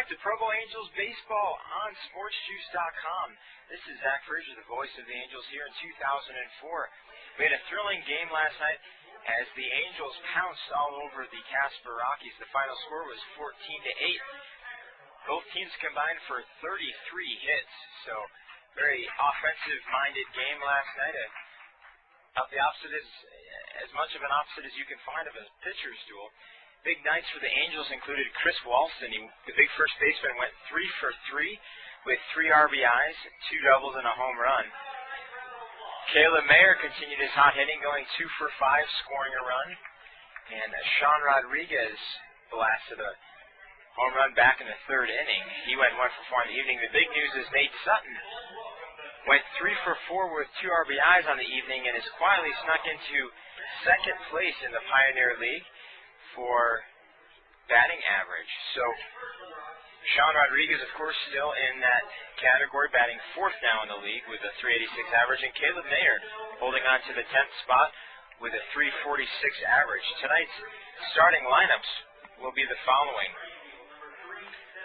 back to Provo Angels Baseball on SportsJuice.com. This is Zach Frazier, the voice of the Angels here in 2004. We had a thrilling game last night as the Angels pounced all over the Casper Rockies. The final score was 14-8. Both teams combined for 33 hits, so very offensive-minded game last night. About the opposite, as much of an opposite as you can find of a pitcher's duel. Big nights for the Angels included Chris Walston. The big first baseman went 3 for 3 with 3 RBIs, 2 doubles, and a home run. Caleb Mayer continued his hot hitting, going 2 for 5, scoring a run. And Sean Rodriguez blasted a home run back in the third inning. He went 1 for 4 in the evening. The big news is Nate Sutton went 3 for 4 with 2 RBIs on the evening and has quietly snuck into second place in the Pioneer League for batting average. So Sean Rodriguez, of course, still in that category, batting 4th now in the league with a 386 average, and Caleb Mayer holding on to the 10th spot with a 346 average. Tonight's starting lineups will be the following.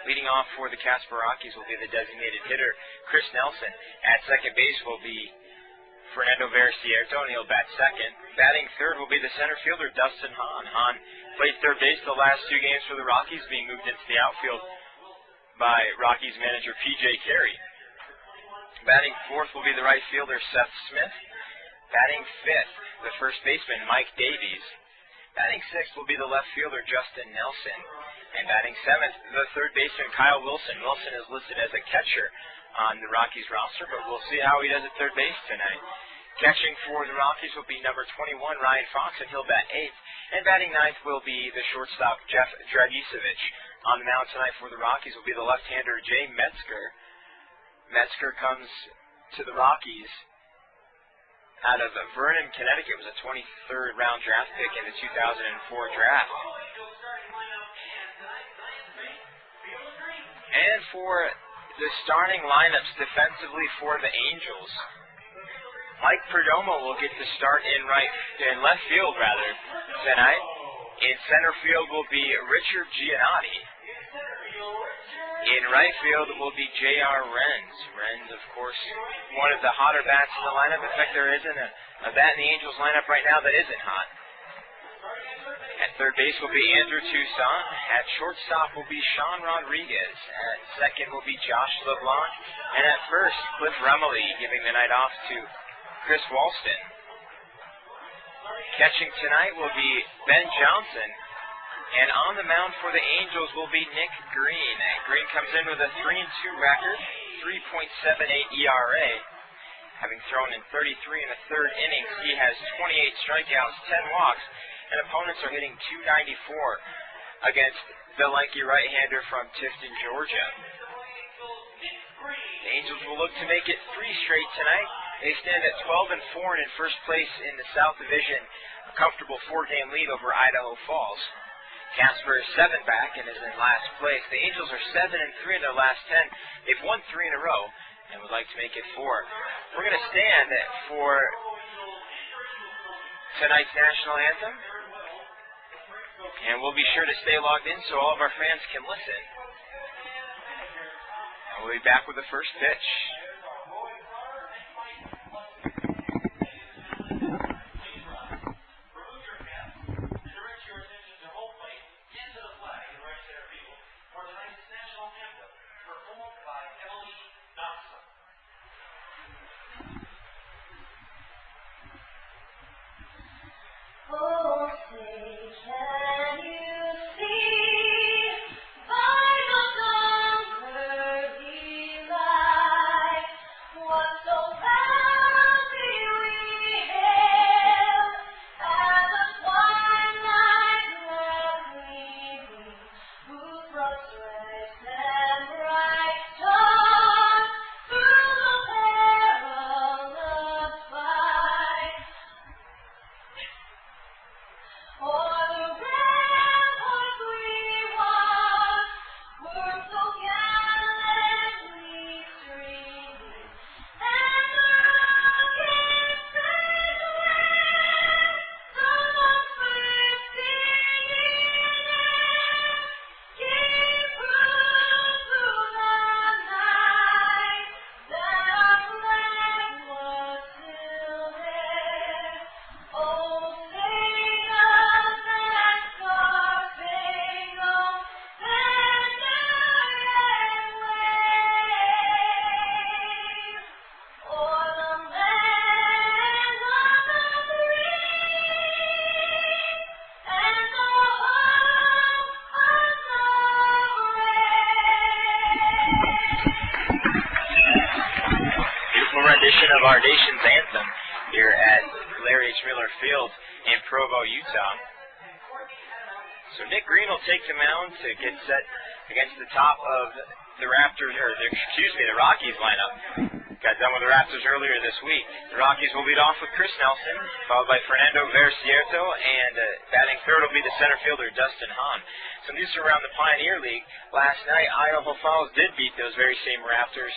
Leading off for the Casper Rockies will be the designated hitter, Chris Nelson. At second base will be Fernando Veracierto, and he'll bat second. Batting third will be the center fielder, Dustin Hahn. Hahn played third base the last 2 games for the Rockies, being moved into the outfield by Rockies manager P.J. Carey. Batting fourth will be the right fielder, Seth Smith. Batting fifth, the first baseman, Mike Davies. Batting sixth will be the left fielder, Justin Nelson. And batting seventh, the third baseman, Kyle Wilson. Wilson is listed as a catcher on the Rockies roster, but we'll see how he does at third base tonight. Catching for the Rockies will be number 21, Ryan Fox, and he'll bat 8th. And batting 9th will be the shortstop, Jeff Dragisevich. On the mound tonight for the Rockies will be the left-hander, Jay Metzger. Metzger comes to the Rockies out of Vernon, Connecticut. It was a 23rd round draft pick in the 2004 draft. And for the starting lineups defensively for the Angels, Mike Perdomo will get to start in left field tonight. In center field will be Richard Giannotti. In right field will be J.R. Renz. Renz, of course, one of the hotter bats in the lineup. In fact, there isn't a bat in the Angels lineup right now that isn't hot. At third base will be Andrew Toussaint. At shortstop will be Sean Rodriguez. At second will be Josh LeBlanc. And at first, Cliff Rumley giving the night off to Chris Walston. Catching tonight will be Ben Johnson. And on the mound for the Angels will be Nick Green. Green comes in with a 3-2 record, 3.78 ERA. Having thrown in 33 in the third innings, he has 28 strikeouts, 10 walks, and opponents are hitting .294 against the lanky right-hander from Tifton, Georgia. The Angels will look to make it 3 straight tonight. They stand at 12-4 and in first place in the South Division, a comfortable 4-game lead over Idaho Falls. Casper is 7 back and is in last place. The Angels are 7-3 in their last 10. They've won 3 in a row and would like to make it 4. We're going to stand for tonight's national anthem, and we'll be sure to stay logged in so all of our fans can listen. And we'll be back with the first pitch. Oh, say, can you see by the dawn's early light what so proudly we hailed as the twilight gleaming, whose broad stripes and bright stars through the perilous fight? For the ramparts we watched were so gallantly streaming, and the rockets and waves, the first singing in air, gave proof of our nation's anthem here at Larry H. Miller Field in Provo, Utah. So Nick Green will take the mound to get set against the top of the the Rockies lineup. Got done with the Raptors earlier this week. The Rockies will lead off with Chris Nelson, followed by Fernando Vercierto, and batting third will be the center fielder, Dustin Hahn. Some news around the Pioneer League. Last night, Idaho Falls did beat those very same Raptors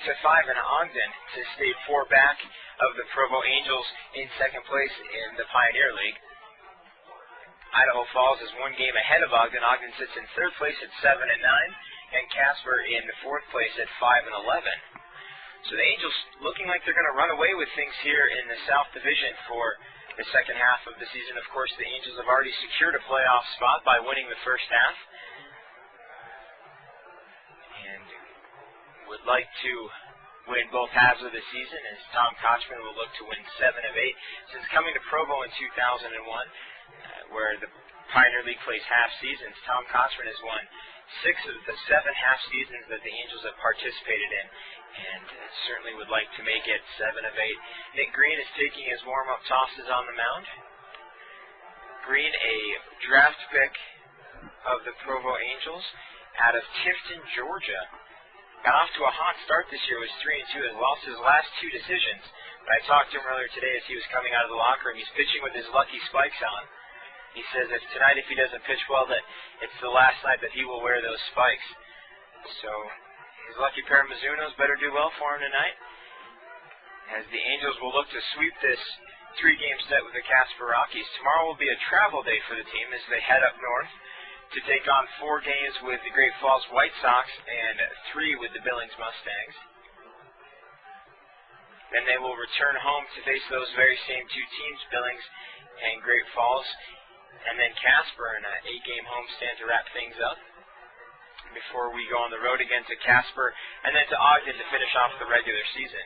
8-5 in Ogden to stay 4 back of the Provo Angels in second place in the Pioneer League. Idaho Falls is 1 game ahead of Ogden. Ogden sits in third place at 7-9, and Casper in the fourth place at 5-11. So the Angels looking like they're going to run away with things here in the South Division for the second half of the season. Of course, the Angels have already secured a playoff spot by winning the first half, and would like to win both halves of the season, as Tom Kochman will look to win 7 of 8. Since coming to Provo in 2001, where the Pioneer League plays half seasons, Tom Kochman has won 6 of the 7 half seasons that the Angels have participated in, and certainly would like to make it 7 of 8. Nick Green is taking his warm-up tosses on the mound. Green, a draft pick of the Provo Angels out of Tifton, Georgia. Got off to a hot start this year, was 3-2, has lost his last 2 decisions. But I talked to him earlier today as he was coming out of the locker room. He's pitching with his lucky spikes on. He says if he doesn't pitch well, that it's the last night that he will wear those spikes. So his lucky pair of Mizunos better do well for him tonight, as the Angels will look to sweep this 3-game set with the Casper Rockies. Tomorrow will be a travel day for the team as they head up north to take on 4 games with the Great Falls White Sox and 3 with the Billings Mustangs. Then they will return home to face those very same 2 teams, Billings and Great Falls, and then Casper in an 8-game homestand to wrap things up before we go on the road again to Casper and then to Ogden to finish off the regular season.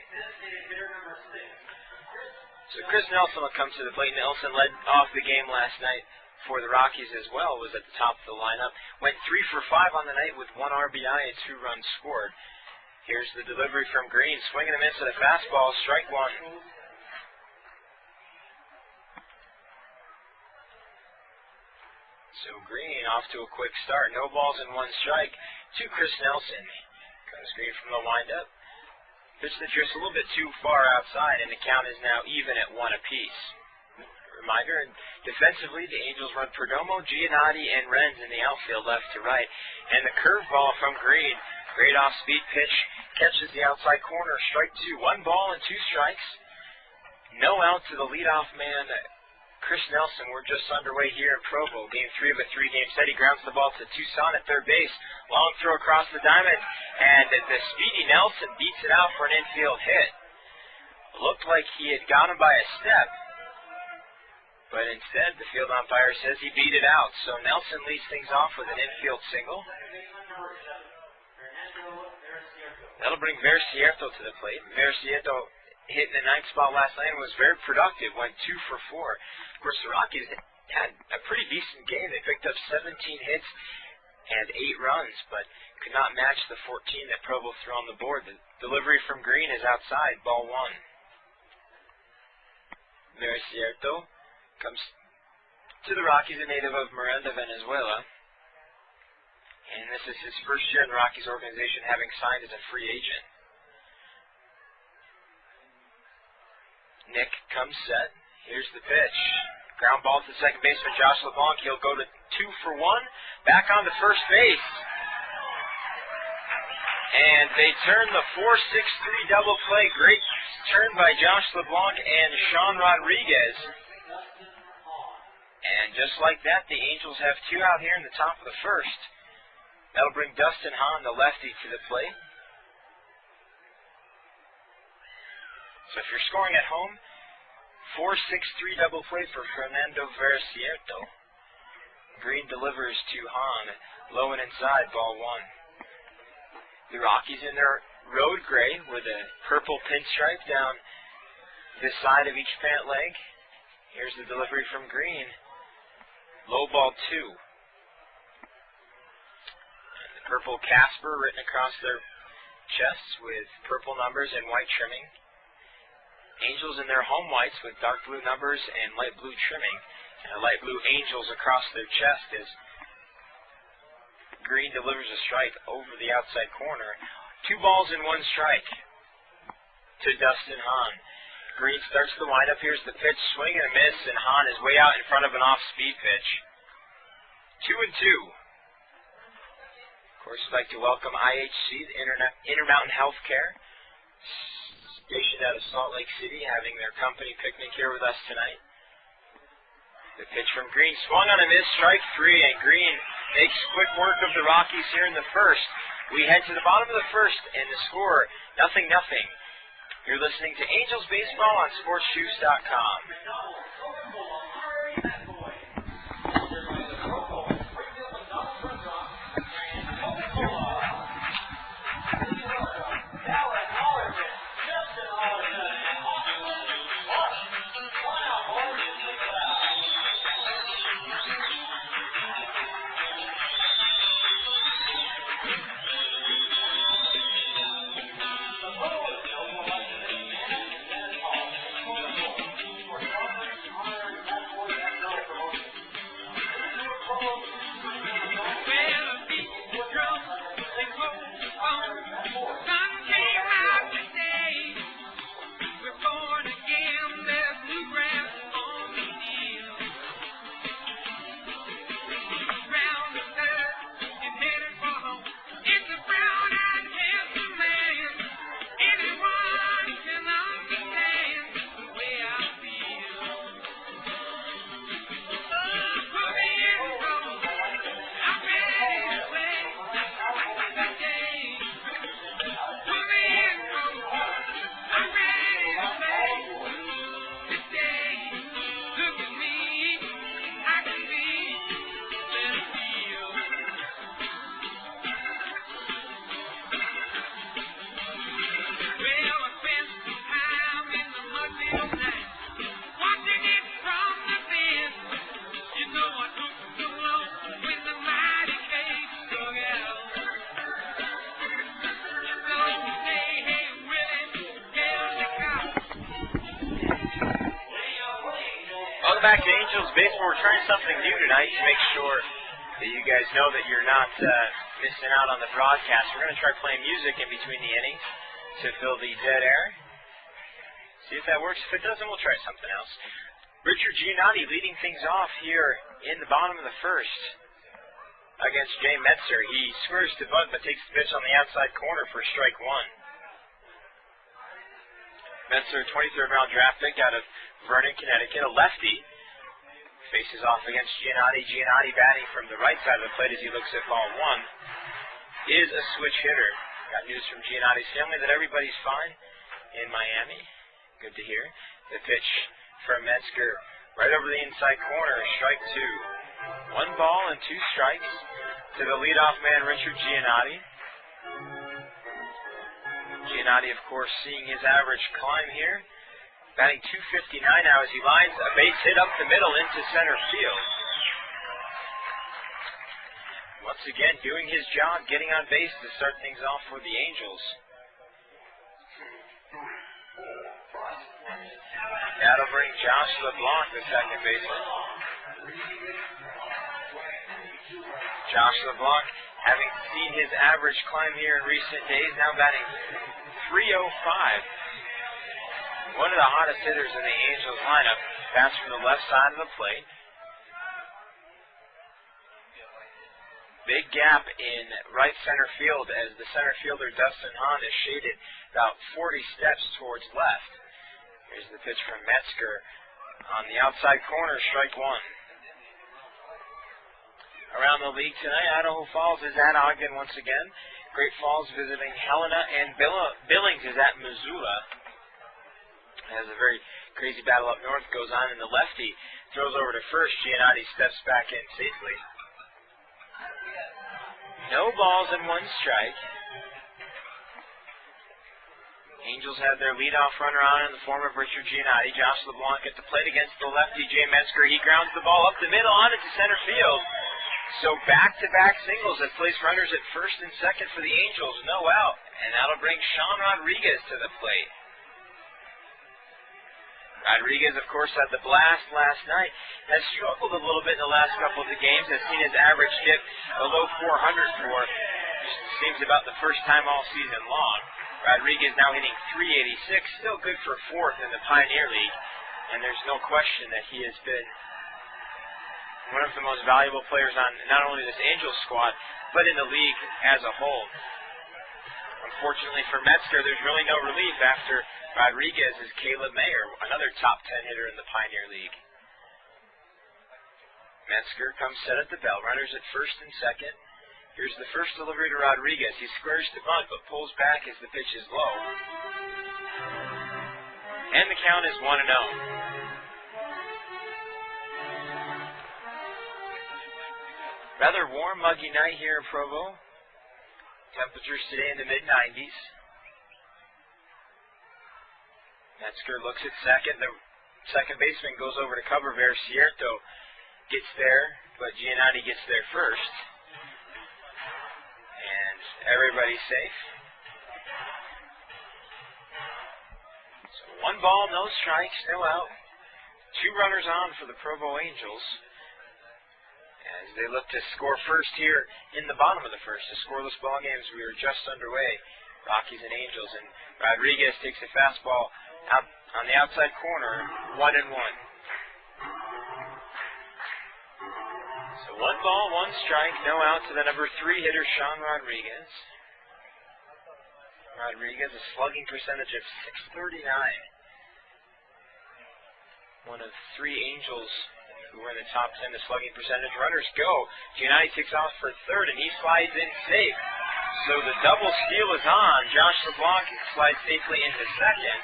So Chris Nelson will come to the plate. Nelson led off the game last night for the Rockies as well, was at the top of the lineup. Went 3 for 5 on the night with 1 RBI and 2 runs scored. Here's the delivery from Green, swinging and missing a fastball, strike 1. So Green off to a quick start. No balls and 1 strike to Chris Nelson. Comes Green from the windup. Pitched the just a little bit too far outside, and the count is now even at 1 apiece. Reminder, defensively, the Angels run Perdomo, Giannotti, and Renz in the outfield left to right. And the curveball from Green. Great off-speed pitch. Catches the outside corner. Strike 2. 1 ball and 2 strikes. No out to the leadoff man, Chris Nelson. We're just underway here in Provo. Game 3 of a 3-game set. He grounds the ball to Tucson at third base. Long throw across the diamond. And the speedy Nelson beats it out for an infield hit. Looked like he had got him by a step, but instead the field umpire says he beat it out. So Nelson leads things off with an infield single. That'll bring Vercierto to the plate. Vercierto hit in the 9th spot last night and was very productive. Went 2 for 4. Of course, the Rockies had a pretty decent game. They picked up 17 hits and 8 runs, but could not match the 14 that Provo threw on the board. The delivery from Green is outside, ball 1. Vercierto comes to the Rockies, a native of Miranda, Venezuela. And this is his first year in the Rockies organization, having signed as a free agent. Nick comes set. Here's the pitch. Ground ball to second baseman Josh LeBlanc. He'll go to 2 for 1. Back on to first base. And they turn the 4-6-3 double play. Great turn by Josh LeBlanc and Sean Rodriguez. And just like that, the Angels have 2 out here in the top of the first. That'll bring Dustin Hahn, the lefty, to the plate. So if you're scoring at home, 4-6-3 double play for Fernando Vercierto. Green delivers to Hahn, low and inside, ball 1. The Rockies in their road gray with a purple pinstripe down the side of each pant leg. Here's the delivery from Green. Low ball 2. Purple Casper written across their chests with purple numbers and white trimming. Angels in their home whites with dark blue numbers and light blue trimming, and light blue Angels across their chest as Green delivers a strike over the outside corner. 2 balls and 1 strike to Dustin Hahn. Green starts the windup. Here's the pitch, swing and a miss, and Hahn is way out in front of an off-speed pitch. 2-2. Of course, we'd like to welcome IHC, the Intermountain Healthcare, stationed out of Salt Lake City, having their company picnic here with us tonight. The pitch from Green swung on a miss, strike 3, and Green makes quick work of the Rockies here in the first. We head to the bottom of the first, and the score, 0-0. You're listening to Angels Baseball on SportsJuice.com. Back to Angels Baseball. We're trying something new tonight to make sure that you guys know that you're not missing out on the broadcast. We're going to try playing music in between the innings to fill the dead air. See if that works. If it doesn't, we'll try something else. Richard Giannotti leading things off here in the bottom of the first against Jay Metzer. He squares to bunt but takes the pitch on the outside corner for strike 1. Metzer, 23rd round draft pick out of Vernon, Connecticut, a lefty. Faces off against Giannotti. Giannotti batting from the right side of the plate as he looks at ball 1. Is a switch hitter. Got news from Giannotti's family that everybody's fine in Miami. Good to hear. The pitch from Metzger right over the inside corner. Strike 2. 1 ball and 2 strikes to the leadoff man, Richard Giannotti. Giannotti, of course, seeing his average climb here. Batting .259 now as he lines a base hit up the middle into center field. Once again, doing his job, getting on base to start things off for the Angels. That'll bring Josh LeBlanc, the second baseman. Josh LeBlanc, having seen his average climb here in recent days, now batting .305. One of the hottest hitters in the Angels lineup. Bats from the left side of the plate. Big gap in right center field as the center fielder Dustin Hahn is shaded about 40 steps towards left. Here's the pitch from Metzger on the outside corner, strike 1. Around the league tonight, Idaho Falls is at Ogden once again. Great Falls visiting Helena, and Billings is at Missoula. As a very crazy battle up north goes on, and the lefty throws over to first. Giannotti steps back in safely. No balls and 1 strike. Angels have their leadoff runner on in the form of Richard Giannotti. Josh LeBlanc at the plate against the lefty, Jay Metzger. He grounds the ball up the middle on into center field. So back-to-back singles that place runners at first and second for the Angels. No out. And that'll bring Sean Rodriguez to the plate. Rodriguez, of course, had the blast last night. Has struggled a little bit in the last couple of the games. Has seen his average dip below 400 for seems about the first time all season long. Rodriguez now hitting .386, still good for fourth in the Pioneer League. And there's no question that he has been one of the most valuable players on not only this Angels squad, but in the league as a whole. Unfortunately for Metzger, there's really no relief after Rodriguez is Caleb Mayer, another top 10 hitter in the Pioneer League. Metzger comes set at the bell. Runners at first and second. Here's the first delivery to Rodriguez. He squares the bunt, but pulls back as the pitch is low. And the count is 1-0. Rather warm, muggy night here in Provo. Temperatures today in the mid-90s. Metzger looks at second. The second baseman goes over to cover. Cierto gets there, but Giannotti gets there first. And everybody's safe. So 1 ball, no strikes, no out. 2 runners on for the Provo Angels as they look to score first here in the bottom of the first. A scoreless ball game as we are just underway. Rockies and Angels, and Rodriguez takes a fastball out on the outside corner, 1-1. So 1 ball, 1 strike, no out to the number 3 hitter, Sean Rodriguez. Rodriguez, a slugging percentage of .639. One of 3 Angels who were in the top 10 to slugging percentage. Runners go. Giannotti takes off for third, and he slides in safe. So the double steal is on. Josh LeBlanc slides safely into second.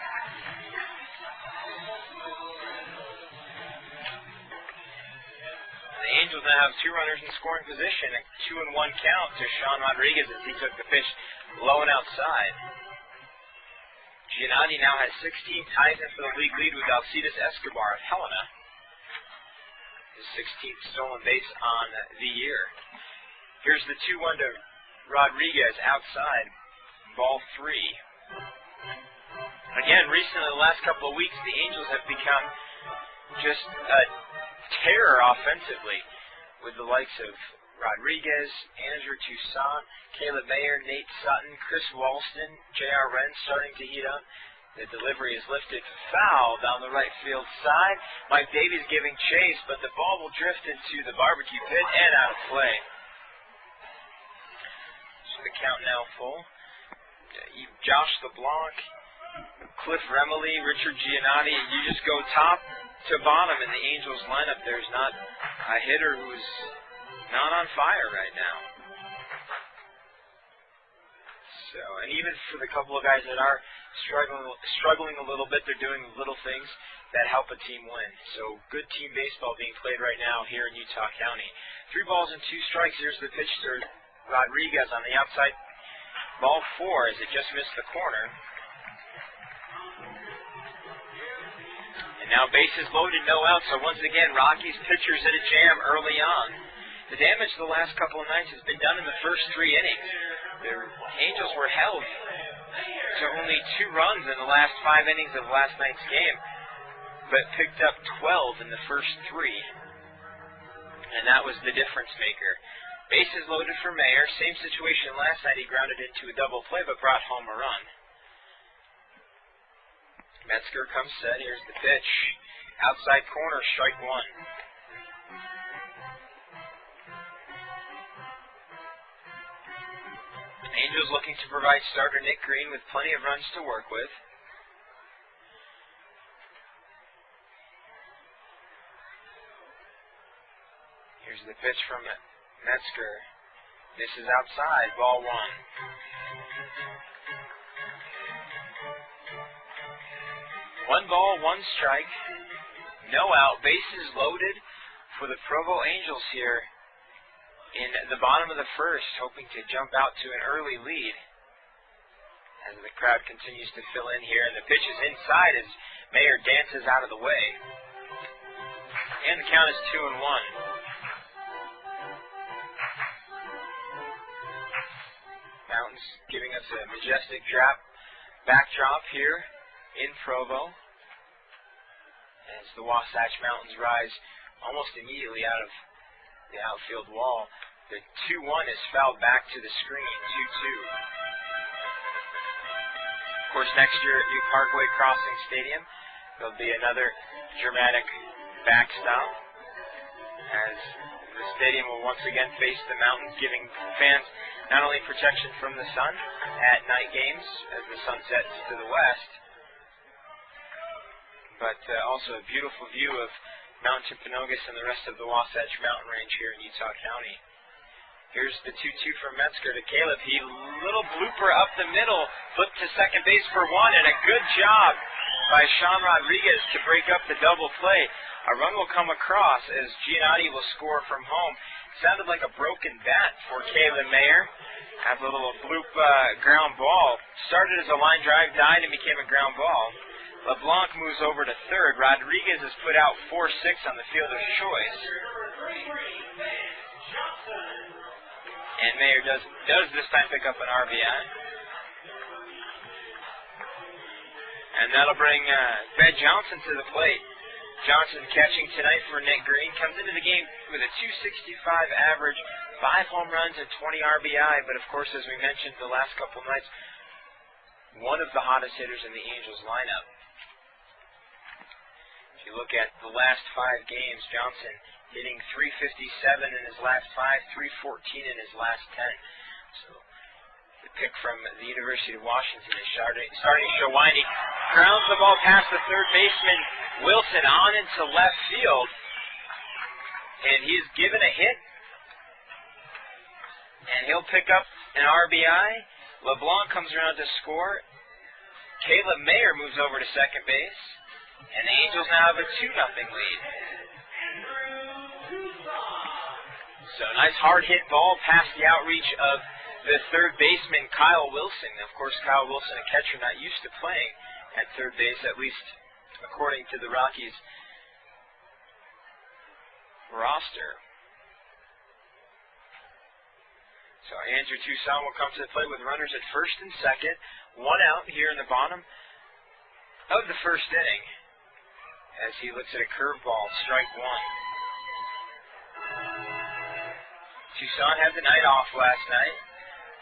The Angels now have 2 runners in scoring position. A 2-1 count to Sean Rodriguez as he took the pitch low and outside. Giannotti now has 16, ties in for the league lead with Alcides Escobar of Helena. His 16th stolen base on the year. Here's the 2-1 to Rodriguez outside. Ball 3. Again, recently, the last couple of weeks, the Angels have become just a terror offensively with the likes of Rodriguez, Andrew Toussaint, Caleb Mayer, Nate Sutton, Chris Walston, J.R. Wren starting to heat up. The delivery is lifted foul down the right field side. Mike Davies giving chase, but the ball will drift into the barbecue pit and out of play. So the count now full. Josh LeBlanc, Cliff Remily, Richard Giannotti. You just go top to bottom in the Angels lineup. There's not a hitter who's not on fire right now. So, and even for the couple of guys that are struggling a little bit, they're doing little things that help a team win. So good team baseball being played right now here in Utah County. 3 balls and 2 strikes. Here's the pitch to Rodriguez on the outside. Ball 4 as it just missed the corner. And now bases loaded, no outs. So once again, Rockies pitchers hit a jam early on. The damage the last couple of nights has been done in the first 3 innings. The Angels were held to only 2 runs in the last 5 innings of last night's game, but picked up 12 in the first 3. And that was the difference maker. Bases loaded for Mayer. Same situation last night. He grounded into a double play, but brought home a run. Metzger comes set. Here's the pitch. Outside corner, strike 1. Angels looking to provide starter Nick Green with plenty of runs to work with. Here's the pitch from Metzger. This is outside, ball 1. 1 ball, 1 strike. No out, bases loaded for the Provo Angels here in the bottom of the first, hoping to jump out to an early lead as the crowd continues to fill in here. And the pitch is inside as Mayer dances out of the way. And the count is 2-1. Mountains giving us a majestic backdrop here in Provo. as the Wasatch Mountains rise almost immediately out of the outfield wall. The 2-1 is fouled back to the screen, 2-2. Of course, next year at New Parkway Crossing Stadium, there'll be another dramatic backstop as the stadium will once again face the mountains, giving fans not only protection from the sun at night games as the sun sets to the west, but also a beautiful view of Mount Timpanogos and the rest of the Wasatch Mountain Range here in Utah County. Here's the 2-2 from Metzger to Caleb. He little blooper up the middle, flipped to second base for one, and a good job by Sean Rodriguez to break up the double play. A run will come across as Giannotti will score from home. Sounded like a broken bat for Caleb Mayer. Had a little bloop ground ball. Started as a line drive, died, and became a ground ball. LeBlanc moves over to third. Rodriguez has put out 4-6 on the fielder's choice. And Mayer does this time pick up an RBI. And that'll bring Ben Johnson to the plate. Johnson catching tonight for Nick Green. Comes into the game with a .265 average, 5 home runs and 20 RBI. But, of course, as we mentioned the last couple of nights, one of the hottest hitters in the Angels lineup. If you look at the last 5 games, Johnson hitting .357 in his last 5, .314 in his last 10. So the pick from the University of Washington is starting to show why. He grounds the ball past the third baseman, Wilson, on into left field. And he's given a hit. And he'll pick up an RBI. LeBlanc comes around to score. Caleb Mayer moves over to second base. And the Angels now have a 2-0 lead. So nice hard hit ball past the outreach of the third baseman, Kyle Wilson. Of course, Kyle Wilson, a catcher not used to playing at third base, at least according to the Rockies roster. So Andrew Toussaint will come to the plate with runners at first and second. 1 out here in the bottom of the first inning as he looks at a curveball, strike 1. Toussaint had the night off last night.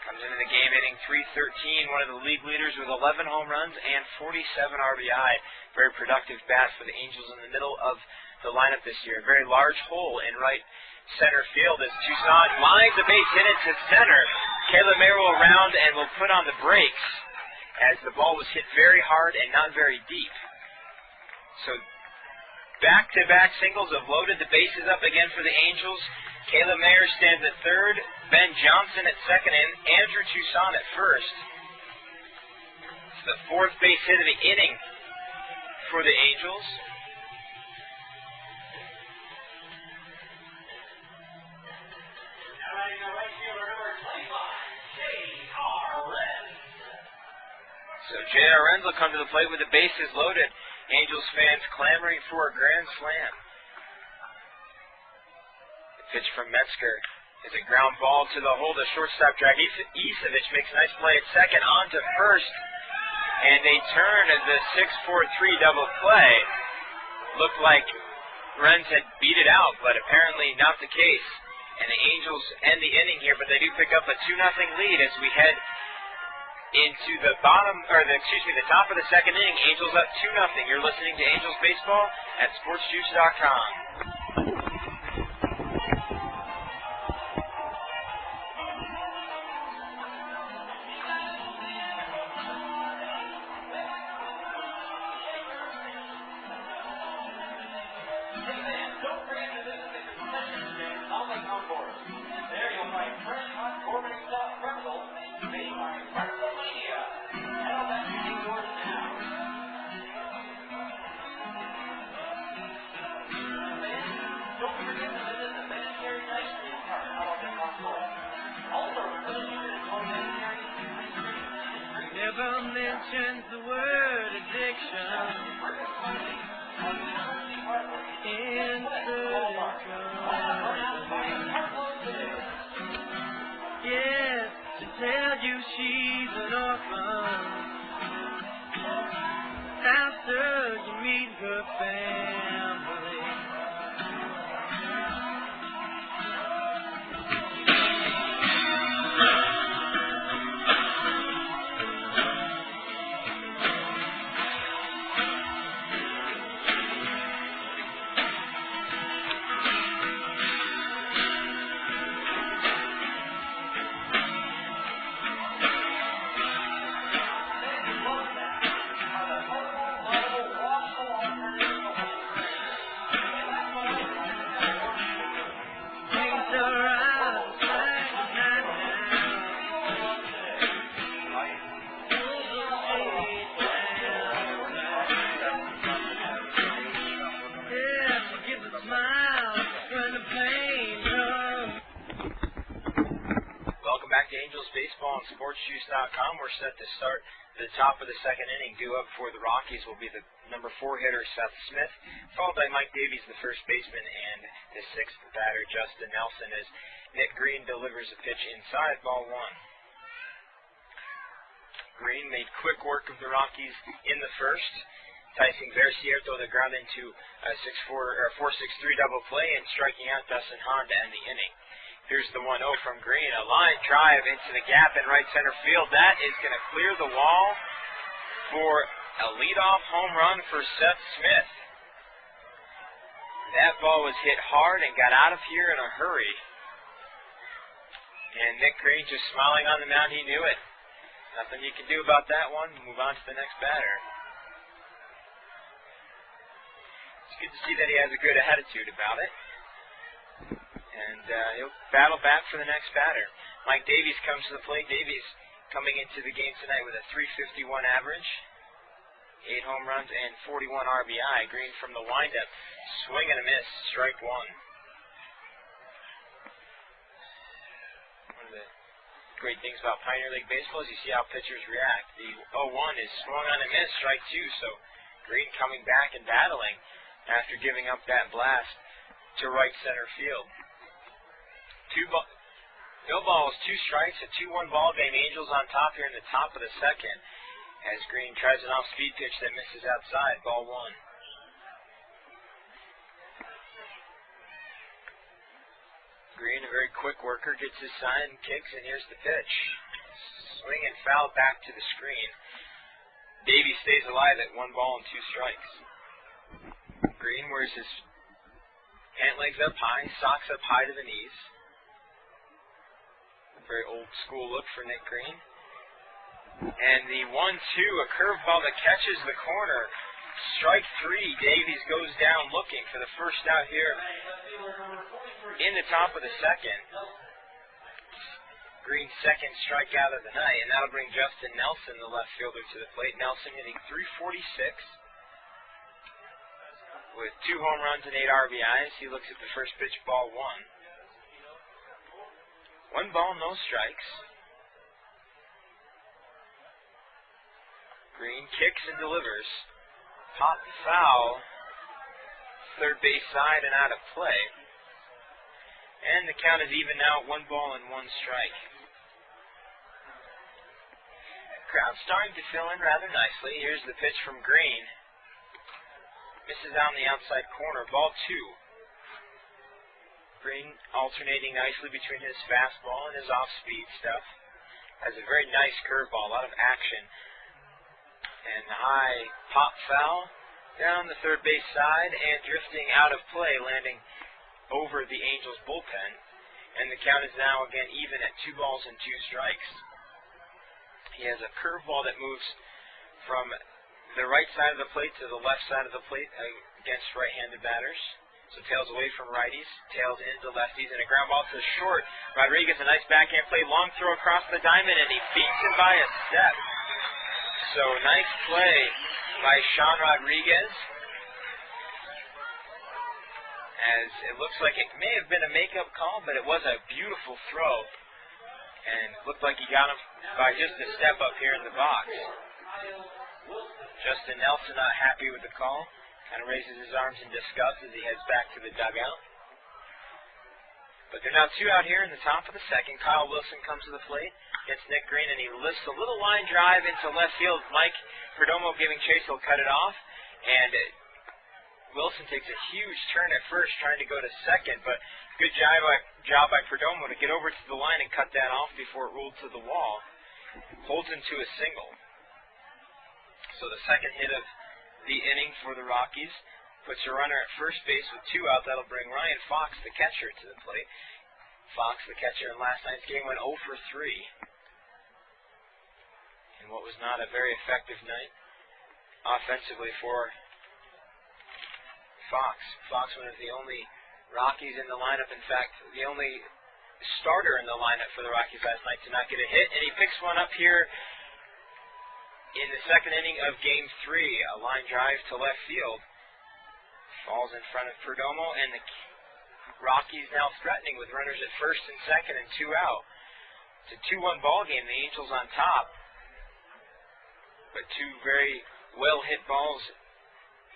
Comes into the game hitting .313, one of the league leaders with 11 home runs and 47 RBI. Very productive bat for the Angels in the middle of the lineup this year. A very large hole in right center field as Toussaint lines a base hit into center. Caleb Mayer will round and will put on the brakes as the ball was hit very hard and not very deep. So back-to-back singles have loaded the bases up again for the Angels. Caleb Mayer stands at third, Ben Johnson at second, and Andrew Toussaint at first. It's the 4th base hit of the inning for the Angels. So J.R. Renz will come to the plate with the bases loaded. Angels fans clamoring for a grand slam. Pitch from Metzger is a ground ball to the hole. The shortstop Dragicevic makes a nice play at second, on to first, and they turn as the 6-4-3 double play. Looked like Renz had beat it out, but apparently not the case. And the Angels end the inning here, but they do pick up a 2-0 lead as we head into the top of the second inning. Angels up 2-0. You're listening to Angels Baseball at SportsJuice.com. Never mentions the word addiction. Yes, to tell you she's an orphan. after you meet her family. Baseball on SportsJuice.com. We're set to start the top of the second inning. Due up for the Rockies will be the number 4 hitter, Seth Smith, followed by Mike Davies, the first baseman, and the 6th batter, Justin Nelson, as Nick Green delivers a pitch inside, ball 1. Green made quick work of the Rockies in the first, enticing Versierto the ground into a 4-6-3 double play and striking out Dustin Hahn to end the inning. Here's the 1-0 from Green. A line drive into the gap in right center field. That is going to clear the wall for a leadoff home run for Seth Smith. That ball was hit hard and got out of here in a hurry. And Nick Green just smiling on the mound. He knew it. Nothing you can do about that one. Move on to the next batter. It's good to see that he has a good attitude about it. And he'll battle back for the next batter. Mike Davies comes to the plate. Davies coming into the game tonight with a .351 average, 8 home runs, and 41 RBI. Green from the windup, swing and a miss, strike 1. One of the great things about Pioneer League Baseball is you see how pitchers react. The 0-1 is swung on a miss, strike 2. So Green coming back and battling after giving up that blast to right center field. No balls, 2 strikes, a 2-1 ball game. Angels on top here in the top of the second as Green tries an off-speed pitch that misses outside, ball 1. Green, a very quick worker, gets his sign, kicks, and here's the pitch. Swing and foul back to the screen. Davies stays alive at 1 ball and 2 strikes. Green wears his pant legs up high, socks up high to the knees. Very old school look for Nick Green. And the 1-2, a curveball that catches the corner. Strike 3. Davies goes down looking for the first out here in the top of the second. Green's second strikeout of the night, and that'll bring Justin Nelson, the left fielder, to the plate. Nelson hitting .346 with 2 home runs and 8 RBIs. He looks at the first pitch, ball 1. 1 ball, no strikes. Green kicks and delivers. Pop foul. Third base side and out of play. And the count is even now at 1 ball and 1 strike. Crowd starting to fill in rather nicely. Here's the pitch from Green. Misses on the outside corner. Ball 2. Green alternating nicely between his fastball and his off-speed stuff. Has a very nice curveball, a lot of action. And high pop foul down the third base side and drifting out of play, landing over the Angels bullpen. And the count is now again even at 2 balls and 2 strikes. He has a curveball that moves from the right side of the plate to the left side of the plate against right-handed batters. So tails away from righties, tails into lefties, and a ground ball to short. Rodriguez, a nice backhand play, long throw across the diamond, and he beats him by a step. So nice play by Sean Rodriguez. As it looks like it may have been a makeup call, but it was a beautiful throw. And looked like he got him by just a step up here in the box. Justin Nelson not happy with the call. Kind of raises his arms in disgust as he heads back to the dugout. But they're now 2 out here in the top of the second. Kyle Wilson comes to the plate. against Nick Green, and he lifts a little line drive into left field. Mike Perdomo giving chase will cut it off, and Wilson takes a huge turn at first trying to go to second, but good job by Perdomo to get over to the line and cut that off before it rolled to the wall. Holds into a single. So the second hit of the inning for the Rockies puts a runner at first base with 2 out. That'll bring Ryan Fox, the catcher, to the plate. Fox, the catcher, in last night's game went 0 for 3. In what was not a very effective night offensively for Fox. Fox, one of the only Rockies in the lineup, in fact, the only starter in the lineup for the Rockies last night to not get a hit, and he picks one up here in the second inning of Game 3. A line drive to left field. Falls in front of Perdomo, and the Rockies now threatening with runners at first and second and 2 out. It's a 2-1 ball game. The Angels on top, but 2 very well-hit balls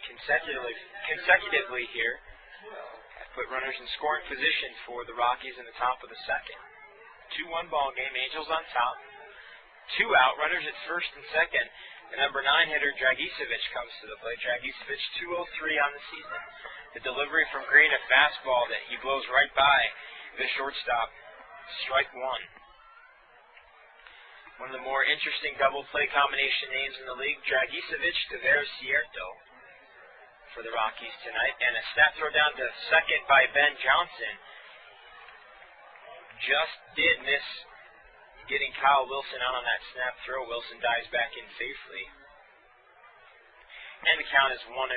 consecutively here have put runners in scoring position for the Rockies in the top of the second. 2-1 ball game. Angels on top. 2 out. Runners at first and second. The number 9 hitter, Dragicevic, comes to the plate. Dragicevic, 203 on the season. The delivery from Green, a fastball that he blows right by the shortstop. Strike 1. One of the more interesting double play combination names in the league, Dragicevic to Cierto for the Rockies tonight. And a snap throw down to second by Ben Johnson. Just did miss getting Kyle Wilson out on that snap throw. Wilson dives back in safely. And the count is 1-1.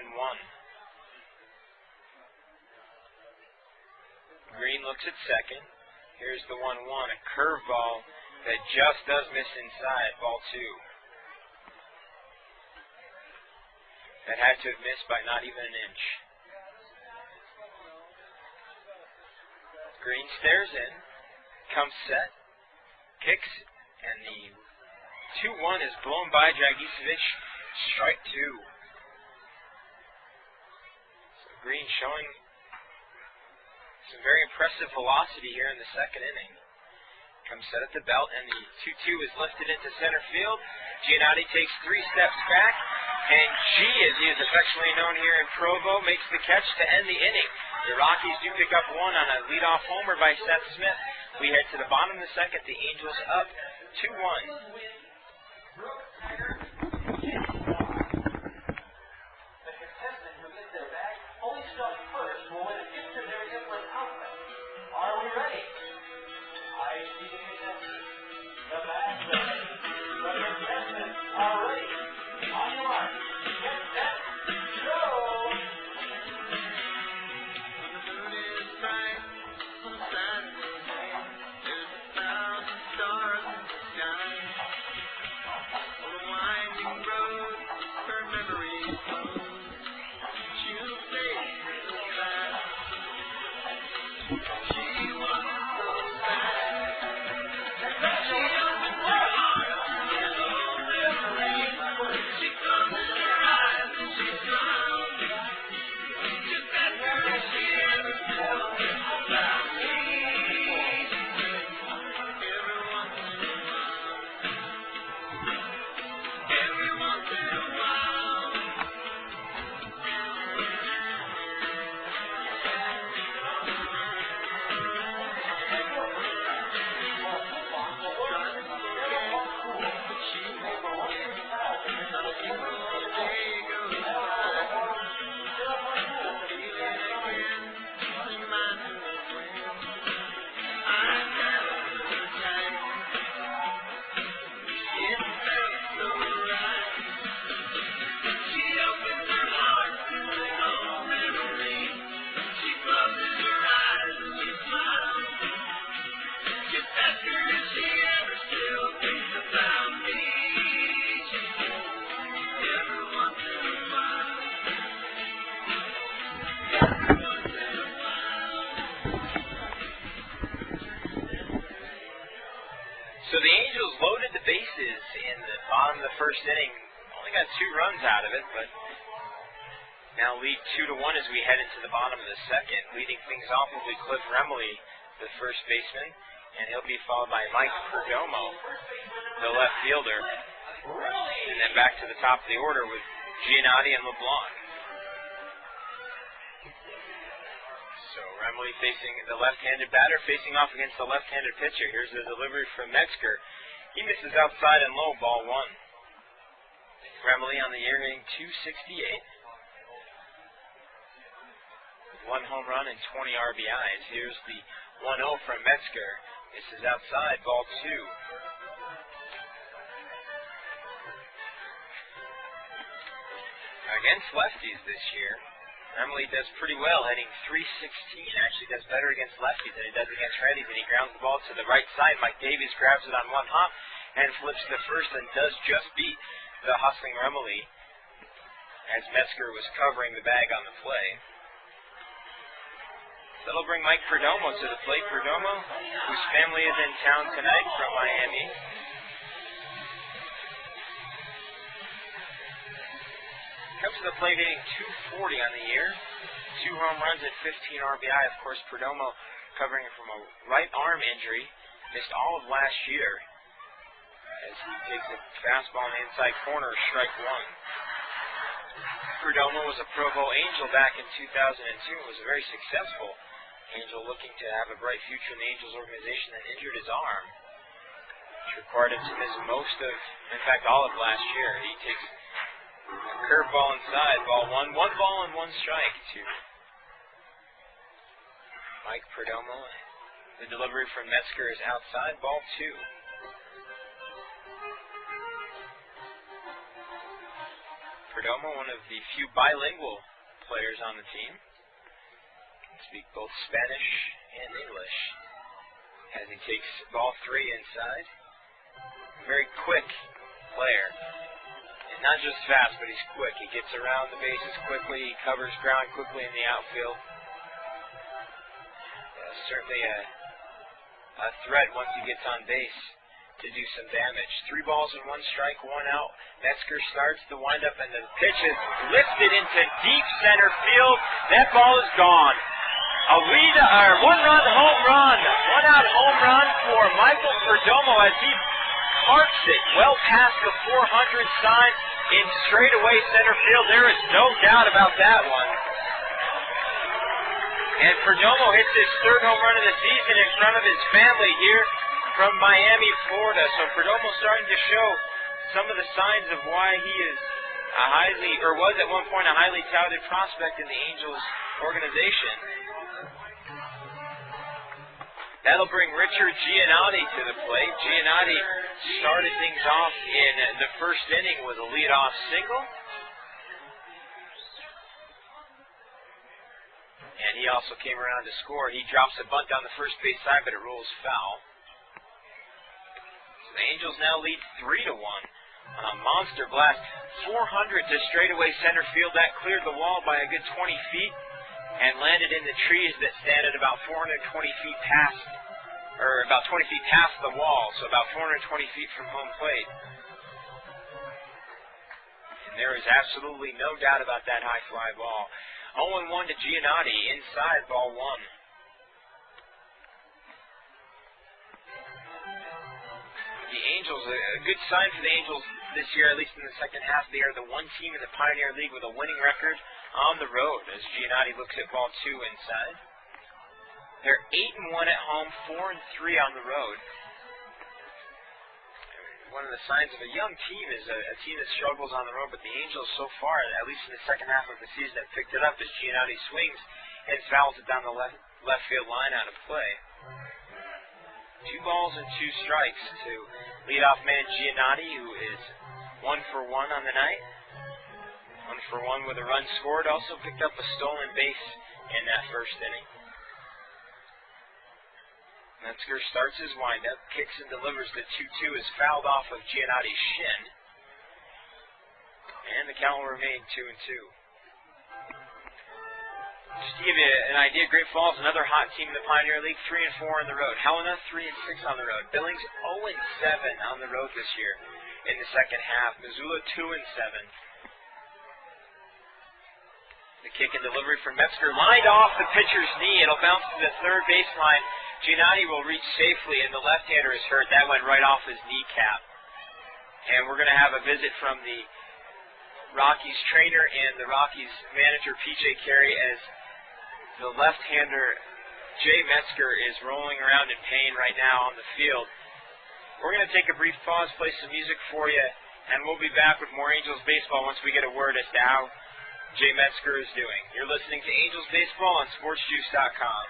Green looks at second. Here's the 1-1. A curveball that just does miss inside. Ball 2. That had to have missed by not even an inch. Green stares in. Comes set. Kicks, and the 2-1 is blown by Dragicevic. Strike 2. So Green showing some very impressive velocity here in the second inning. Comes set at the belt, and the 2-2 is lifted into center field. Giannotti takes 3 steps back, and G, as he is affectionately known here in Provo, makes the catch to end the inning. The Rockies do pick up 1 on a leadoff homer by Seth Smith. We head to the bottom of the second. The Angels up 2-1. The contestant who gets their bag fully stuffed first will win a gift to their different outfit. Are we ready? I see the contestant. The bag's ready. The contestants are ready. On your mark. Get set. Go! So the Angels loaded the bases in the bottom of the first inning. Only got 2 runs out of it, but now lead 2-1 as we head into the bottom of the second. Leading things off will be Cliff Remley, the first baseman. And he'll be followed by Mike Perdomo, the left fielder. And then back to the top of the order with Giannotti and LeBlanc. So Remley facing the left-handed batter, facing off against the left-handed pitcher. Here's the delivery from Metzger. He misses outside and low, ball one. Remley on the year hitting .268. One home run and 20 RBIs. Here's the 1-0 from Metzger. This is outside, ball two. Against lefties this year, Remley does pretty well, hitting .316. Actually does better against lefties than he does against righties, and he grounds the ball to the right side. Mike Davies grabs it on one hop and flips to first and does just beat the hustling Remley as Metzger was covering the bag on the play. That'll bring Mike Perdomo to the plate. Perdomo, whose family is in town tonight from Miami. Comes to the plate hitting .240 on the year. 2 home runs and 15 RBI. Of course, Perdomo covering from a right arm injury. Missed all of last year as he takes a fastball in the inside corner, strike one. Perdomo was a Provo Angel back in 2002. Was a very successful Angel, looking to have a bright future in the Angels organization, and injured his arm, which required him to miss most of, in fact, all of last year. He takes a curveball inside, ball one. 1 ball and 1 strike to Mike Perdomo. The delivery from Metzger is outside, ball two. Perdomo, one of the few bilingual players on the team. Speak both Spanish and English as he takes ball three inside. Very quick player. And not just fast, but he's quick. He gets around the bases quickly. He covers ground quickly in the outfield. Certainly a threat once he gets on base to do some damage. 3 balls and 1 strike, 1 out. Metzger starts the windup, and the pitch is lifted into deep center field. That ball is gone. A 1-run home run. 1-out home run for Michael Perdomo as he parks it well past the 400 sign in straightaway center field. There is no doubt about that one. And Perdomo hits his 3rd home run of the season in front of his family here from Miami, Florida. So Perdomo starting to show some of the signs of why he is was at one point a highly touted prospect in the Angels organization. That'll bring Richard Giannotti to the plate. Giannotti started things off in the first inning with a leadoff single. And he also came around to score. He drops a bunt down the first base side, but it rolls foul. So the Angels now lead 3-1. Monster blast. 400 to straightaway center field. That cleared the wall by a good 20 feet. And landed in the trees that stand at about 420 feet past, or about 20 feet past the wall, so about 420 feet from home plate. And there is absolutely no doubt about that high fly ball. 0-1 to Giannotti, inside, ball one. The Angels, a good sign for the Angels this year, at least in the second half. They are the one team in the Pioneer League with a winning record on the road as Giannotti looks at ball two inside. They're 8-1 at home, 4-3 on the road. One of the signs of a young team is a team that struggles on the road, but the Angels so far, at least in the second half of the season, have picked it up as Giannotti swings and fouls it down the left field line out of play. 2 balls and 2 strikes to leadoff man Giannotti, who is 1 for 1 on the night. 1 for 1 with a run scored. Also picked up a stolen base in that first inning. Metzger starts his windup, kicks and delivers the 2-2, is fouled off of Giannotti's shin. And the count will remain 2-2. Just to give you an idea, Great Falls, another hot team in the Pioneer League, 3-4 on the road. Helena, 3-6 on the road. Billings, 0-7 on the road this year in the second half. Missoula, 2-7. The kick and delivery from Metzger lined off the pitcher's knee. It'll bounce to the third baseline. Giannotti will reach safely, and the left-hander is hurt. That went right off his kneecap. And we're going to have a visit from the Rockies trainer and the Rockies manager, P.J. Carey, as the left-hander, Jay Metzger, is rolling around in pain right now on the field. We're going to take a brief pause, play some music for you, and we'll be back with more Angels baseball once we get a word as to how Jay Metzger is doing. You're listening to Angels Baseball on SportsJuice.com.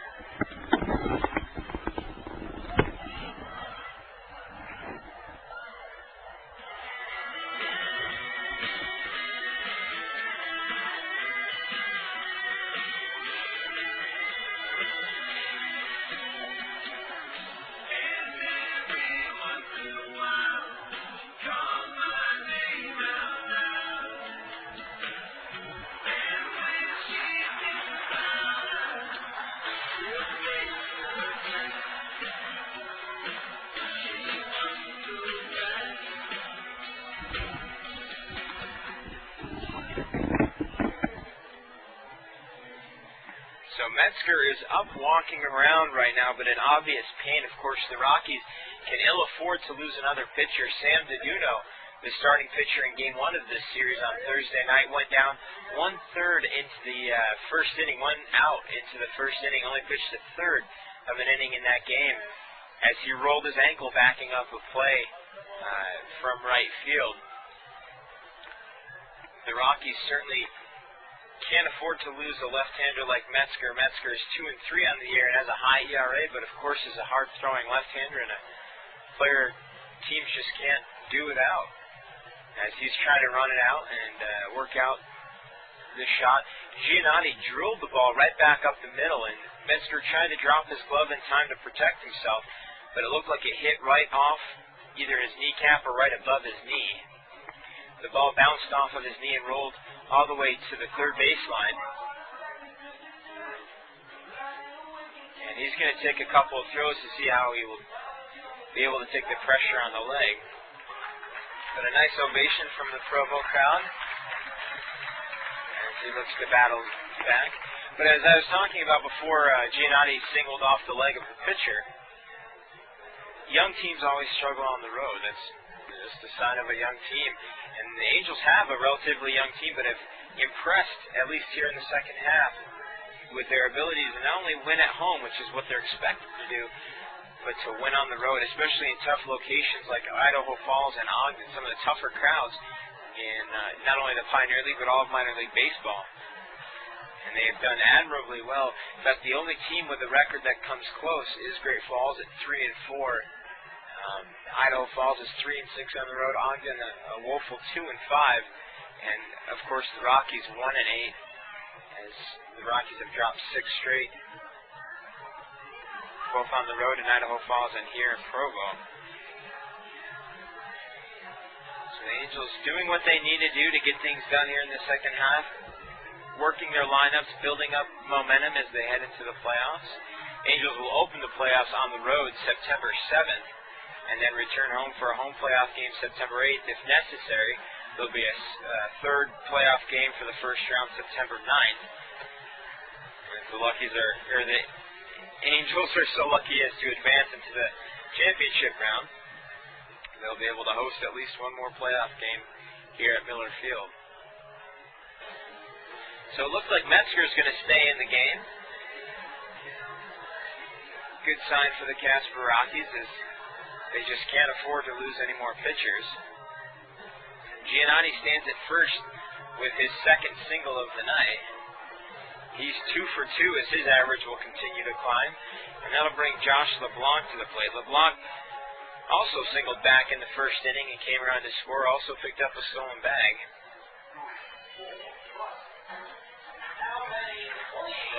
So Metzger is up walking around right now, but in obvious pain. Of course, the Rockies can ill afford to lose another pitcher. Sam DiNuno, the starting pitcher in Game 1 of this series on Thursday night, went down 1/3 into the first inning, 1 out into the first inning, only pitched a third of an inning in that game as he rolled his ankle backing up a play from right field. The Rockies certainly can't afford to lose a left-hander like Metzger. Metzger is 2-3 on the year and has a high ERA, but of course is a hard-throwing left-hander and a player teams just can't do without. As he's trying to run it out and work out the shot, Giannotti drilled the ball right back up the middle, and Metzger tried to drop his glove in time to protect himself, but it looked like it hit right off either his kneecap or right above his knee. The ball bounced off of his knee and rolled all the way to the third baseline. And he's going to take a couple of throws to see how he will be able to take the pressure on the leg. But a nice ovation from the Provo crowd as he looks to battle back. But as I was talking about before, Giannotti singled off the leg of the pitcher. Young teams always struggle on the road. That's just the sign of a young team. And the Angels have a relatively young team, but have impressed, at least here in the second half, with their ability to not only win at home, which is what they're expected to do, but to win on the road, especially in tough locations like Idaho Falls and Ogden, some of the tougher crowds in not only the Pioneer League, but all of minor league baseball. And they have done admirably well. In fact, the only team with a record that comes close is Great Falls at 3-4. Idaho Falls is 3-6 on the road. Ogden a woeful 2-5, and of course the Rockies 1-8, as the Rockies have dropped 6 straight, both on the road in Idaho Falls and here in Provo. So the Angels doing what they need to do to get things done here in the second half, working their lineups, building up momentum as they head into the playoffs. Angels will open the playoffs on the road September 7th. And then return home for a home playoff game September 8th if necessary. There'll be a third playoff game for the first round September 9th. And the the Angels are so lucky as to advance into the championship round. They'll be able to host at least one more playoff game here at Miller Field. So it looks like Metzger is going to stay in the game. Good sign for the Casper Rockies as they just can't afford to lose any more pitchers. Giannotti stands at first with his second single of the night. He's 2 for 2 as his average will continue to climb. And that'll bring Josh LeBlanc to the plate. LeBlanc also singled back in the first inning and came around to score. Also picked up a stolen bag.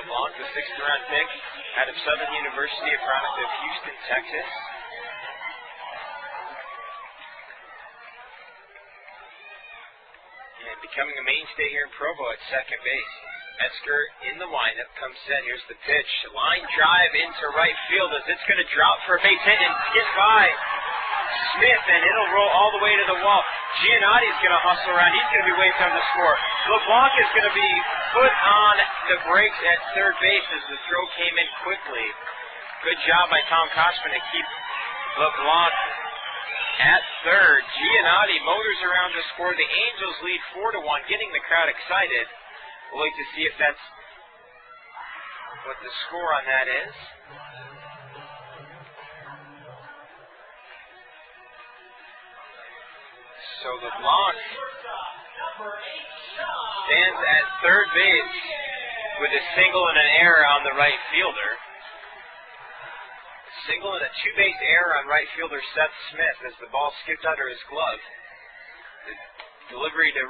LeBlanc, the 6th round pick out of Southern University, a product of Houston, Texas. Becoming a mainstay here in Provo at second base. Metzger in the windup, comes set. Here's the pitch. Line drive into right field as it's going to drop for a base hit and get by Smith, and it'll roll all the way to the wall. Giannotti's going to hustle around. He's going to be waiting on the score. LeBlanc is going to be put on the brakes at third base as the throw came in quickly. Good job by Tom Casper to keep LeBlanc at third. Giannotti motors around to score. The Angels lead 4-1, getting the crowd excited. We'll wait to see if that's what the score on that is. So LeBlanc stands at third base with a single and an error on the right fielder. Single and a two-base error on right fielder Seth Smith as the ball skipped under his glove. The delivery to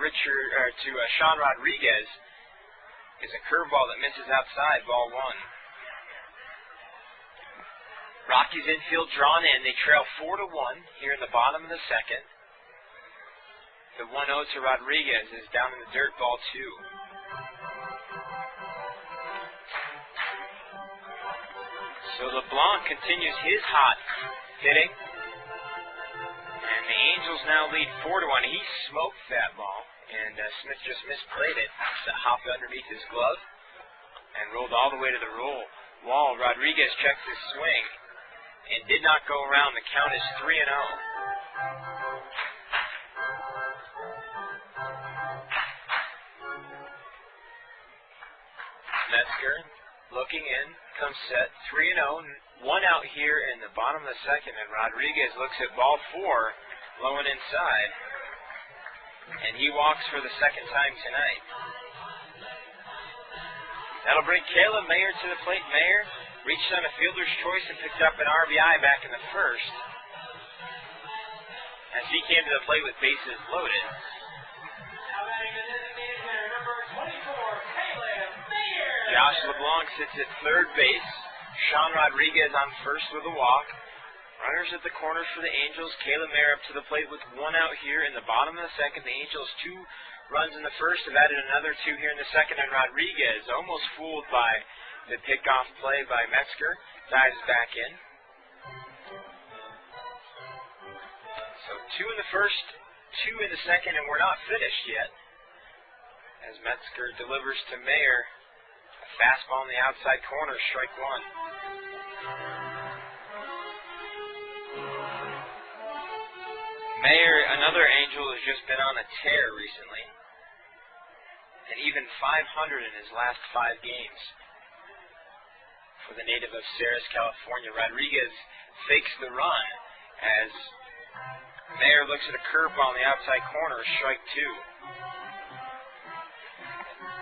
Sean Rodriguez is a curveball that misses outside, ball one. Rockies infield drawn in. They trail 4-1 here in the bottom of the second. The 1-0 to Rodriguez is down in the dirt, ball two. So LeBlanc continues his hot hitting. And the Angels now lead 4-1. He smoked that ball, and Smith just misplayed it. It hopped underneath his glove and rolled all the way to the wall. Rodriguez checks his swing and did not go around. The count is 3-0. Metzger looking in, comes set, 3-0, one out here in the bottom of the second, and Rodriguez looks at ball four, low and inside, and he walks for the second time tonight. That'll bring Caleb Mayer to the plate. Mayer reached on a fielder's choice and picked up an RBI back in the first, as he came to the plate with bases loaded. Josh LeBlanc sits at third base. Sean Rodriguez on first with a walk. Runners at the corners for the Angels. Caleb Mayer up to the plate with one out here in the bottom of the second. The Angels 2 runs in the first, have added another 2 here in the second, and Rodriguez, almost fooled by the pickoff play by Metzger, dives back in. So 2 in the first, 2 in the second, and we're not finished yet, as Metzger delivers to Mayer. Fastball in the outside corner, strike one. Mayer, another Angel, has just been on a tear recently, and even 500 in his last 5 games. For the native of Ceres, California, Rodriguez fakes the run as Mayer looks at a curveball in the outside corner, strike two.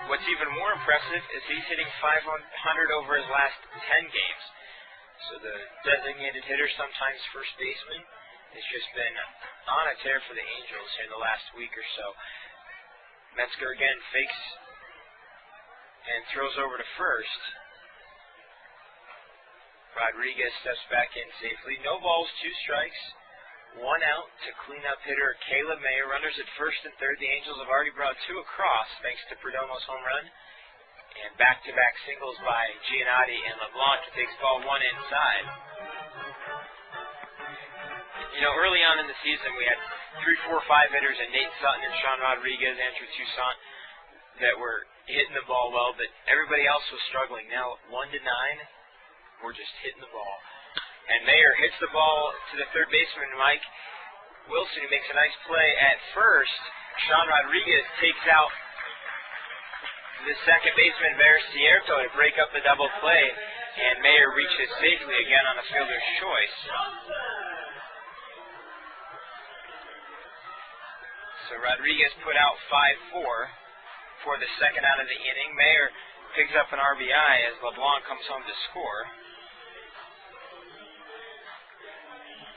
What's even more impressive is he's hitting 500 over his last 10 games. So the designated hitter, sometimes first baseman, has just been on a tear for the Angels here in the last week or so. Metzger again fakes and throws over to first. Rodriguez steps back in safely. No balls, 2 strikes. 1 out to clean-up hitter Caleb Mayer. Runners at first and third. The Angels have already brought 2 across thanks to Perdomo's home run. And back-to-back singles by Giannotti and LeBlanc. He takes ball 1 inside. You know, early on in the season, we had 3, 4, 5 hitters, and Nate Sutton and Sean Rodriguez, Andrew Toussaint, that were hitting the ball well, but everybody else was struggling. Now, 1 to 9, we're just hitting the ball. And Mayer hits the ball to the third baseman, Mike Wilson, who makes a nice play at first. Sean Rodriguez takes out the second baseman, Mayer Cierto, to break up the double play, and Mayer reaches safely again on a fielder's choice. So Rodriguez put out 5-4 for the second out of the inning. Mayer picks up an RBI as LeBlanc comes home to score.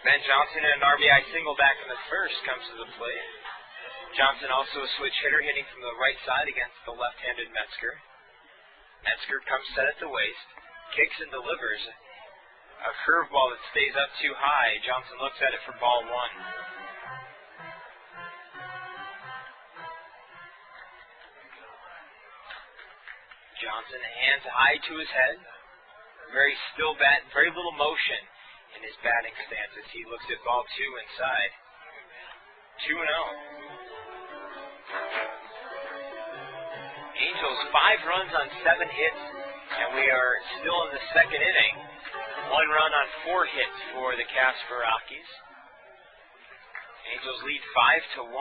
Ben Johnson and an RBI single back in the first comes to the plate. Johnson also a switch hitter, hitting from the right side against the left-handed Metzger. Metzger comes set at the waist, kicks and delivers a curveball that stays up too high. Johnson looks at it for ball 1. Johnson, hands high to his head. Very still bat, very little motion in his batting stance as he looks at ball 2 inside. 2-0. Angels 5 runs on 7 hits, and we are still in the second inning. 1 run on 4 hits for the Casper Rockies. Angels lead 5-1.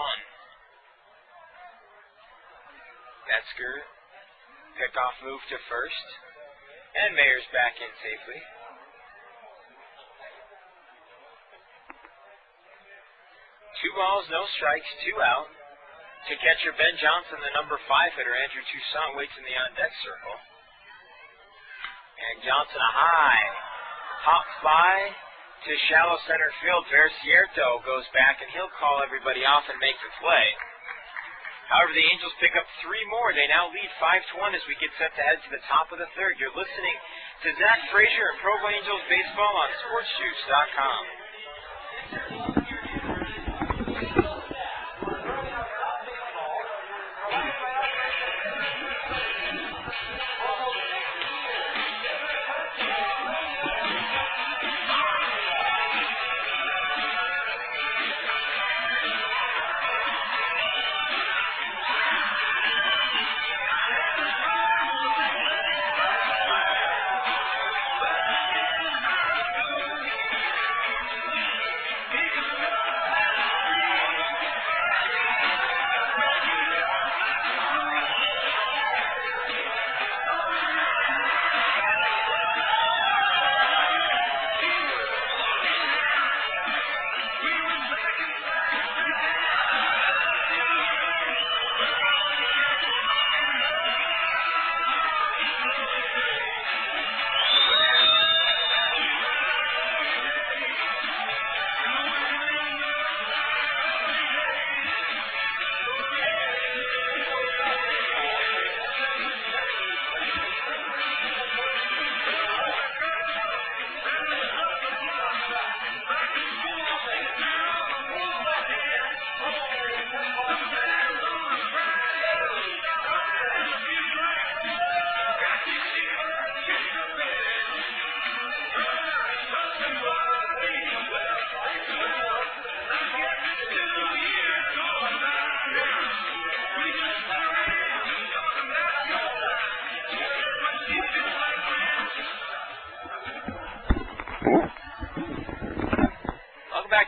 Metzger, pickoff move to first, and Mayer's back in safely. 2 balls, no strikes, 2 out. To catcher Ben Johnson, the number 5 hitter, Andrew Toussaint waits in the on-deck circle. And Johnson a high hop fly to shallow center field. Versierto goes back, and he'll call everybody off and make the play. However, the Angels pick up 3 more. They now lead 5-1 as we get set to head to the top of the third. You're listening to Zach Frazier and Provo Angels Baseball on SportsJuice.com.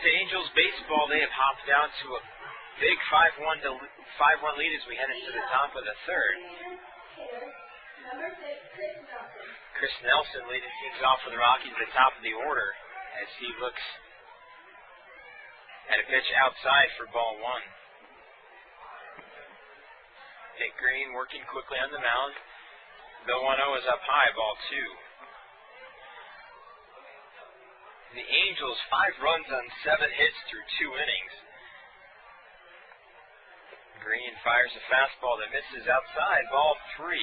Angels baseball, they have hopped down to a big 5-1 lead as we head into the top of the third. Chris Nelson leading things off for the Rockies at the top of the order as he looks at a pitch outside for ball 1. Nick Green working quickly on the mound. The 1-0 is up high, ball 2. The Angels, 5 runs on 7 hits through 2 innings. Green fires a fastball that misses outside, ball 3.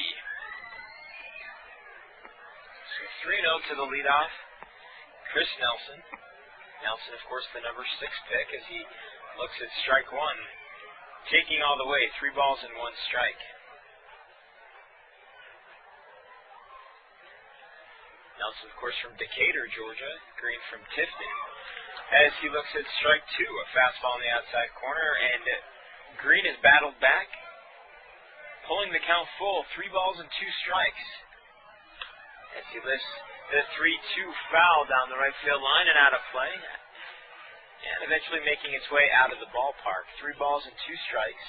So 3-0 to the leadoff, Chris Nelson. Nelson, of course, the number 6 pick as he looks at strike 1. Taking all the way, 3 balls and 1 strike. Nelson, of course, from Decatur, Georgia. Green from Tifton. As he looks at strike 2, a fastball in the outside corner, and Green is battled back, pulling the count full, 3 balls and 2 strikes. As he lifts the 3-2 foul down the right field line and out of play, and eventually making its way out of the ballpark. 3 balls and 2 strikes.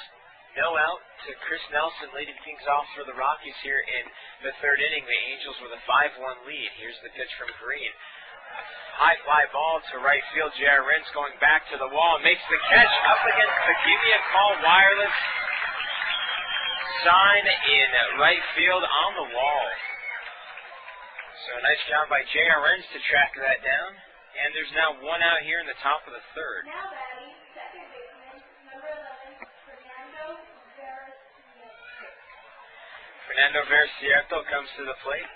No out to Chris Nelson leading things off for the Rockies here in the third inning. The Angels with a 5-1 lead. Here's the pitch from Green. High fly ball to right field. J.R. Rentz going back to the wall and makes the catch up against the Give Me a Call wireless sign in right field on the wall. So a nice job by J.R. Rentz to track that down. And there's now 1 out here in the top of the third. Now batting, second baseman, number 11, Fernando Versierto comes to the plate.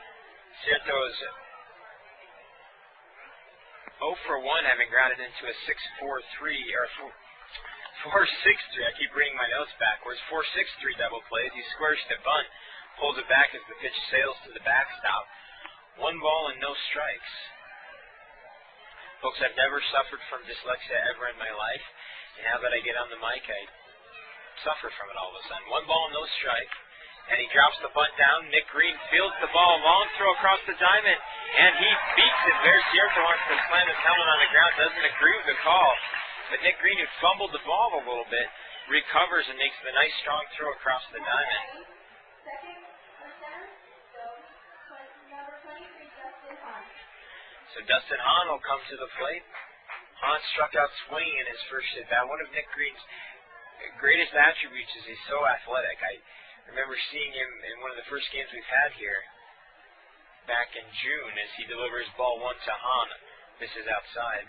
Cierto is 0 for 1, having grounded into a 6-4-3 or 4-6-3. I keep reading my notes backwards. 4-6-3 double play. He squares to bunt, pulls it back as the pitch sails to the backstop. 1 ball and no strikes. Folks, I've never suffered from dyslexia ever in my life. And now that I get on the mic, I suffer from it all of a sudden. 1 ball, no strike. And he drops the bunt down. Nick Green fields the ball. Long throw across the diamond. And he beats it. Cierto wants to slam his helmet on the ground. Doesn't agree with the call. But Nick Green, who fumbled the ball a little bit, recovers and makes the nice strong throw across the diamond. So Dustin Hahn will come to the plate. Hahn struck out swinging in his first at bat. One of Nick Green's greatest attributes is he's so athletic. I remember seeing him in one of the first games we've had here back in June as he delivers ball one to Hahn. Misses outside.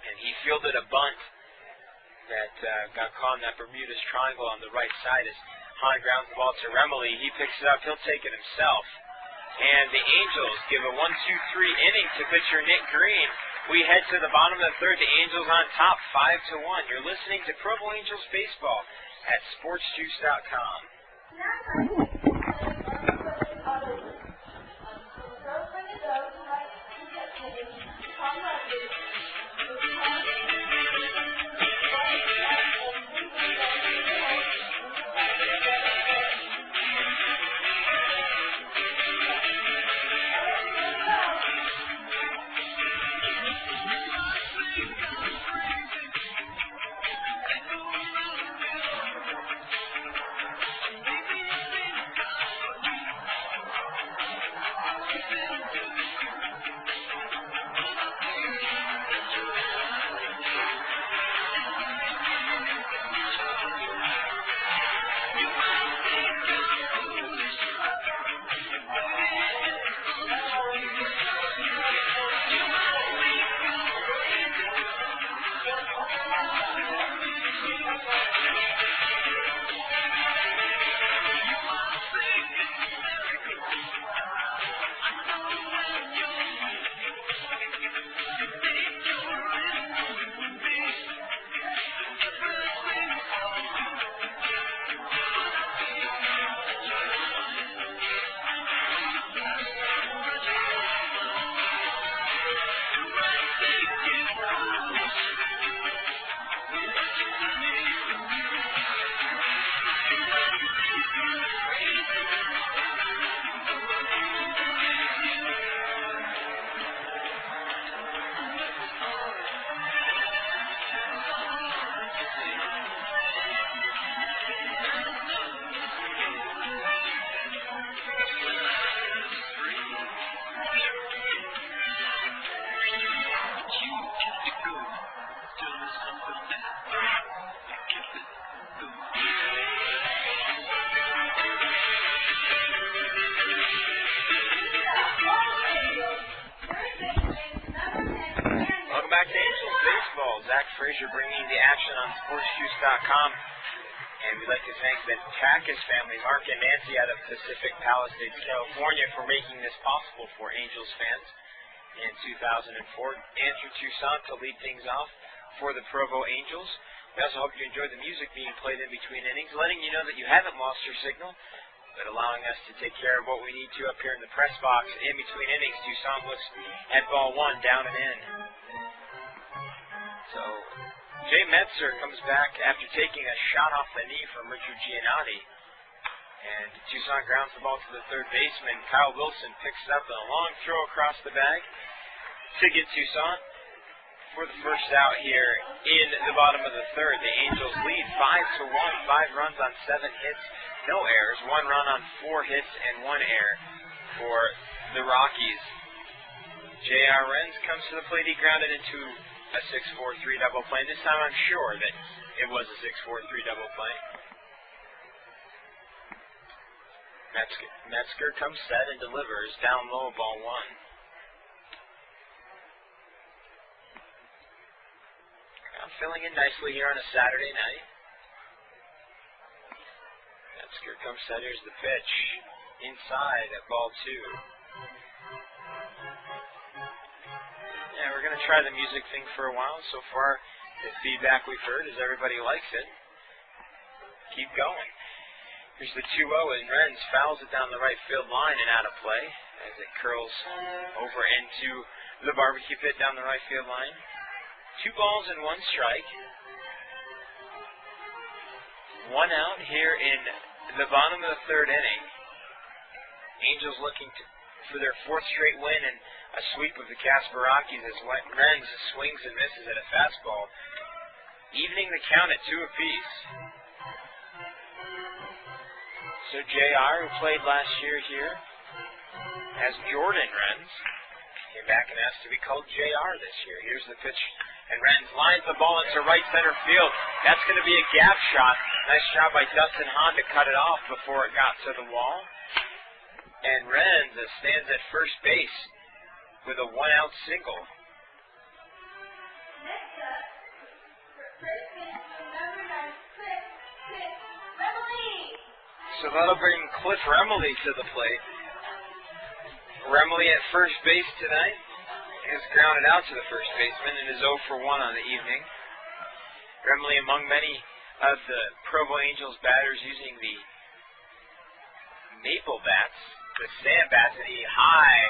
And he fielded a bunt that got caught in that Bermuda's Triangle on the right side as Hahn grounds the ball to Remley. He picks it up. He'll take it himself. And the Angels give a 1-2-3 inning to pitcher Nick Green. We head to the bottom of the third. The Angels on top, 5-1. You're listening to Provo Angels Baseball at SportsJuice.com. Bringing the action on SportsJuice.com. And we'd like to thank the Takis family, Mark and Nancy out of Pacific Palisades, California, for making this possible for Angels fans in 2004. Andrew Toussaint to lead things off for the Provo Angels. We also hope you enjoyed the music being played in between innings, letting you know that you haven't lost your signal, but allowing us to take care of what we need to up here in the press box in between innings. Toussaint looks at ball one, down and in. So Jay Metzer comes back after taking a shot off the knee from Richard Giannotti. And Toussaint grounds the ball to the third baseman. Kyle Wilson picks it up in a long throw across the bag to get Toussaint for the first out here in the bottom of the third. The Angels lead 5-1. 5 runs on 7 hits, no errors. 1 run on 4 hits and 1 error for the Rockies. J.R. Renz comes to the plate. He grounded into a 6-4-3 double play. This time I'm sure that it was a 6-4-3 double play. Metzger comes set and delivers down low, ball one. I'm filling in nicely here on a Saturday night. Metzger comes set. Here's the pitch. Inside at ball two. Yeah, we're going to try the music thing for a while. So far, the feedback we've heard is everybody likes it. Keep going. Here's the 2-0, and Renz fouls it down the right field line and out of play as it curls over into the barbecue pit down the right field line. 2 balls and 1 strike. 1 out here in the bottom of the third inning. Angels looking to for their 4th straight win and a sweep of the Casper Rockies as Renz swings and misses at a fastball, evening the count at 2 apiece. So JR, who played last year here, as Jordan Renz, came back and asked to be called JR this year. Here's the pitch, and Renz lines the ball into right center field. That's going to be a gap shot. Nice job by Dustin Hahn to cut it off before it got to the wall. And Renz stands at first base with a 1-out single. Next up, first baseman number 9, Cliff Remley. So that'll bring Cliff Remley to the plate. Remley at first base tonight is grounded out to the first baseman and is 0 for 1 on the evening. Remley among many of the Provo Angels batters using the maple bats, the sand bats, and a high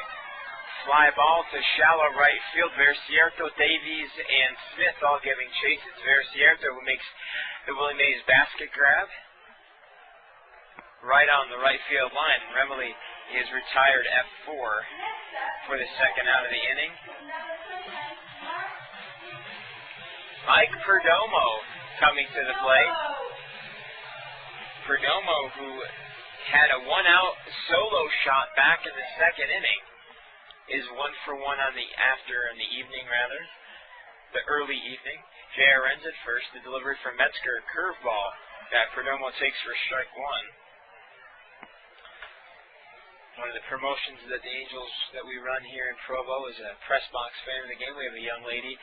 fly ball to shallow right field. Versierto, Davies, and Smith all giving chase. It's Versierto who makes the Willie Mays basket grab right on the right field line. Remley is retired F4 for the second out of the inning. Mike Perdomo coming to the plate. Perdomo, who had a 1-out solo shot back in the second inning, is 1 for 1 on the early evening. J.R. Renz at first. The delivery from Metzger, a curveball that Perdomo takes for strike 1. One of the promotions that the Angels that we run here in Provo is a press box fan of the game. We have a young lady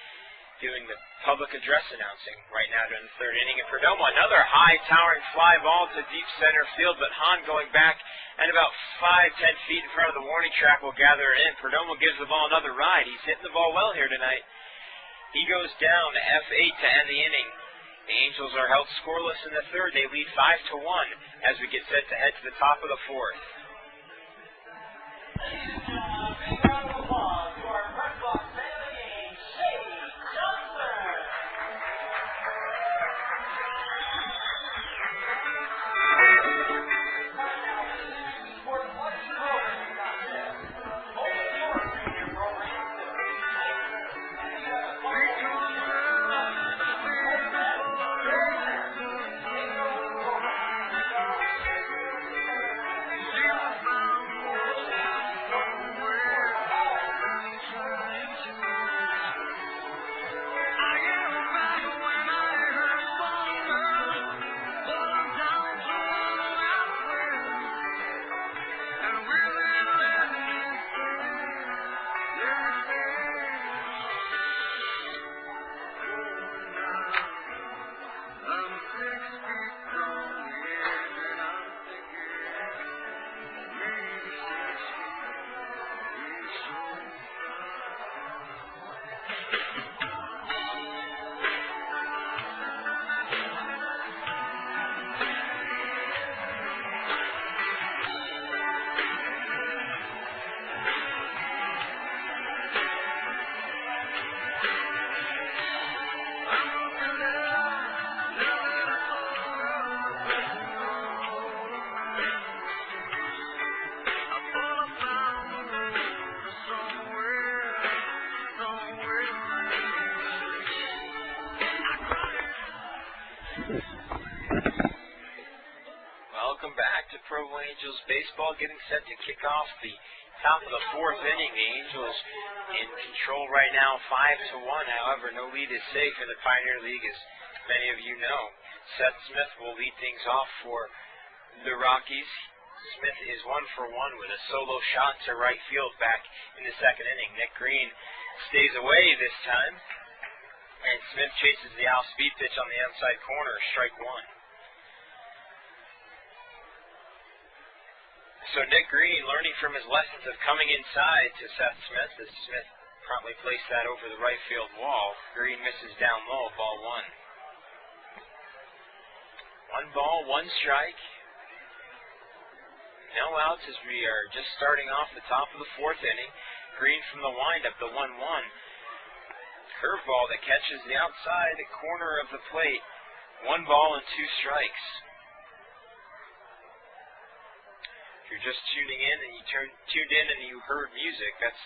doing the public address announcing right now during the 3rd inning. And Perdomo, another high towering fly ball to deep center field, but Hahn going back and about 5-10 feet in front of the warning track will gather it in. Perdomo gives the ball another ride. He's hitting the ball well here tonight. He goes down to F8 to end the inning. The Angels are held scoreless in the 3rd. They lead 5-1 as we get set to head to the top of the 4th. Ladies and gentlemen, big round of applause to our press box man of the game, Shea Johnson. For the Rockies programming contest, open source senior programs that reach you have a phone Welcome back to Provo Angels baseball, getting set to kick off the top of the 4th inning. The Angels in control right now, 5-1. However, no lead is safe in the Pioneer League, as many of you know. Seth Smith will lead things off for the Rockies. Smith is 1 for 1 with a solo shot to right field back in the 2nd inning. Nick Green stays away this time, and Smith chases the off-speed pitch on the outside corner, strike 1. So Nick Green learning from his lessons of coming inside to Seth Smith, as Smith promptly placed that over the right field wall. Green misses down low, ball 1. 1 ball, 1 strike. No outs as we are just starting off the top of the 4th inning. Green from the windup, the 1-1. Curveball that catches the outside corner of the plate. 1 ball and 2 strikes. If you're just tuning in and you tuned in and you heard music, that's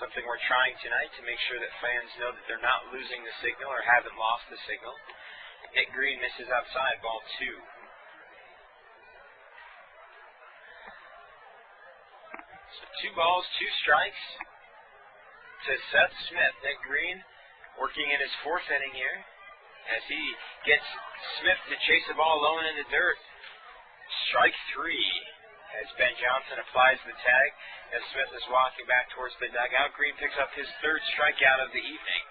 something we're trying tonight to make sure that fans know that they're not losing the signal or haven't lost the signal. Nick Green misses outside, ball 2. So 2 balls, 2 strikes to Seth Smith. Nick Green working in his 4th inning here as he gets Smith to chase the ball low and in the dirt. Strike 3 as Ben Johnson applies the tag as Smith is walking back towards the dugout. Green picks up his 3rd strikeout of the evening.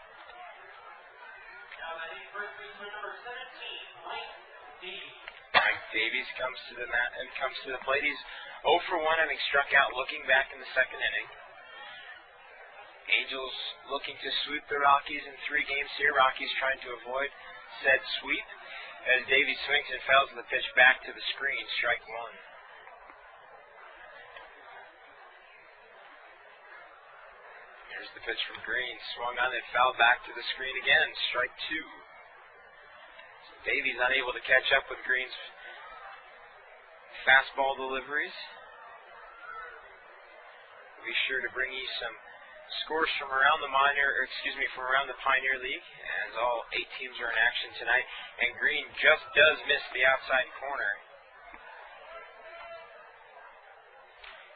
Now batting first baseman number 17, Mike Davies. Mike Davies comes to the mat and comes to the plate. He's 0 for 1, having struck out looking back in the 2nd inning. Angels looking to sweep the Rockies in 3 games here. Rockies trying to avoid said sweep as Davies swings and fouls the pitch back to the screen. Strike 1. Here's the pitch from Green. Swung on and fouled back to the screen again. Strike 2. So Davies unable to catch up with Green's fastball deliveries. Be sure to bring you some scores from around the from around the Pioneer League, as all 8 teams are in action tonight. And Green just does miss the outside corner.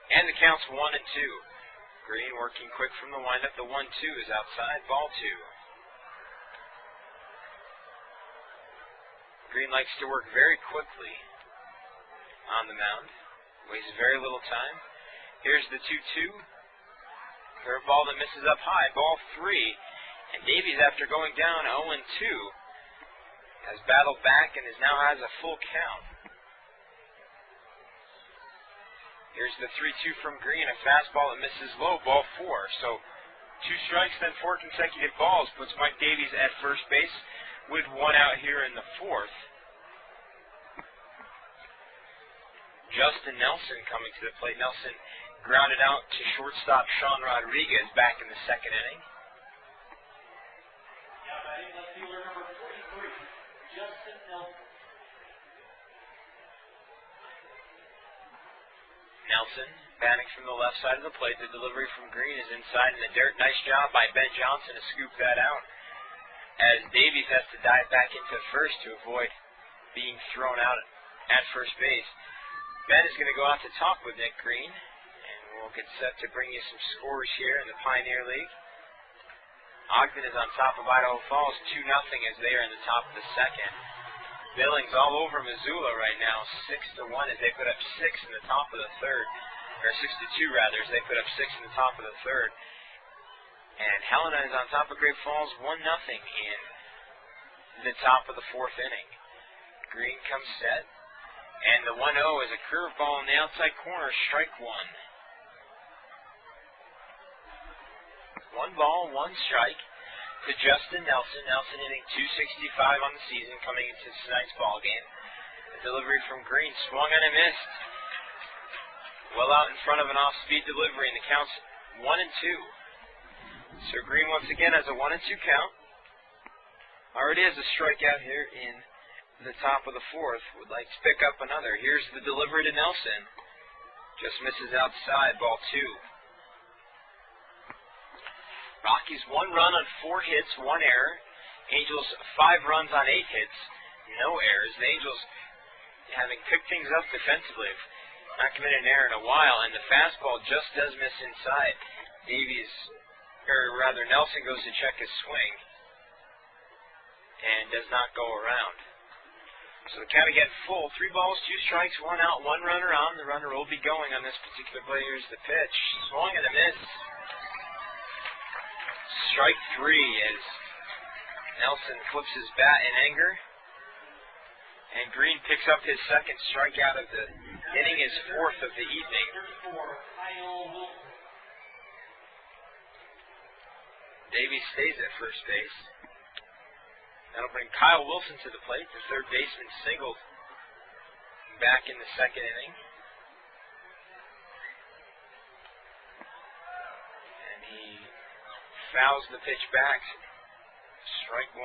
And the count's 1-2. Green working quick from the windup. The 1-2 is outside, ball 2. Green likes to work very quickly on the mound. Wastes very little time. Here's the 2-2. Curveball that misses up high, ball 3. And Davies, after going down 0-2, has battled back and now has a full count. Here's the 3-2 from Green, a fastball that misses low, ball 4. So 2 strikes, then 4 consecutive balls puts Mike Davies at first base with 1 out here in the 4th. Justin Nelson coming to the plate. Nelson grounded out to shortstop Sean Rodriguez back in the 2nd inning. Now batting left fielder number 43, Justin Nelson. Nelson batting from the left side of the plate. The delivery from Green is inside in the dirt. Nice job by Ben Johnson to scoop that out, as Davies has to dive back into first to avoid being thrown out at first base. Ben is going to go out to talk with Nick Green, and we'll get set to bring you some scores here in the Pioneer League. Ogden is on top of Idaho Falls 2-0 as they are in the top of the 2nd. Billings all over Missoula right now, 6-1 as they put up 6 in the top of the 3rd, or 6-2 rather, as they put up 6 in the top of the 3rd. And Helena is on top of Great Falls 1-0 in the top of the 4th inning. Green comes set, and the 1-0 is a curveball in the outside corner, strike 1. 1 ball, 1 strike to Justin Nelson. Nelson hitting .265 on the season coming into tonight's ball game. The delivery from Green swung on and missed. Well out in front of an off-speed delivery, and the count's 1-2. So Green once again has a 1-2 count. Already has a strikeout here in the top of the 4th. Would like to pick up another. Here's the delivery to Nelson. Just misses outside, ball 2. Rockies 1 run on 4 hits, 1 error. Angels 5 runs on 8 hits, no errors. The Angels having picked things up defensively, not committed an error in a while, and the fastball just does miss inside. Nelson goes to check his swing and does not go around. So the count again full. 3 balls, 2 strikes, 1 out, 1 runner on. The runner will be going on this particular play. Here's the pitch. Swung and a miss. Strike 3 as Nelson flips his bat in anger. And Green picks up his 2nd strikeout of the inning, his 4th of the evening. Davies stays at first base. That'll bring Kyle Wilson to the plate. The 3rd baseman singled back in the 2nd inning. And he fouls the pitch back. Strike 1.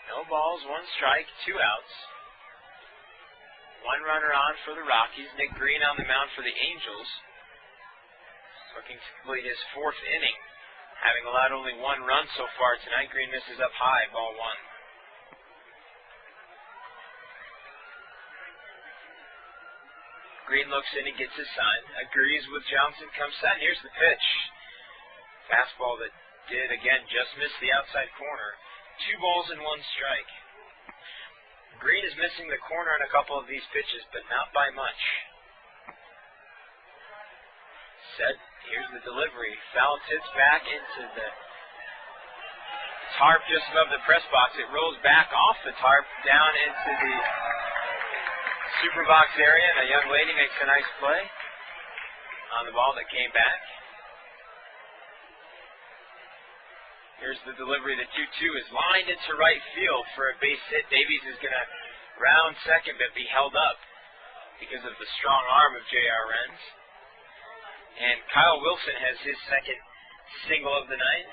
No ball. balls, 1 strike, 2 outs. 1 runner on for the Rockies. Nick Green on the mound for the Angels. Looking to complete his 4th inning. Having allowed only 1 run so far tonight, Green misses up high, ball 1. Green looks in and gets his sign. Agrees with Johnson, comes set. Here's the pitch. Fastball that did, again, just miss the outside corner. 2 balls and 1 strike. Green is missing the corner on a couple of these pitches, but not by much. Set. Here's the delivery. Foul tips back into the tarp just above the press box. It rolls back off the tarp down into the super box area, and a young lady makes a nice play on the ball that came back. Here's the delivery. The 2-2 is lined into right field for a base hit. Davies is going to round second, but be held up because of the strong arm of J.R. Renz. And Kyle Wilson has his 2nd single of the night.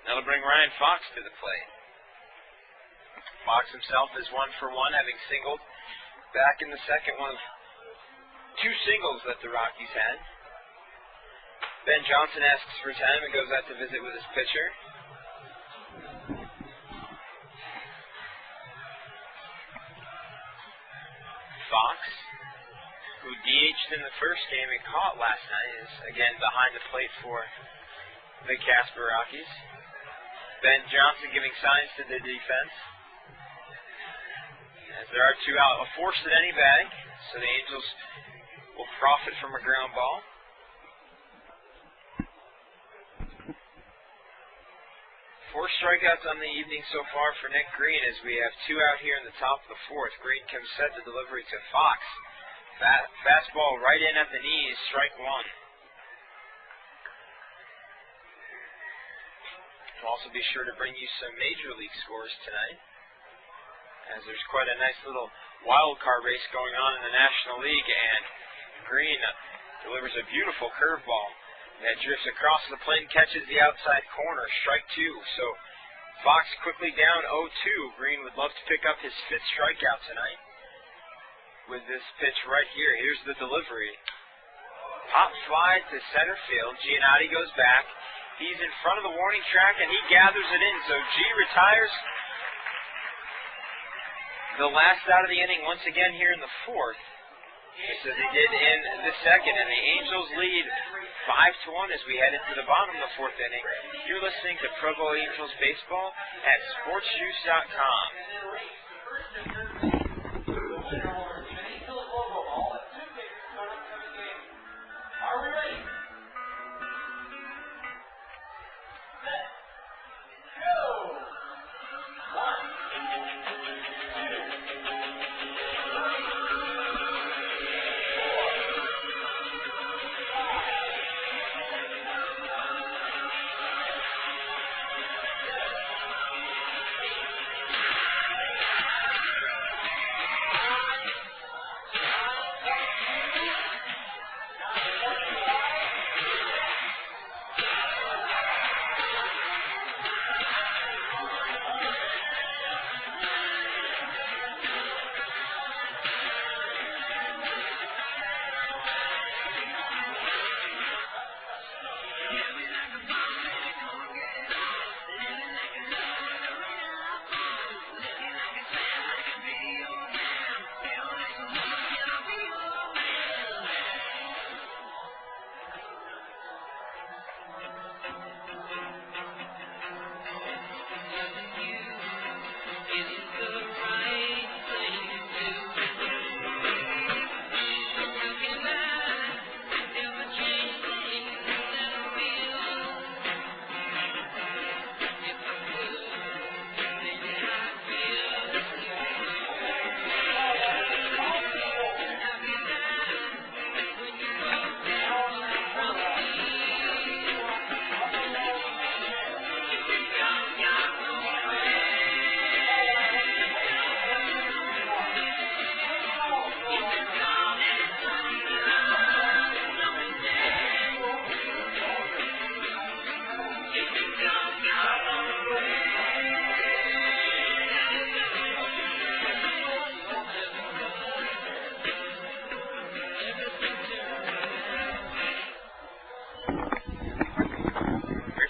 That'll bring Ryan Fox to the plate. Fox himself is 1 for 1, having singled back in the 2nd, one of 2 singles that the Rockies had. Ben Johnson asks for time and goes out to visit with his pitcher. Fox, who DH'd in the first game and caught last night, is again behind the plate for the Casper Rockies. Ben Johnson giving signs to the defense. As there are 2 out, a force at any bag, so the Angels will profit from a ground ball. 4 strikeouts on the evening so far for Nick Green, as we have 2 out here in the top of the 4th. Green comes set, the delivery to Fox. Fastball right in at the knees, strike 1. We'll also be sure to bring you some Major League scores tonight, as there's quite a nice little wild card race going on in the National League, and Green delivers a beautiful curveball that drifts across the plate and catches the outside corner, strike 2. So Fox quickly down 0-2. Green would love to pick up his 5th strikeout tonight with this pitch right here. Here's the delivery. Pop fly to center field. Giannotti goes back. He's in front of the warning track, and he gathers it in. So G retires the last out of the inning once again here in the 4th, just as he did in the 2nd. And the Angels lead 5-1 as we head into the bottom of the 4th inning. You're listening to Provo Angels Baseball at sportsjuice.com. Are we ready? Set. Go! 1, 2, 3, 4, 5.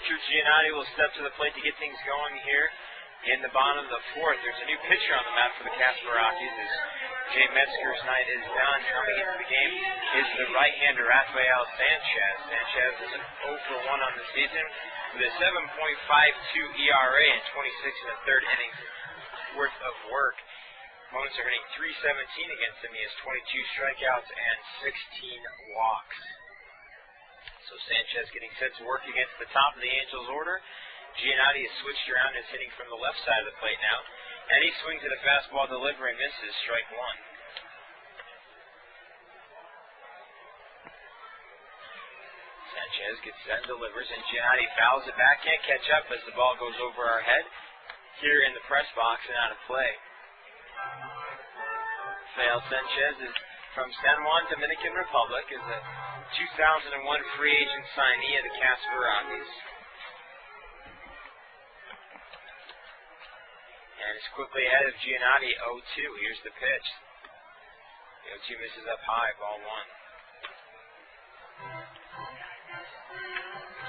Richard Giannotti will step to the plate to get things going here in the bottom of the fourth. There's a new pitcher on the mat for the Casper Rockies as Jay Metzger's night is done. Coming into the game is the right-hander Rafael Sanchez. Sanchez is an 0 for 1 on the season with a 7.52 ERA and 26 1/3 innings worth of work. Opponents are hitting .317 against him. He has 22 strikeouts and 16 walks. So Sanchez getting set to work against the top of the Angels order. Giannotti is switched around and is hitting from the left side of the plate now. And he swings at a fastball delivery, misses, strike one. Sanchez gets set and delivers, and Giannotti fouls it back. Can't catch up as the ball goes over our head here in the press box and out of play. Rafael Sanchez is from San Juan, Dominican Republic, is a 2001 free agent signee of the Casper Rockies. And is quickly ahead of Giannotti, 0-2. Here's the pitch. The 0-2 misses up high, ball one.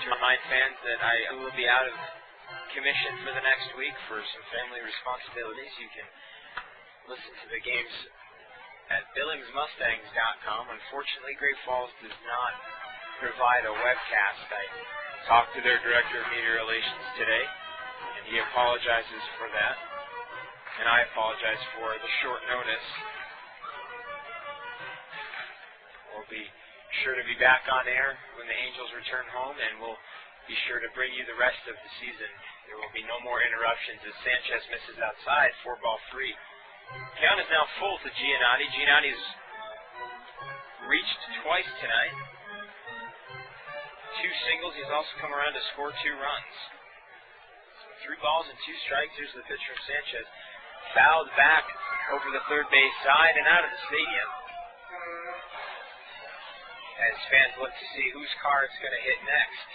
To remind fans that I will be out of commission for the next week for some family responsibilities. You can listen to the games at BillingsMustangs.com. Unfortunately, Great Falls does not provide a webcast. I talked to their director of media relations today, and he apologizes for that. And I apologize for the short notice. We'll be sure to be back on air when the Angels return home, and we'll be sure to bring you the rest of the season. There will be no more interruptions as Sanchez misses outside, 4-ball free. Count is now full to Giannotti. Giannotti's reached twice tonight. 2 singles. He's also come around to score 2 runs. So 3 balls and 2 strikes. Here's the pitch from Sanchez. Fouled back over the third base side and out of the stadium. As fans look to see whose car it's going to hit next.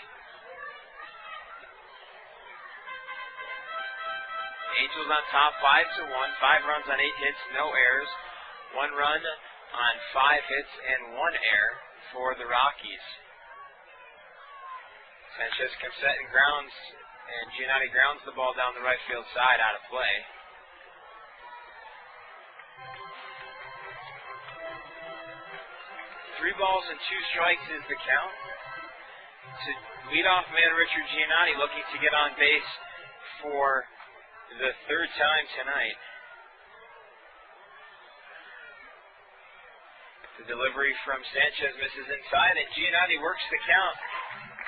Angels on top, 5-1. 5 runs on 8 hits, no errors. 1 run on 5 hits and 1 error for the Rockies. Sanchez comes set and grounds, and Giannotti grounds the ball down the right field side out of play. Three balls and 2 strikes is the count. To leadoff man Richard Giannotti looking to get on base for the 3rd time tonight. The delivery from Sanchez misses inside, and Giannotti works the count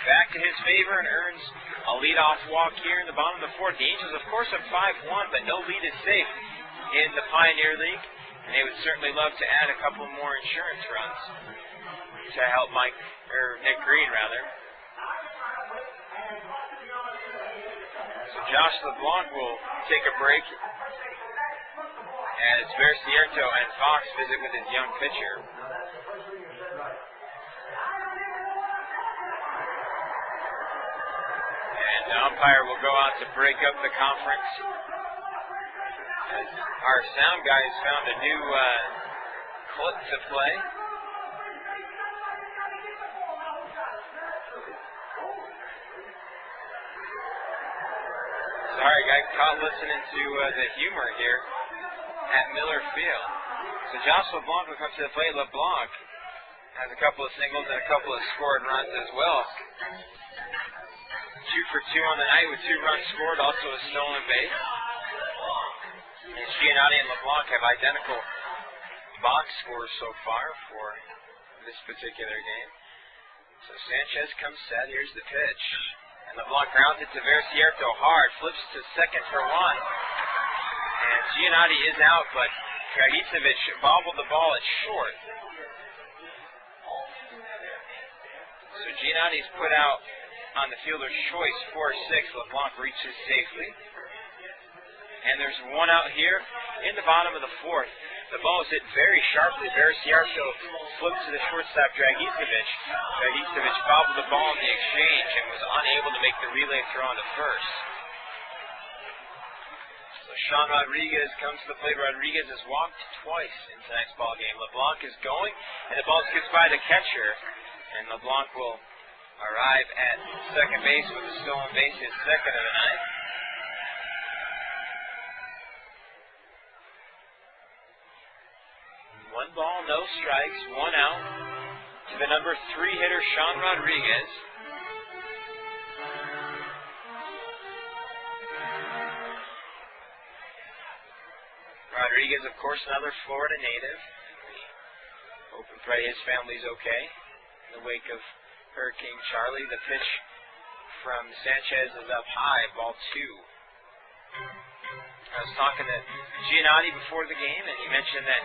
back to his favor and earns a leadoff walk here in the bottom of the 4th. The Angels, of course, are 5-1, but no lead is safe in the Pioneer League, and they would certainly love to add a couple more insurance runs to help Nick Green, rather. So Josh LeBlanc will take a break as Versierto and Fox visit with his young pitcher. And the umpire will go out to break up the conference. As our sound guys found a new clip to play. Sorry, I got caught listening to the humor here at Miller Field. So Josh LeBlanc will come to the plate. LeBlanc has a couple of singles and a couple of scored runs as well. 2 for 2 on the night with 2 runs scored, also a stolen base. And Giannotti and LeBlanc have identical box scores so far for this particular game. So Sanchez comes set. Here's the pitch. And LeBlanc grounds it to Versierto hard. Flips to second for 1. And Giannotti is out, but Dragicevic bobbled the ball at short. So Giannotti's put out on the fielder's choice, 4-6. LeBlanc reaches safely. And there's 1 out here in the bottom of the 4th. The ball is hit very sharply. Versierto flipped to the shortstop, Dragicevic. Dragicevic bobbled the ball in the exchange and was unable to make the relay throw on to first. So Sean Rodriguez comes to the plate. Rodriguez has walked twice in tonight's ball game. LeBlanc is going, and the ball skips by the catcher. And LeBlanc will arrive at second base with a stolen base, his second of the night. One ball, no strikes, one out to the number 3 hitter, Sean Rodriguez. Rodriguez, of course, another Florida native. We hope and pray his family's okay in the wake of Hurricane Charlie. The pitch from Sanchez is up high, ball 2. I was talking to Giannotti before the game, and he mentioned that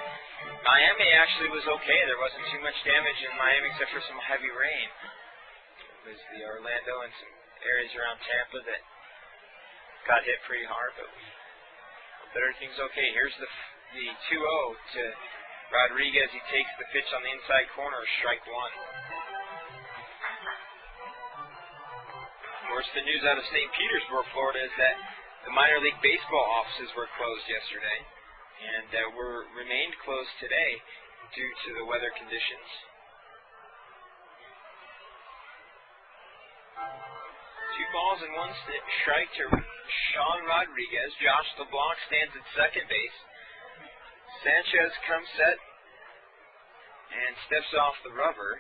Miami actually was okay. There wasn't too much damage in Miami except for some heavy rain. It was the Orlando and some areas around Tampa that got hit pretty hard, but we hope that everything's okay. Here's the 2-0 to Rodriguez. He takes the pitch on the inside corner, strike one. Of course, the news out of St. Petersburg, Florida is that the minor league baseball offices were closed yesterday and remained closed today due to the weather conditions. 2 balls and 1 strike to Sean Rodriguez. Josh LeBlanc stands at second base. Sanchez comes set and steps off the rubber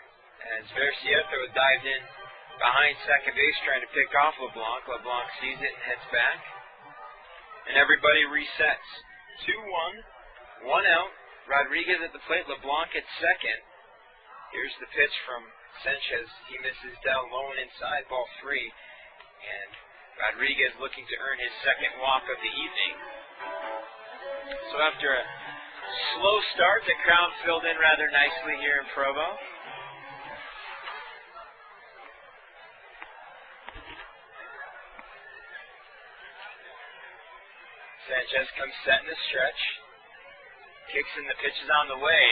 as Vercierto dived in behind second base trying to pick off LeBlanc. LeBlanc sees it and heads back. And everybody resets. 2-1, 1 out. Rodriguez at the plate, LeBlanc at second. Here's the pitch from Sanchez. He misses down low and inside, ball 3. And Rodriguez looking to earn his second walk of the evening. So after a slow start, the crowd filled in rather nicely here in Provo. Sanchez comes set in the stretch. Kicks in, the pitch is on the way.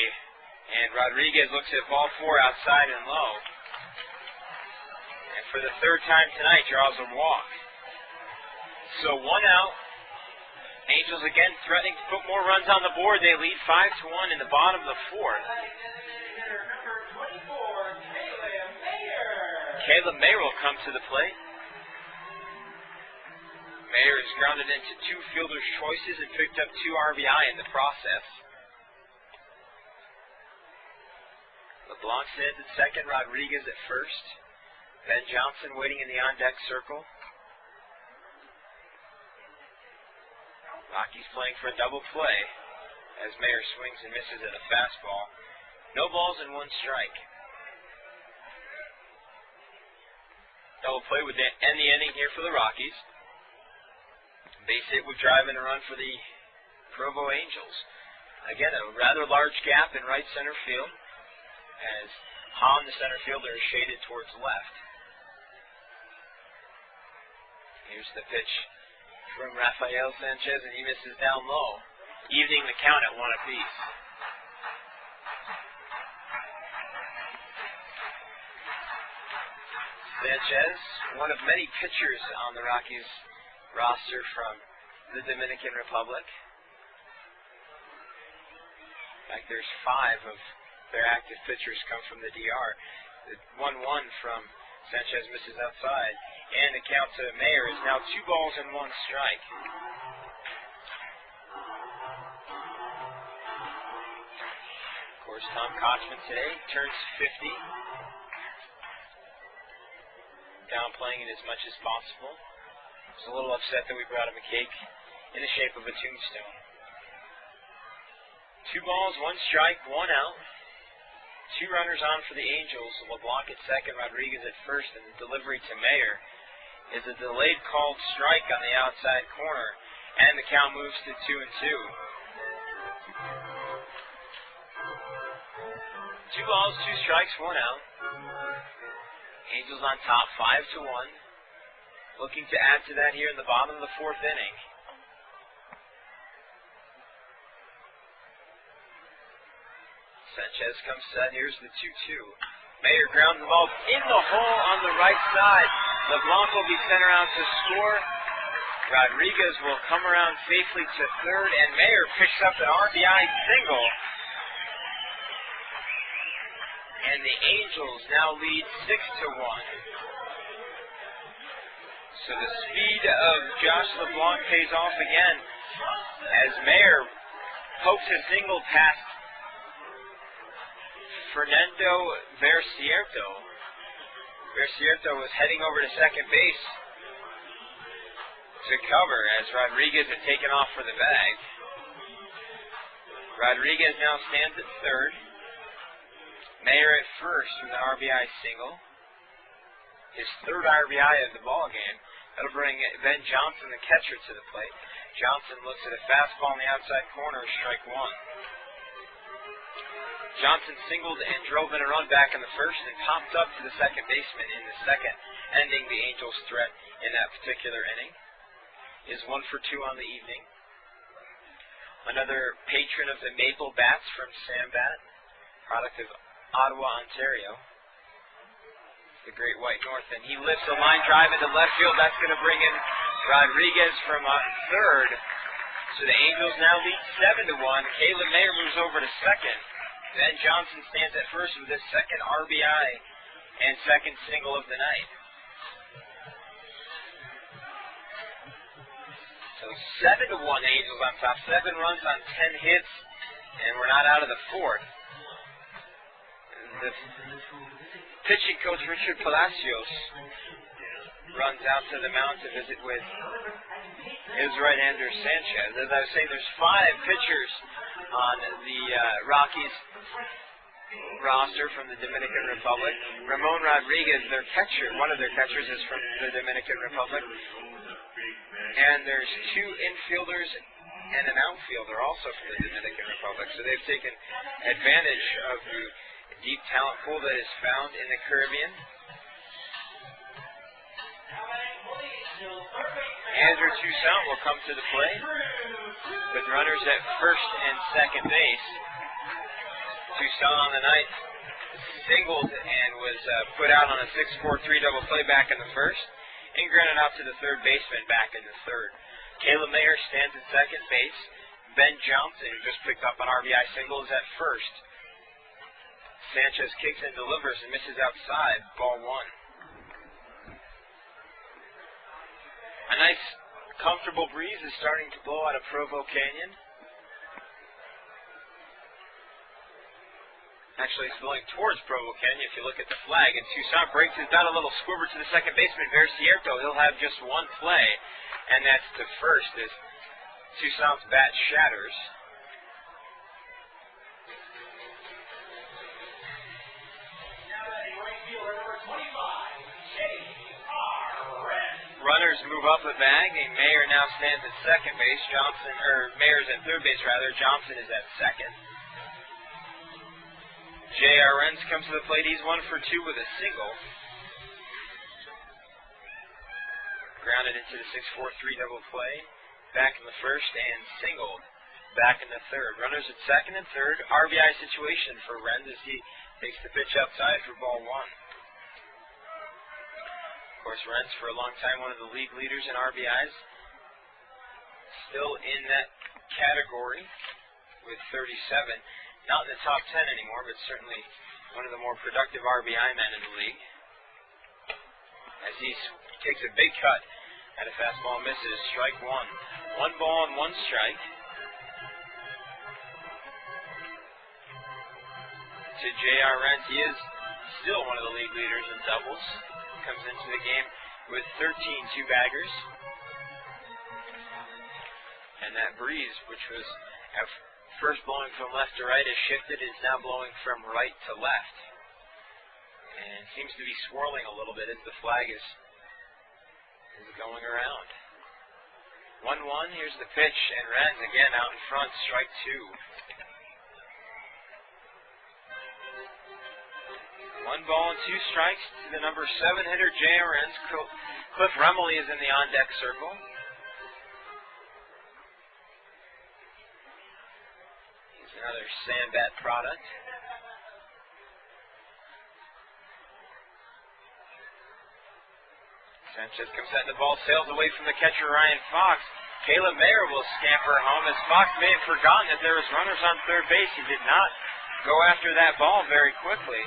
And Rodriguez looks at ball 4 outside and low. And for the third time tonight, draws a walk. So 1 out. Angels again threatening to put more runs on the board. They lead 5-1 in the bottom of the 4th. Caleb Mayer will come to the plate. Mayer is grounded into 2 fielder's choices and picked up 2 RBI in the process. LeBlanc stands at second, Rodriguez at first. Ben Johnson waiting in the on-deck circle. Rockies playing for a double play as Mayer swings and misses at a fastball. No balls and 1 strike. Double play would end the inning here for the Rockies. Base hit would drive in a run for the Provo Angels. Again, a rather large gap in right center field as Hahn, the center fielder, is shaded towards left. Here's the pitch from Rafael Sanchez, and he misses down low, evening the count at 1 apiece. Sanchez, one of many pitchers on the Rockies roster from the Dominican Republic. In fact, there's 5 of their active pitchers come from the DR. The 1-1 from Sanchez misses outside, and the count to Mayer is now 2 balls and 1 strike. Of course, Tom Kochman today turns 50. Downplaying it as much as possible. Was a little upset that we brought him a cake in the shape of a tombstone. 2 balls, 1 strike, 1 out. 2 runners on for the Angels. LeBlanc at second, Rodriguez at first, and the delivery to Mayer is a delayed called strike on the outside corner, and the count moves to 2-2. 2 balls, 2 strikes, 1 out. Angels on top, 5-1. Looking to add to that here in the bottom of the 4th inning. Sanchez comes set. Here's the 2-2. Mayer grounds the ball in the hole on the right side. LeBlanc will be sent around to score. Rodriguez will come around safely to third, and Mayer picks up an RBI single. And and the Angels now lead 6-1. So the speed of Josh LeBlanc pays off again as Mayer pokes a single past Fernando Versierto. Versierto was heading over to second base to cover as Rodriguez had taken off for the bag. Rodriguez now stands at third. Mayer at first with an RBI single. His third RBI of the ball game. That'll bring Ben Johnson, the catcher, to the plate. Johnson looks at a fastball in the outside corner, strike one. Johnson singled and drove in a run back in the first and popped up to the second baseman in the second, ending the Angels' threat in that particular inning. Is 1 for 2 on the evening. Another patron of the Maple Bats from Sambat, product of Ottawa, Ontario. The Great White North, and he lifts a line drive into left field. That's going to bring in Rodriguez from third. So the Angels now lead 7-1. Caleb Mayer moves over to second. Ben Johnson stands at first with his second RBI and second single of the night. So 7-1 Angels on top. 7 runs on 10 hits, and we're not out of the fourth. The pitching coach Richard Palacios runs out to the mound to visit with his right-hander Sanchez. As I was saying, there's 5 pitchers on the Rockies roster from the Dominican Republic. Ramon Rodriguez, their catcher, one of their catchers is from the Dominican Republic. And there's 2 infielders and an outfielder also from the Dominican Republic. So they've taken advantage of the deep talent pool that is found in the Caribbean. Andrew Toussaint will come to the plate with runners at first and second base. Toussaint on the night singled and was put out on a 6-4-3 double play back in the first, and grounded out to the third baseman back in the third. Caleb Mayer stands at second base. Ben Johnson, who just picked up an RBI single, is at first. Sanchez kicks and delivers and misses outside. Ball 1. A nice, comfortable breeze is starting to blow out of Provo Canyon. Actually, it's blowing towards Provo Canyon if you look at the flag. And Toussaint breaks his bat, a little squibber to the second baseman, Versierto. He'll have just one play, and that's to first as Toussaint's bat shatters. Runners move up the bag, and Mayer now stands at second base. Mayer's at third base, rather. Johnson is at second. J.R. Renz comes to the plate. He's 1 for 2 with a single. Grounded into the 6-4-3 double play. Back in the first and singled. Back in the third. Runners at second and third. RBI situation for Renz as he takes the pitch outside for ball 1. Of course, Renz for a long time one of the league leaders in RBIs. Still in that category with 37. Not in the top 10 anymore, but certainly one of the more productive RBI men in the league. As he takes a big cut at a fastball, misses. Strike 1. 1 ball and 1 strike. To J.R. Renz, he is still one of the league leaders in doubles. Comes into the game with 13 two-baggers. And that breeze, which was at first blowing from left to right, has shifted. It's now blowing from right to left. And it seems to be swirling a little bit as the flag is going around. 1-1, here's the pitch, and Renz again out in front, strike 2. 1 ball and 2 strikes to the number 7 hitter, J.R. Renz. Cliff Remley is in the on-deck circle. He's another Sambat product. Sanchez comes set, and the ball sails away from the catcher, Ryan Fox. Caleb Mayer will scamper home as Fox may have forgotten that there was runners on third base. He did not go after that ball very quickly.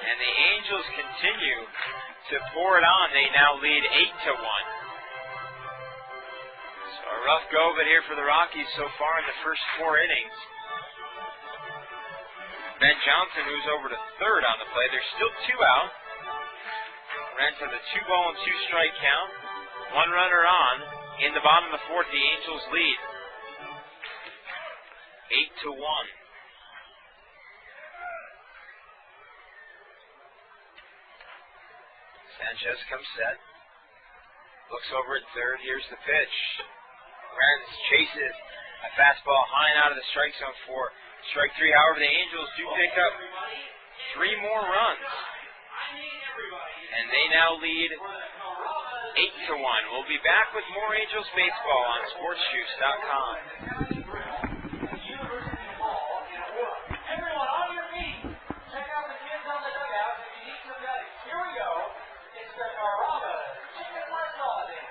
And the Angels continue to pour it on. They now lead 8-1. So a rough go of it here for the Rockies so far in the first 4 innings. Ben Johnson moves over to third on the play. There's still 2 out. Rents have a 2-ball and 2-strike count. 1 runner on. In the bottom of the 4th, the Angels lead 8-1. Sanchez comes set. Looks over at third. Here's the pitch. Renz chases a fastball high and out of the strike zone for strike 3. However, the Angels do pick up 3 more runs. And they now lead 8-1. We'll be back with more Angels baseball on SportsJuice.com. Everyone on your feet. Check out the kids on the dugout. If you need some guys, here we go. It's the Carrabba Chicken Marsala Day.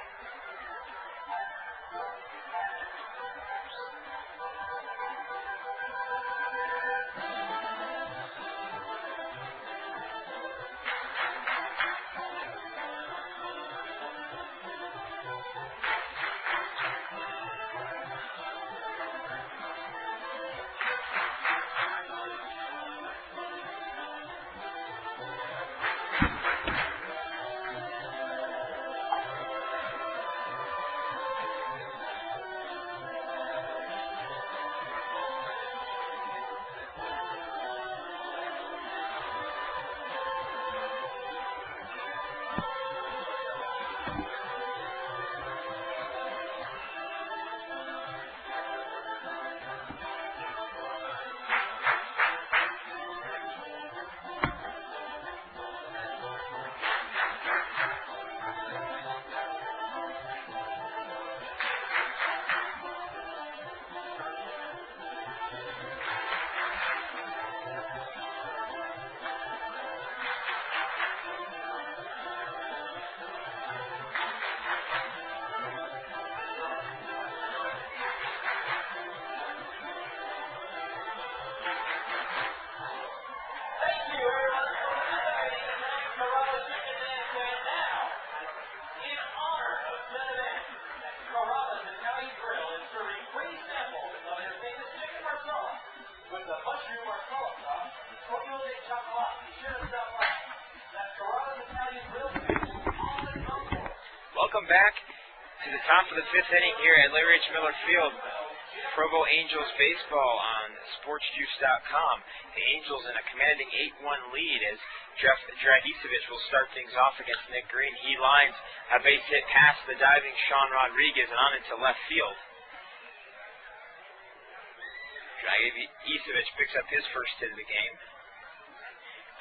Welcome back to the top of the 5th inning here at Larry H. Miller Field. Provo Angels baseball on SportsJuice.com. The Angels in a commanding 8-1 lead as Jeff Dragisevich will start things off against Nick Green. He lines a base hit past the diving Sean Rodriguez and on into left field. Dragisevich picks up his first hit of the game.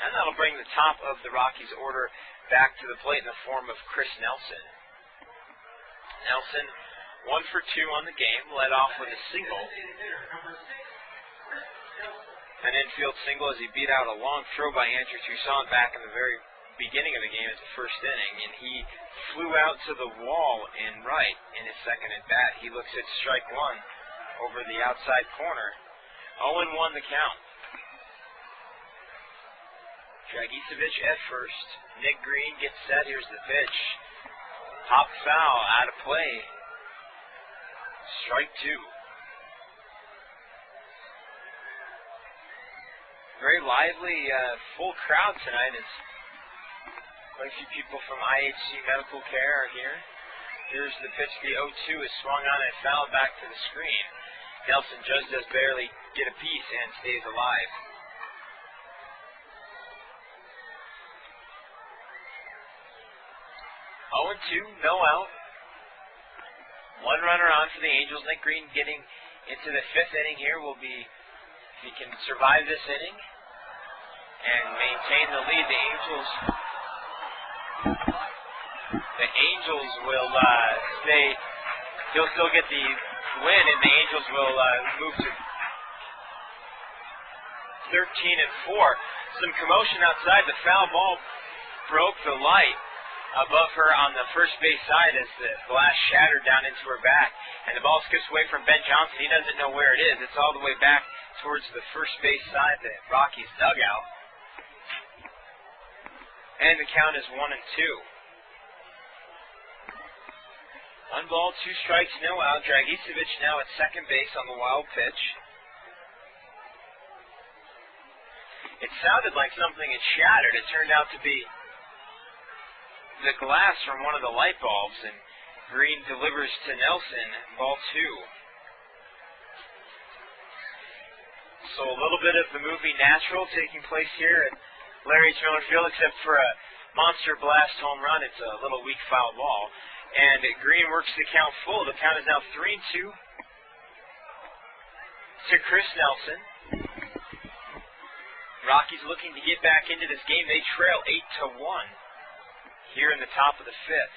And that'll bring the top of the Rockies order back to the plate in the form of Chris Nelson. Nelson, 1 for 2 on the game, led off with a single. An infield single as he beat out a long throw by Andrew Toussaint back in the very beginning of the game at the first inning, and he flew out to the wall in right in his second at bat. He looks at strike 1 over the outside corner. 0-1 the count. Dragisevich at first. Nick Green gets set. Here's the pitch. Pop foul, out of play. Strike 2. Very lively, full crowd tonight as quite a few people from IHC Medical Care are here. Here's the pitch. The 0-2 is swung on and fouled back to the screen. Nelson just does barely get a piece and stays alive. Two, no out. 1 runner on for the Angels. Nick Green getting into the 5th inning here will be, if he can survive this inning and maintain the lead, the Angels will stay. He'll still get the win, and the Angels will move to 13-4. Some commotion outside. The foul ball broke the light above her on the first base side as the glass shattered down into her back. And the ball skips away from Ben Johnson. He doesn't know where it is. It's all the way back towards the first base side, the Rockies dugout. And the count is 1-2. 1 ball, 2 strikes, no out. Dragicevic now at second base on the wild pitch. It sounded like something had shattered. It turned out to be the glass from one of the light bulbs, and Green delivers to Nelson, ball 2. So a little bit of the movie Natural taking place here at Larry H. Miller Field, except for a monster blast home run. It's a little weak foul ball. And Green works the count full. The count is now 3-2 to Chris Nelson. Rockies looking to get back into this game. They trail 8-1 here in the top of the 5th.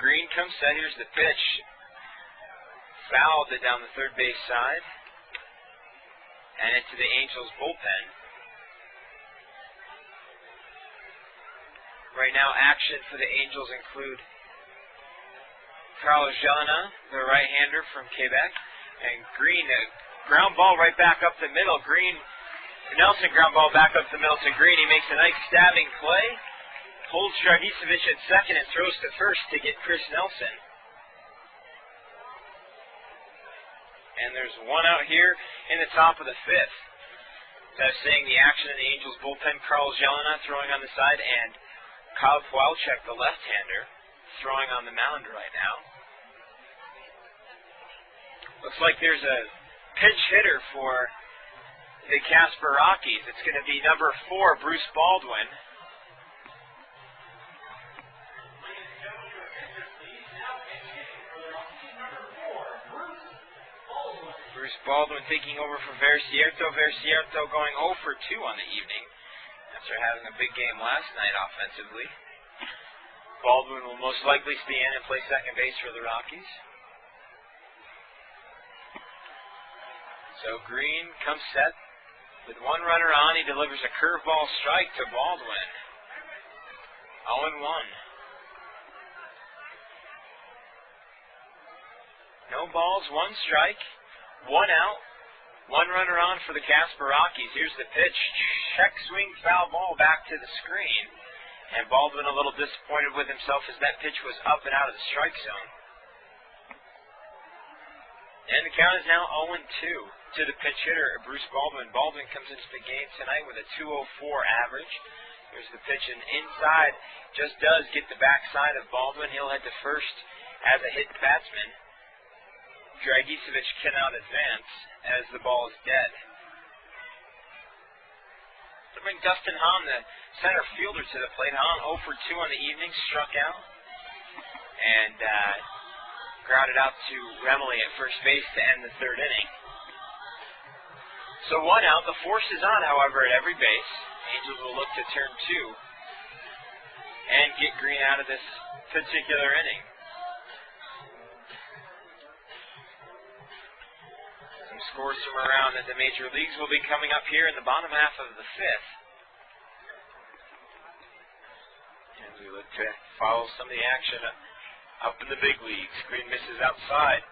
Green comes set. Here's the pitch. Fouled it down the third base side and into the Angels bullpen. Right now, action for the Angels include Carlos Jelena, the right-hander from Quebec, and Green, a ground ball right back up the middle. Nelson ground ball back up the middle to Green. He makes a nice stabbing play, holds Dragicevic at second and throws to first to get Chris Nelson. And there's one out here in the top of the 5th. As I was saying, the action in the Angels bullpen, Carlos Jelena throwing on the side, and Kyle Pawelczyk, the left-hander, throwing on the mound right now. Looks like there's a pinch hitter for the Casper Rockies. It's going to be number 4, Bruce Baldwin. Bruce Baldwin taking over for Versierto. Versierto going 0 for 2 on the evening after having a big game last night offensively. Baldwin will most likely stay in and play second base for the Rockies. So Green comes set with 1 runner on. He delivers a curveball strike to Baldwin. 0-1. No balls, 1 strike, 1 out. 1 runner on for the Casper Rockies. Here's the pitch. Check swing, foul ball back to the screen. And Baldwin a little disappointed with himself as that pitch was up and out of the strike zone. And the count is now 0-2 to the pitch hitter, Bruce Baldwin. Baldwin comes into the game tonight with a 2.04 average. Here's the pitch, and inside just does get the backside of Baldwin. He'll head to first as a hit batsman. Dragicevic cannot advance as the ball is dead. To bring Dustin Hahn, the center fielder, to the plate. Hahn 0 for 2 on the evening, struck out, and grounded out to Remley at first base to end the 3rd inning. So 1 out. The force is on, however, at every base. Angels will look to turn 2 and get Green out of this particular inning. Scores from around in the major leagues will be coming up here in the bottom half of the 5th. And we look to follow some of the action up in the big leagues. Green misses outside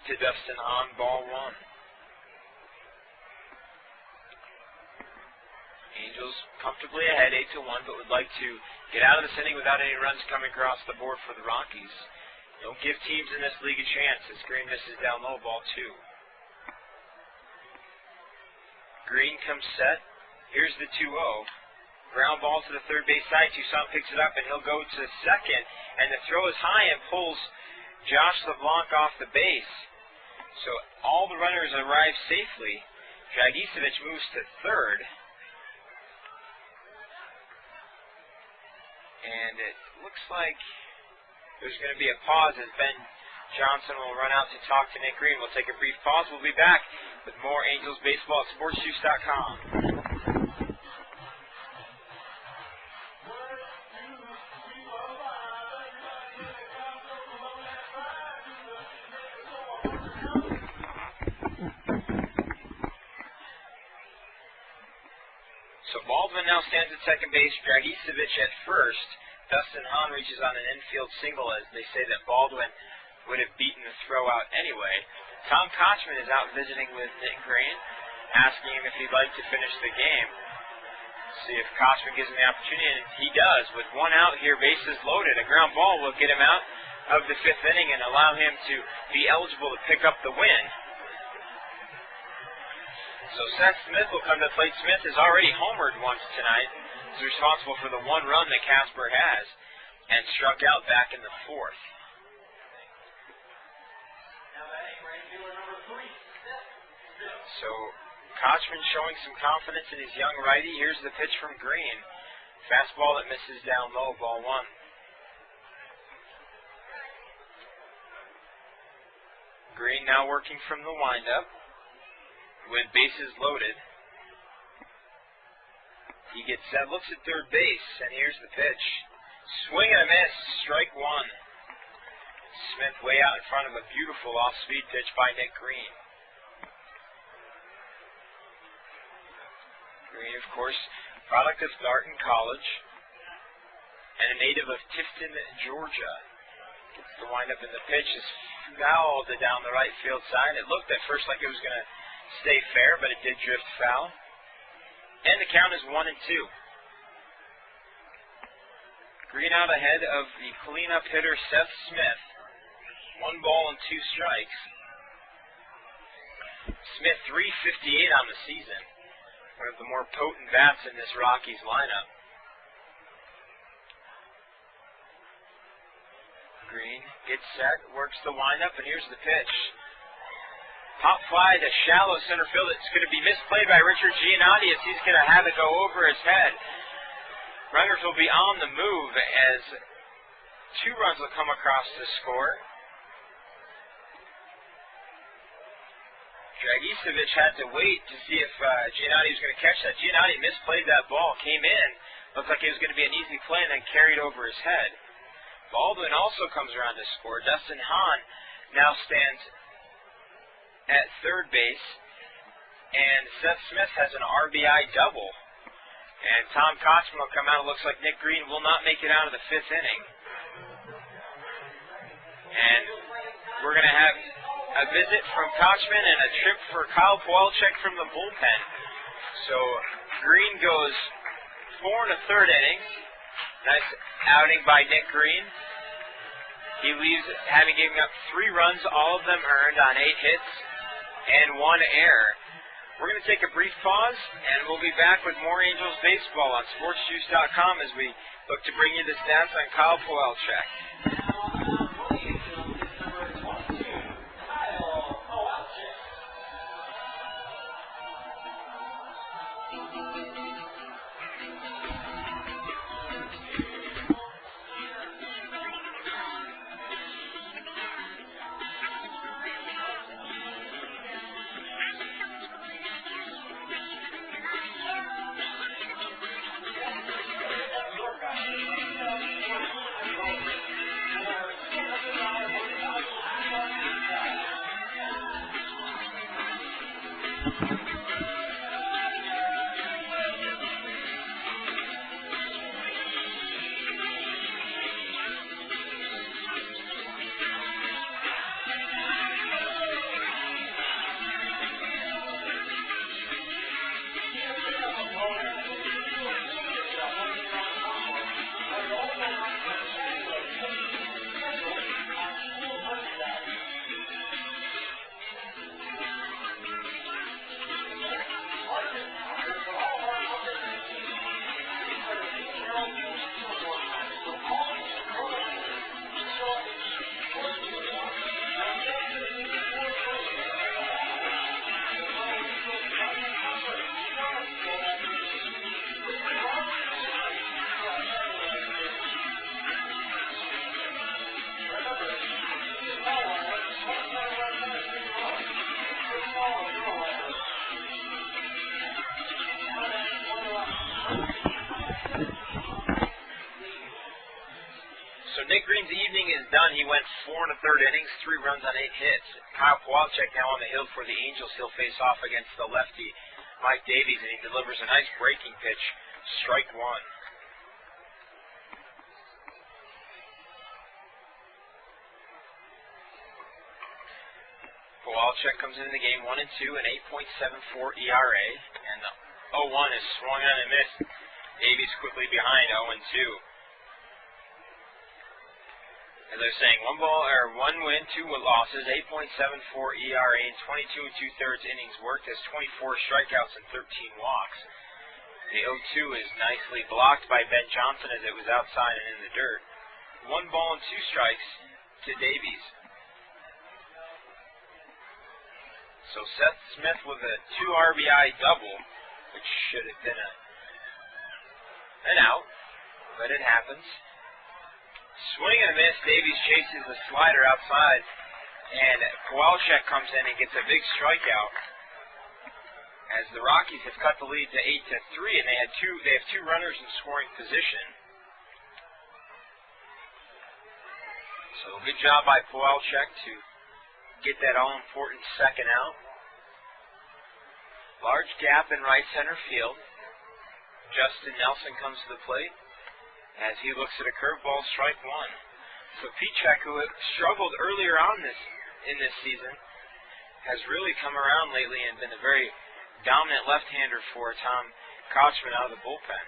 to Dustin Hahn, ball 1. Angels comfortably ahead 8-1, but would like to get out of this inning without any runs coming across the board for the Rockies. Don't give teams in this league a chance as Green misses down low, ball 2. Green comes set. Here's the 2-0. Ground ball to the third base side. Toussaint picks it up, and he'll go to second. And the throw is high and pulls Josh LeBlanc off the base. So all the runners arrive safely. Dragicevic moves to third. And it looks like there's going to be a pause as Ben Johnson will run out to talk to Nick Green. We'll take a brief pause. We'll be back with more Angels baseball at SportsJuice.com. So Baldwin now stands at second base. Dragicevic at first. Dustin Hahn reaches on an infield single as they say that Baldwin would have beaten the throw out anyway. Tom Kochman is out visiting with Nick Green, asking him if he'd like to finish the game. See if Casper gives him the opportunity, and he does. With one out here, bases loaded. A ground ball will get him out of the 5th inning and allow him to be eligible to pick up the win. So Seth Smith will come to the plate. Smith has already homered once tonight. He's responsible for the 1 run that Casper has and struck out back in the 4th. So Kochman showing some confidence in his young righty. Here's the pitch from Green. Fastball that misses down low, ball 1. Green now working from the windup with bases loaded. He gets set, looks at third base, and here's the pitch. Swing and a miss, strike 1. Smith way out in front of a beautiful off-speed pitch by Nick Green. Green, of course, product of Darton College and a native of Tifton, Georgia. Gets the windup, and the pitch is fouled down the right field side. It looked at first like it was going to stay fair, but it did drift foul. And the count is 1-2. Green out ahead of the cleanup hitter Seth Smith. 1 ball and 2 strikes. Smith 358 on the season. One of the more potent bats in this Rockies lineup. Green gets set, works the windup, and here's the pitch. Pop fly to shallow center field. It's going to be misplayed by Richard Giannotti as he's going to have it go over his head. Runners will be on the move as 2 runs will come across to score. Dragicevic had to wait to see if Giannotti was going to catch that. Giannotti misplayed that ball, came in, looked like it was going to be an easy play, and then carried over his head. Baldwin also comes around to score. Dustin Hahn now stands at third base, and Seth Smith has an RBI double. And Tom Kochman will come out. It looks like Nick Green will not make it out of the 5th inning. And we're going to have a visit from Kochman and a trip for Kyle Kowalczyk from the bullpen. So Green goes 4 1/3 innings. Nice outing by Nick Green. He leaves having given up 3 runs, all of them earned on 8 hits and 1 error. We're going to take a brief pause, and we'll be back with more Angels baseball on SportsJuice.com as we look to bring you the stats on Kyle Kowalczyk. Nick Green's evening is done. He went 4 1/3 innings, 3 runs on 8 hits. Kyle Kowalczyk now on the hill for the Angels. He'll face off against the lefty Mike Davies, and he delivers a nice breaking pitch, strike 1. Kowalczyk comes into the game 1-2, an 8.74 ERA, and 0-1 is swung on and missed. Davies quickly behind 0-2. As I was saying, one win, 2 losses, 8.74 ERA in 22 2/3 innings worked, has 24 strikeouts and 13 walks. The 0-2 is nicely blocked by Ben Johnson as it was outside and in the dirt. 1 ball and 2 strikes to Davies. So Seth Smith with a 2 RBI double, which should have been an out, but it happens. Swing and a miss. Davies chases the slider outside, and Kowalczyk comes in and gets a big strikeout. As the Rockies have cut the lead to 8-3, and they have 2 runners in scoring position. So good job by Kowalczyk to get that all-important second out. Large gap in right center field. Justin Nelson comes to the plate as he looks at a curveball, strike 1. So Pichek, who struggled earlier on in this season, has really come around lately and been a very dominant left-hander for Tom Kochman out of the bullpen.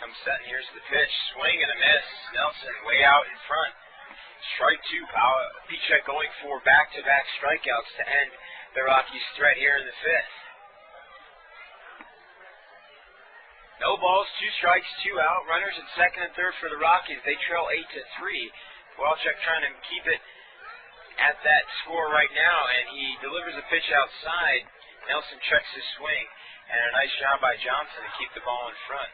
Comes set, and here's the pitch. Swing and a miss. Nelson way out in front. Strike 2. Pichek going for back-to-back strikeouts to end the Rockies' threat here in the 5th. No balls, 2 strikes, 2 out. Runners at second and third for the Rockies. They trail 8-3. Kowalczyk trying to keep it at that score right now, and he delivers a pitch outside. Nelson checks his swing, and a nice job by Johnson to keep the ball in front.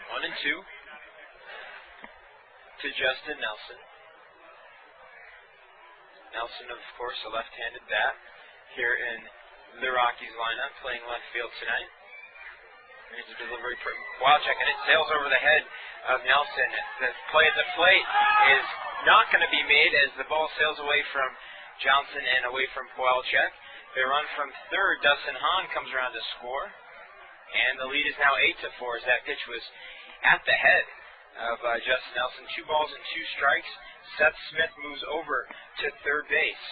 1-2 to Justin Nelson. Nelson, of course, a left-handed bat here in the Rockies lineup, playing left field tonight. Here's a delivery for Kowalczyk, and it sails over the head of Nelson. The play at the plate is not going to be made as the ball sails away from Johnson and away from Kowalczyk. They run from third. Dustin Hahn comes around to score, and the lead is now 8-4 as that pitch was at the head of Justin Nelson. 2 balls and 2 strikes. Seth Smith moves over to third base.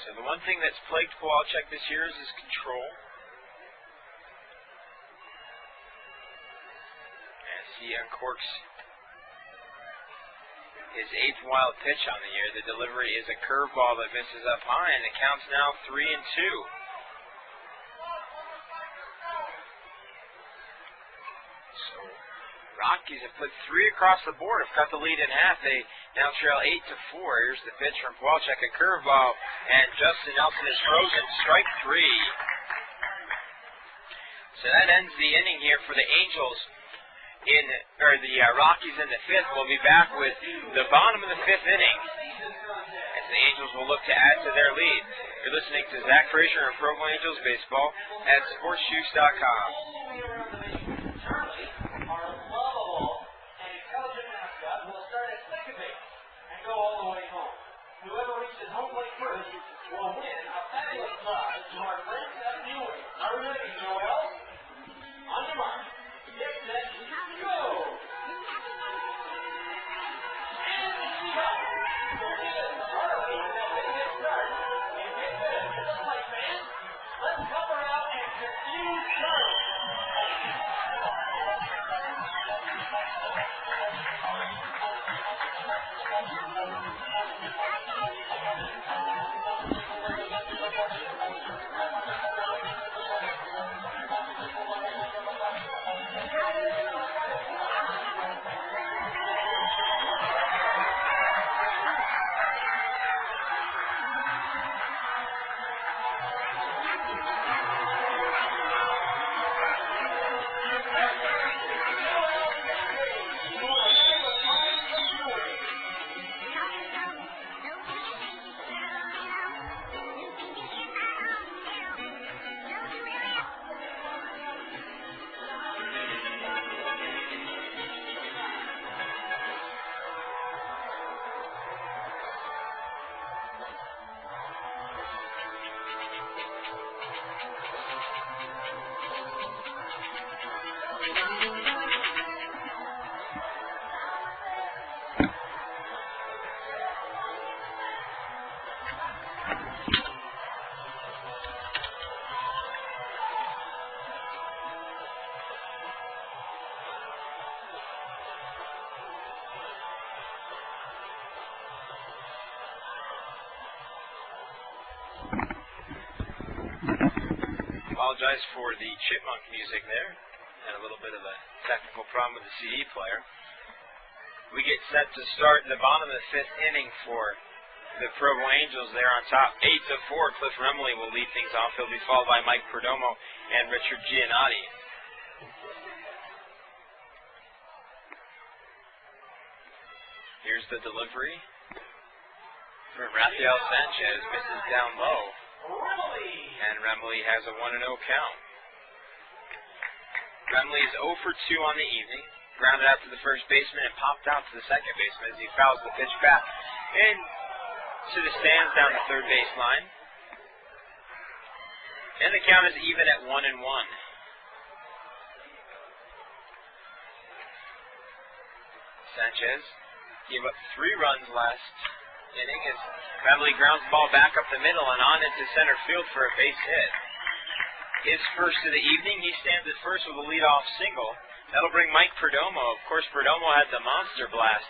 So the one thing that's plagued Kowalczyk this year is his control. As he uncorks his 8th wild pitch on the year. The delivery is a curveball that misses up high, and the count's now 3-2. So Rockies have put 3 across the board, have cut the lead in half. They now trail 8-4. Here's the pitch from Kowalczyk, a curveball, and Justin Nelson is frozen. Strike 3. So that ends the inning here for the Angels the Rockies in the 5th. We'll be back with the bottom of the 5th inning as the Angels will look to add to their lead. You're listening to Zach Frazier and Provo Angels Baseball at SportsJuice.com. Our lovable and intelligent mascot will start at second base and go all the way home. Whoever reaches home plate first will win a fabulous prize to our friends at Viewing. Are we ready, Joel? On your mark. Get set. Go! And see how. There it is. Charlie, that big hit start. And get this. Just like fans, let's cover out and confuse Charlie. apologize for the chipmunk music there. Had a little bit of a technical problem with the CD player. We get set to start the bottom of the 5th inning for the Provo Angels. They're on top 8-4. Cliff Remley will lead things off. He'll be followed by Mike Perdomo and Richard Giannotti. Here's the delivery from Rafael Sanchez. Misses down low. And Remley has a 1-0 count. Remley is 0 for 2 on the evening. Grounded out to the first baseman and popped out to the second baseman as he fouls the pitch back into the stands down the third baseline. And the count is even at 1-1. Sanchez gave up 3 runs last inning as Remley grounds the ball back up the middle and on into center field for a base hit. His first of the evening, he stands at first with a leadoff single. That'll bring Mike Perdomo. Of course, Perdomo had the monster blast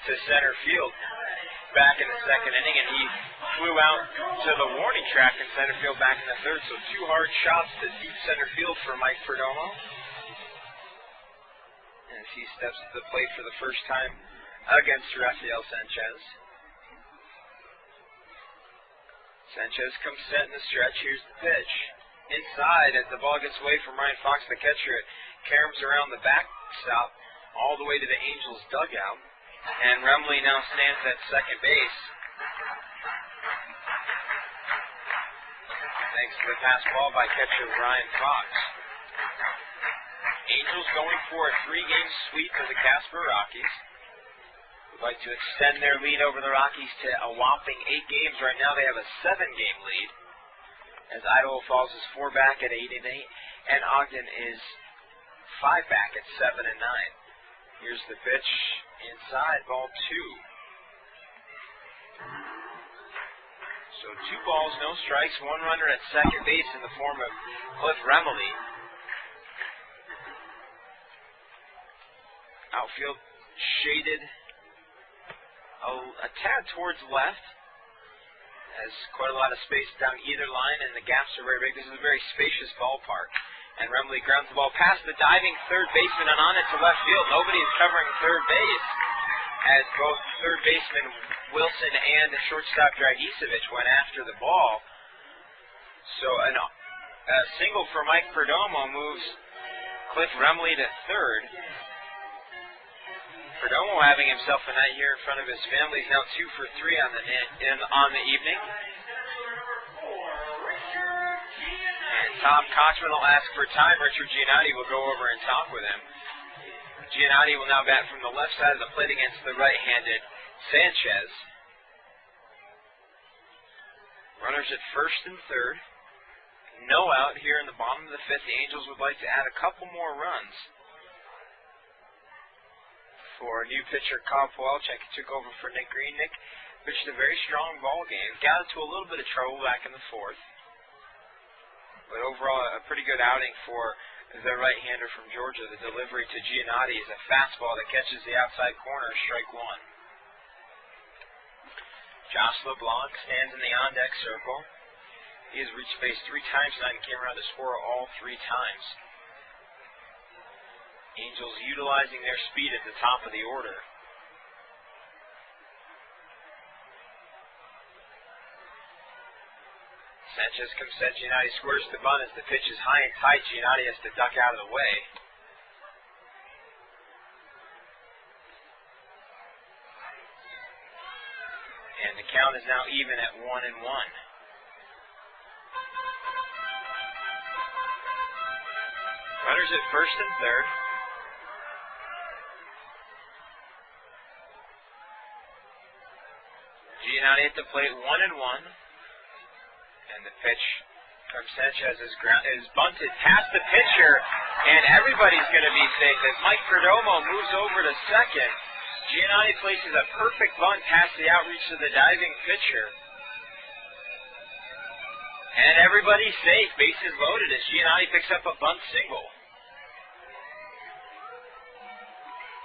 to center field back in the second inning, and he flew out to the warning track in center field back in the third. So 2 hard shots to deep center field for Mike Perdomo. As he steps to the plate for the first time against Rafael Sanchez. Sanchez comes set in the stretch. Here's the pitch. Inside as the ball gets away from Ryan Fox, the catcher. It caroms around the backstop all the way to the Angels' dugout. And Remley now stands at second base. Thanks to the pass ball by catcher Ryan Fox. Angels going for a 3-game sweep of the Casper Rockies. Would like to extend their lead over the Rockies to a whopping 8 games. Right now they have a 7-game lead, as Idaho Falls is 4 back at 8-8, and Ogden is 5 back at 7-9. Here's the pitch inside, ball 2. So 2 balls, no strikes, 1 runner at second base in the form of Cliff Remley. Outfield shaded a tad towards left. Has quite a lot of space down either line, and the gaps are very big. This is a very spacious ballpark. And Remley grounds the ball past the diving third baseman and on it to left field. Nobody is covering third base, as both third baseman Wilson and the shortstop Dragicevic went after the ball. So a single for Mike Perdomo moves Cliff Remley to third. Perdomo having himself a night here in front of his family. He's now 2 for 3 on the evening. And Tom Kochman will ask for time. Richard Giannotti will go over and talk with him. Giannotti will now bat from the left side of the plate against the right-handed Sanchez. Runners at first and third. No out here in the bottom of the 5th. The Angels would like to add a couple more runs. For new pitcher Cobb Pawelczyk, took over for Nick Green. Nick pitched a very strong ball game. Got into a little bit of trouble back in the 4th. But overall, a pretty good outing for the right-hander from Georgia. The delivery to Giannotti is a fastball that catches the outside corner, strike 1. Josh LeBlanc stands in the on-deck circle. He has reached base 3 times tonight and came around to score all 3 times. Angels utilizing their speed at the top of the order. Sanchez comes set. Giannotti squares the bunt as the pitch is high and tight. Giannotti has to duck out of the way. And the count is now even at 1-1. Runners at first and third. Giannotti at the plate, 1-1. And the pitch from Sanchez is bunted past the pitcher, and everybody's going to be safe as Mike Perdomo moves over to second. Giannotti places a perfect bunt past the outreach of the diving pitcher. And everybody's safe, bases loaded as Giannotti picks up a bunt single.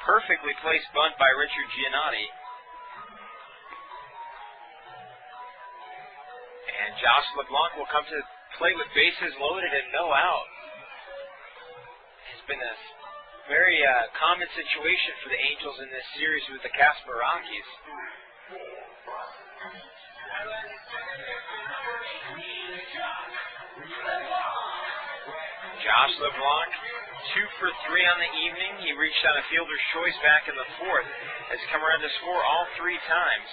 Perfectly placed bunt by Richard Giannotti. And Josh LeBlanc will come to the plate with bases loaded and no out. It's been a very common situation for the Angels in this series with the Casper Rockies. Josh LeBlanc, 2 for 3 on the evening. He reached on a fielder's choice back in the 4th. Has come around to score all 3 times.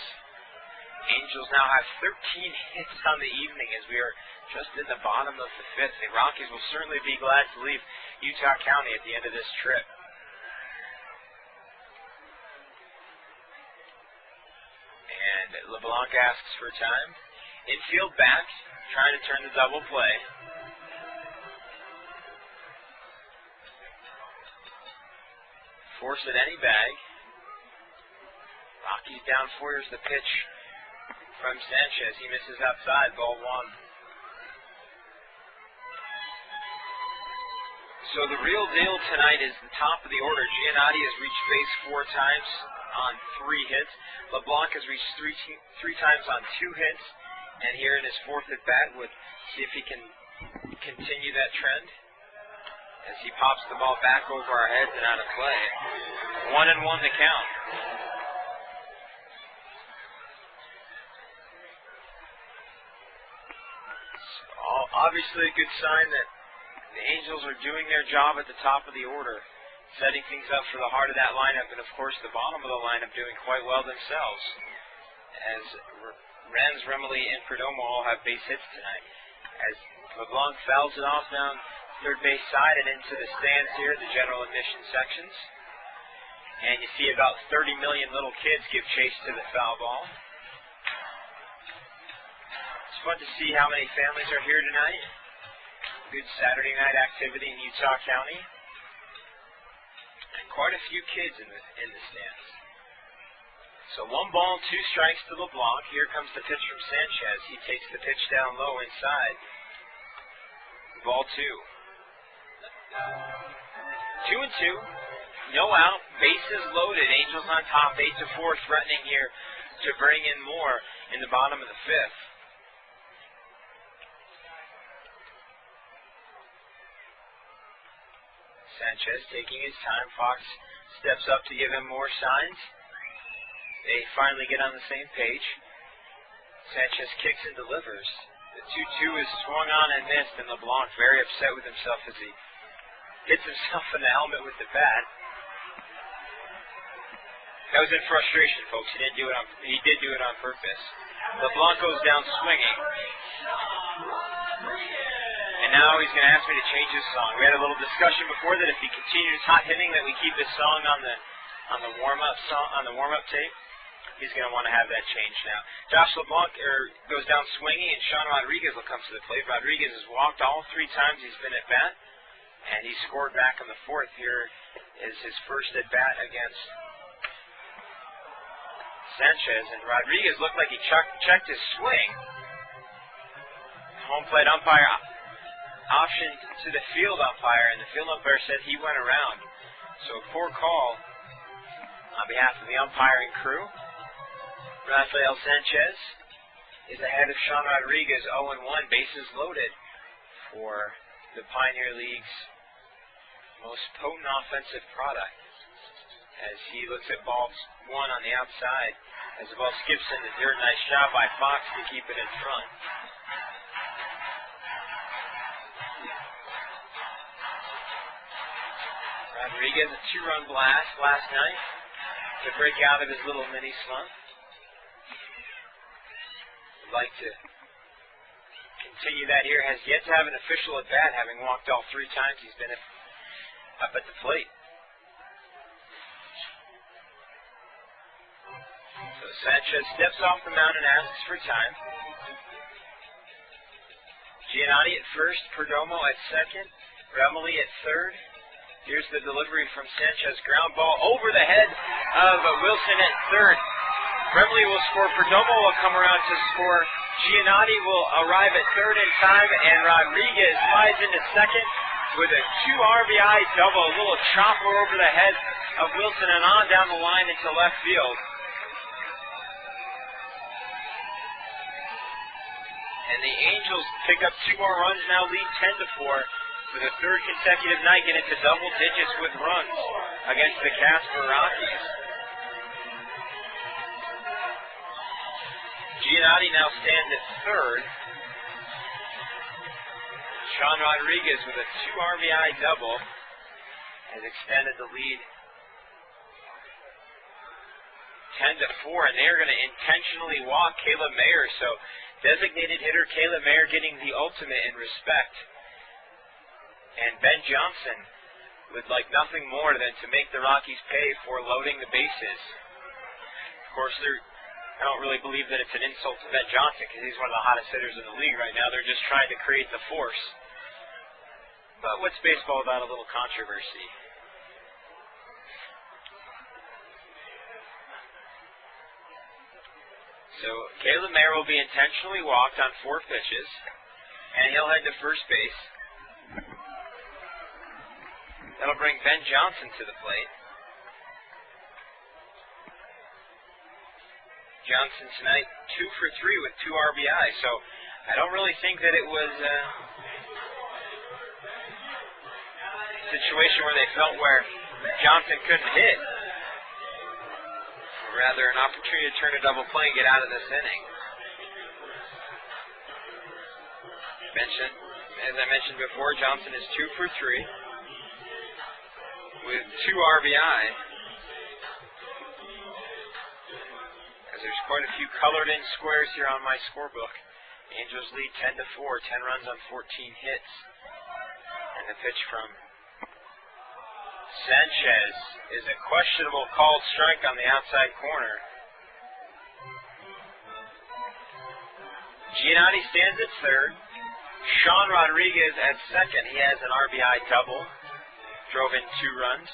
Angels now have 13 hits on the evening as we are just in the bottom of the 5th. The Rockies will certainly be glad to leave Utah County at the end of this trip. And LeBlanc asks for time. Infield back, trying to turn the double play. Force at any bag. Rockies down 4. Here's the pitch from Sanchez. He misses outside, ball 1. So the real deal tonight is the top of the order. Giannotti has reached base 4 times on 3 hits. LeBlanc has reached 3 times on 2 hits. And here in his 4th at bat, would see if he can continue that trend as he pops the ball back over our heads and out of play. 1-1 the count. Obviously a good sign that the Angels are doing their job at the top of the order, setting things up for the heart of that lineup, and of course the bottom of the lineup doing quite well themselves, as Renz, Remily, and Perdomo all have base hits tonight. As LeBlanc fouls it off down third base side and into the stands here, the general admission sections. And you see about 30 million little kids give chase to the foul ball. It's fun to see how many families are here tonight. Good Saturday night activity in Utah County. And quite a few kids in the stands. So 1 ball, 2 strikes to LeBlanc. Here comes the pitch from Sanchez. He takes the pitch down low inside. Ball 2. 2-2. No out. Bases loaded. Angels on top. 8-4. Threatening here to bring in more in the bottom of the 5th. Sanchez taking his time. Fox steps up to give him more signs. They finally get on the same page. Sanchez kicks and delivers. The 2-2 is swung on and missed, and LeBlanc very upset with himself as he hits himself in the helmet with the bat. That was in frustration, folks. He did do it on purpose. LeBlanc goes down swinging. And now he's going to ask me to change his song. We had a little discussion before that if he continues hot hitting, that we keep this song on the warm-up tape. He's going to want to have that changed now. Josh LeBlanc goes down swinging, and Sean Rodriguez will come to the plate. Rodriguez has walked all 3 times he's been at bat, and he scored back in the 4th. Here is his first at bat against Sanchez, and Rodriguez looked like he checked his swing. Home plate umpire optioned to the field umpire, and the field umpire said he went around. So a poor call on behalf of the umpiring crew. Rafael Sanchez is ahead of Sean Rodriguez, 0-1, bases loaded for the Pioneer League's most potent offensive product. As he looks at ball 1 on the outside, as the ball skips in the dirt. Nice job by Fox to keep it in front. Rodriguez, a 2-run blast last night to break out of his little mini slump. Would like to continue that here. Has yet to have an official at bat, having walked all 3 times he's been up at the plate. So Sanchez steps off the mound and asks for time. Giannotti at first, Perdomo at second, Remily at third. Here's the delivery from Sanchez. Ground ball over the head of Wilson at third. Remily will score. Perdomo will come around to score. Giannotti will arrive at third in time, and Rodriguez slides into second with a 2 RBI double. A little chopper over the head of Wilson and on down the line into left field. And the Angels pick up 2 more runs, now lead 10-4 for the 3rd consecutive night, get into double digits with runs against the Casper Rockies. Giannotti now stands at 3rd. Sean Rodriguez with a 2 RBI double has extended the lead 10-4, and they're going to intentionally walk Caleb Mayer. So designated hitter Caleb Mayer getting the ultimate in respect. And Ben Johnson would like nothing more than to make the Rockies pay for loading the bases. Of course, I don't really believe that it's an insult to Ben Johnson because he's one of the hottest hitters in the league right now. They're just trying to create the force. But what's baseball without a little controversy? So Caleb Mayer will be intentionally walked on 4 pitches, and he'll head to first base. That'll bring Ben Johnson to the plate. Johnson tonight 2 for 3 with 2 RBI. So I don't really think that it was a situation where they felt where Johnson couldn't hit. Rather an opportunity to turn a double play and get out of this inning. As I mentioned before, Johnson is 2 for 3 with 2 RBI. As there's quite a few colored in squares here on my scorebook. Angels lead 10-4, 10 runs on 14 hits. And the pitch from Sanchez is a questionable called strike on the outside corner. Giannotti stands at 3rd. Sean Rodriguez at 2nd. He has an RBI double. Drove in 2 runs.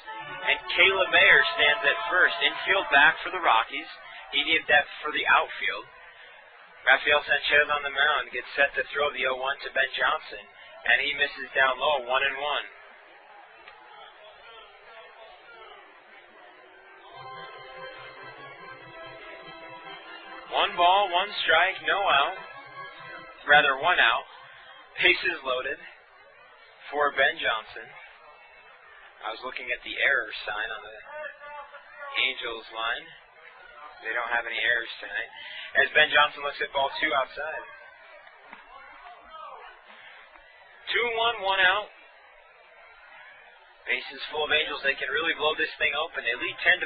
And Caleb Mayer stands at 1st. Infield back for the Rockies. Needing depth for the outfield. Rafael Sanchez on the mound gets set to throw the 0-1 to Ben Johnson. And he misses down low, 1-1. 1 ball, 1 strike, no out. Rather, 1 out. Bases loaded for Ben Johnson. I was looking at the error sign on the Angels line. They don't have any errors tonight. As Ben Johnson looks at ball 2 outside. 2-1, 1 out. Bases full of Angels. They can really blow this thing open. They lead 10-4.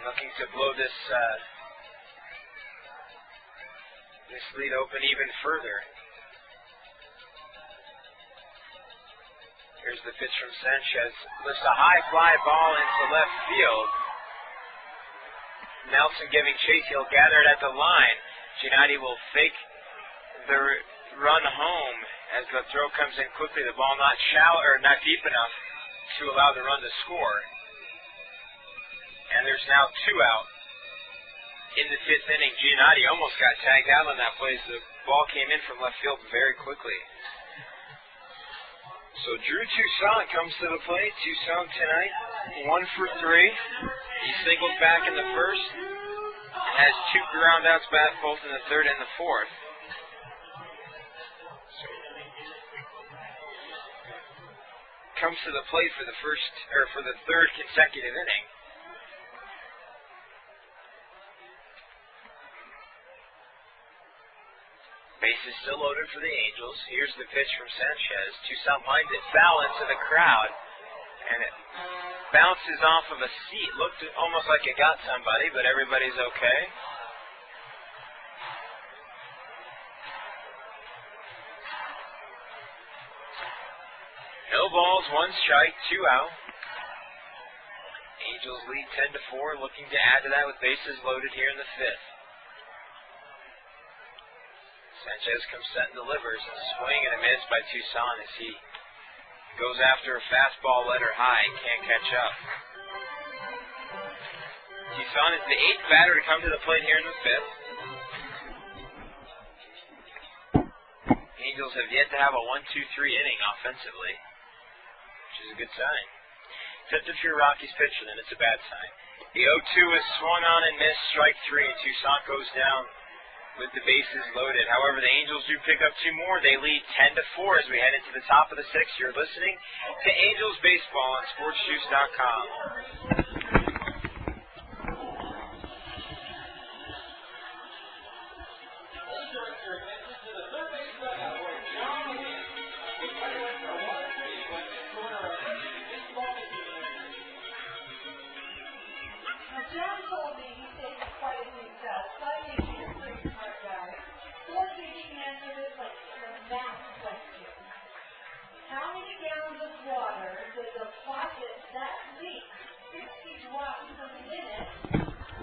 Looking to blow this lead open even further. Here's the pitch from Sanchez. Lifts a high fly ball into left field. Nelson giving chase. He'll gather it at the line. Giannotti will fake the run home as the throw comes in quickly. The ball not shallow or not deep enough to allow the run to score. And there's now 2 out in the 5th inning. Giannotti almost got tagged out on that play as the ball came in from left field very quickly. So Drew Toussaint comes to the plate. Toussaint tonight, 1 for 3. He singled back in the 1st. Has 2 ground outs back both in the 3rd and the 4th. Comes to the plate for the 3rd consecutive inning. Bases still loaded for the Angels. Here's the pitch from Sanchez. Toussaint lines it foul into the crowd. And it bounces off of a seat. Looked almost like it got somebody, but everybody's okay. No balls, 1 strike, 2 out. Angels lead 10-4, looking to add to that with bases loaded here in the 5th. Sanchez comes set and delivers. A swing and a miss by Toussaint as he goes after a fastball letter high and can't catch up. Toussaint is the 8th batter to come to the plate here in the 5th. Angels have yet to have a 1-2-3 inning offensively, which is a good sign. Except if you're a Rockies pitcher, then it's a bad sign. The 0-2 is swung on and missed. Strike 3. Tucson goes down with the bases loaded. However, the Angels do pick up 2 more. They lead 10-4 as we head into the top of the 6th. You're listening to Angels Baseball on SportsJuice.com. John told me he said he's quite a himself, so I think he's a pretty smart guy. First we can answer this like a math question. How many gallons of water does a faucet that leaks 60 drops per minute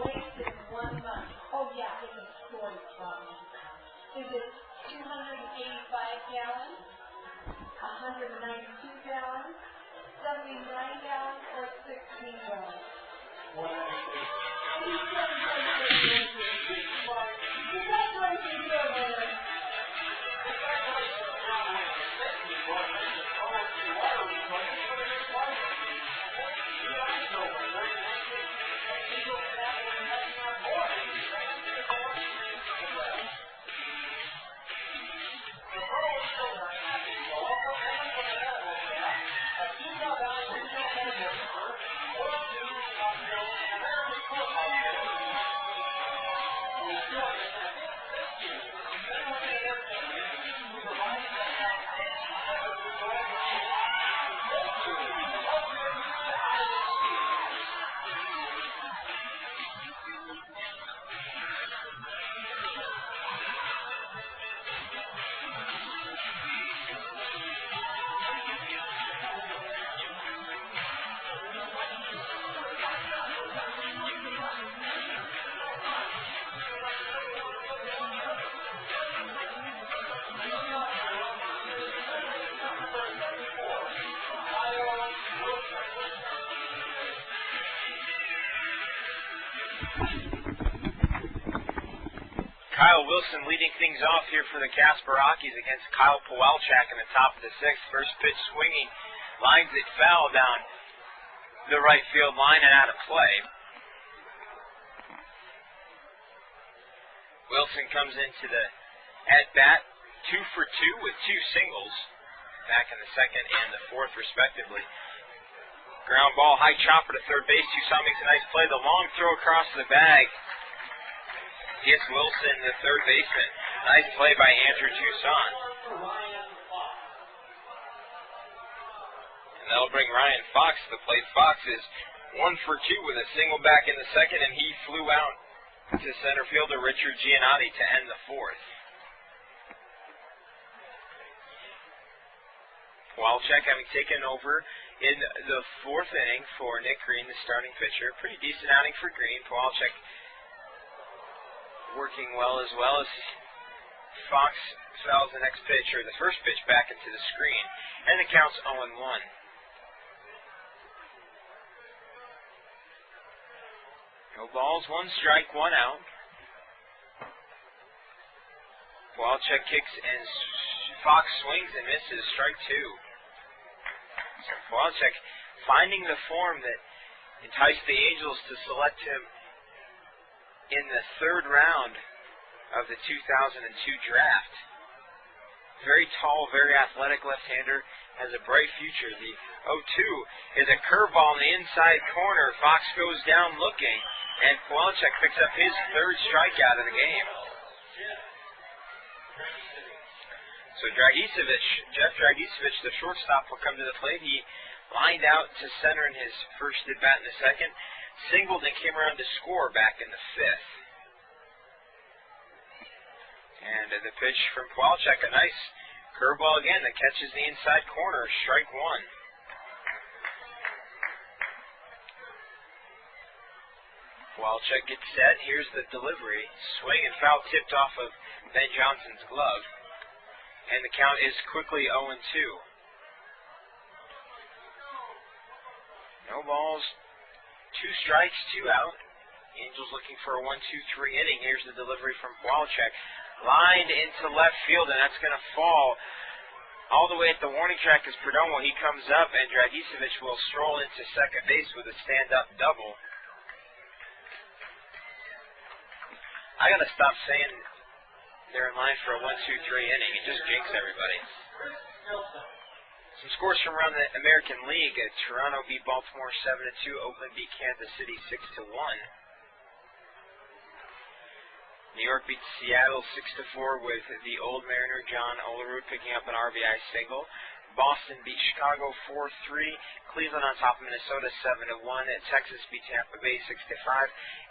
waste in 1 month? Oh yeah, it's a storage problem. Is it 285 gallons, 192 gallons, 79 gallons, or 16 gallons? Kyle Wilson leading things off here for the Casper Rockies against Kyle Pawelczak in the top of the 6th. First pitch swinging, lines it foul down the right field line and out of play. Wilson comes into the at-bat 2 for 2 with 2 singles back in the 2nd and the 4th respectively. Ground ball, high chopper to third base. Tucson makes a nice play. The long throw across the bag gets Wilson, the third baseman. Nice play by Andrew Tucson. And that'll bring Ryan Fox to the plate. Fox is 1 for 2 with a single back in the 2nd, and he flew out to center fielder Richard Giannotti to end the 4th. Pawelczak having taken over in the 4th inning for Nick Green, the starting pitcher. Pretty decent outing for Green. Pawelczak working well as Fox fouls the next pitch, or the first pitch, back into the screen. And the count's 0-1. No balls, 1 strike, 1 out. Pawelczak kicks and Fox swings and misses, strike 2. So Pawelczak finding the form that enticed the Angels to select him in the 3rd round of the 2002 draft. Very tall, very athletic left-hander, has a bright future. The 0-2 is a curveball in the inside corner. Fox goes down looking, and Pawelczak picks up his 3rd strikeout of the game. So Jeff Dragisevich, the shortstop, will come to the plate. He lined out to center in his first at-bat in the 2nd. Singled and came around to score back in the 5th. And the pitch from Pawelczak, a nice curveball again that catches the inside corner, strike 1. Pawelczak gets set. Here's the delivery. Swing and foul tipped off of Ben Johnson's glove. And the count is quickly 0-2. No balls. 2 strikes, 2 out. Angels looking for a 1-2-3 inning. Here's the delivery from Pawelczak. Lined into left field, and that's going to fall All the way at the warning track is Perdomo. He comes up, and Dragicevic will stroll into second base with a stand-up double. I gotta stop saying they're in line for a 1-2-3 inning. It just jinxes everybody. Some scores from around the American League. Toronto beat Baltimore 7-2. Oakland beat Kansas City 6-1. New York beat Seattle 6-4 with the old Mariner John Olerud picking up an RBI single. Boston beat Chicago 4-3. Cleveland on top of Minnesota 7-1. Texas beat Tampa Bay 6-5.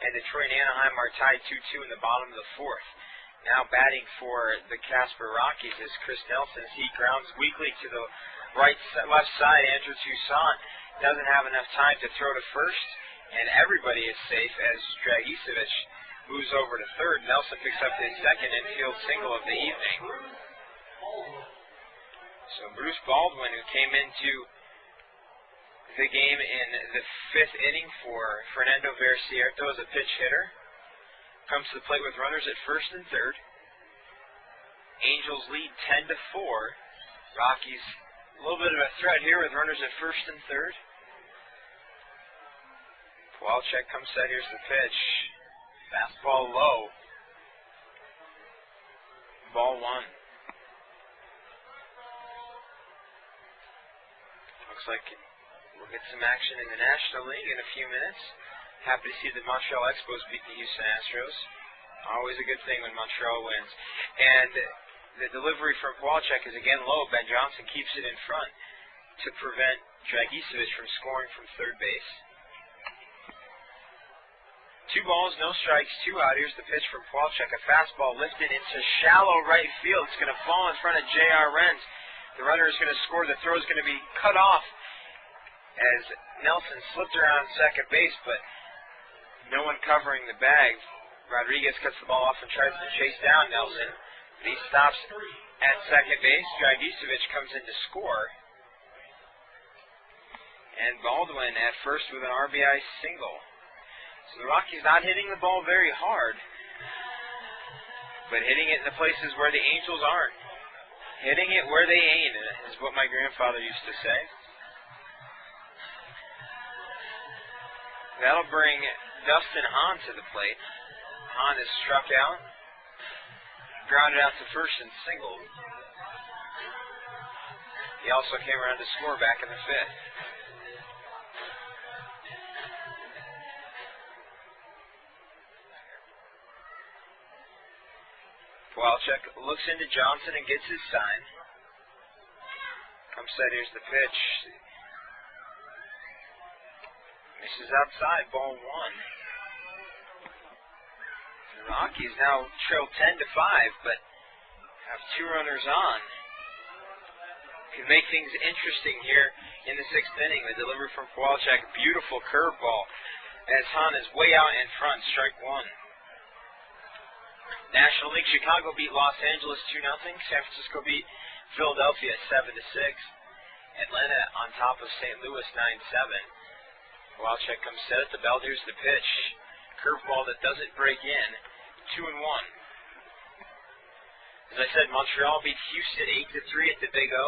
And Detroit and Anaheim are tied 2-2 in the bottom of the fourth. Now batting for the Casper Rockies is Chris Nelson. He grounds weakly to the left side. Andrew Toussaint doesn't have enough time to throw to first, and everybody is safe as Dragicevic moves over to third. Nelson picks up his second infield single of the evening. So Bruce Baldwin, who came into the game in the fifth inning for Fernando Vercierto as a pinch hitter, comes to the plate with runners at first and third. Angels lead 10-4. Rockies a little bit of a threat here with runners at first and third. Kowalczyk comes set. Here's the pitch. Fastball low. Ball one. Looks like we'll get some action in the National League in a few minutes. Happy to see the Montreal Expos beat the Houston Astros. Always a good thing when Montreal wins. And the delivery from Kowalczyk is again low. Ben Johnson keeps it in front to prevent Dragicevic from scoring from third base. 2 balls, no strikes, 2 out. Here's the pitch from Kowalczyk. A fastball lifted into shallow right field. It's going to fall in front of J.R. Renz. The runner is going to score. The throw is going to be cut off as Nelson slipped around second base, but no one covering the bag. Rodriguez cuts the ball off and tries to chase down Nelson. But he stops at second base. Dragicevic comes in to score. And Baldwin at first with an RBI single. So the Rockies not hitting the ball very hard, but hitting it in the places where the Angels aren't. Hitting it where they ain't is what my grandfather used to say. That'll bring Dustin Hahn to the plate. Hahn is struck out, grounded out to first and singled. He also came around to score back in the fifth. Kowalczyk looks into Johnson and gets his sign. Comes set, here's the pitch. Misses outside, ball one. The Rockies now trail 10-5, but have 2 runners on. Can make things interesting here in the 6th inning. The delivery from Kowalczyk, beautiful curveball as Hahn is way out in front, strike one. National League, Chicago beat Los Angeles 2-0. San Francisco beat Philadelphia 7-6. Atlanta on top of St. Louis 9-7. Kowalczyk comes set at the belt. Here's the pitch. Curveball that doesn't break in. 2-1. As I said, Montreal beat Houston 8-3 at the Big O.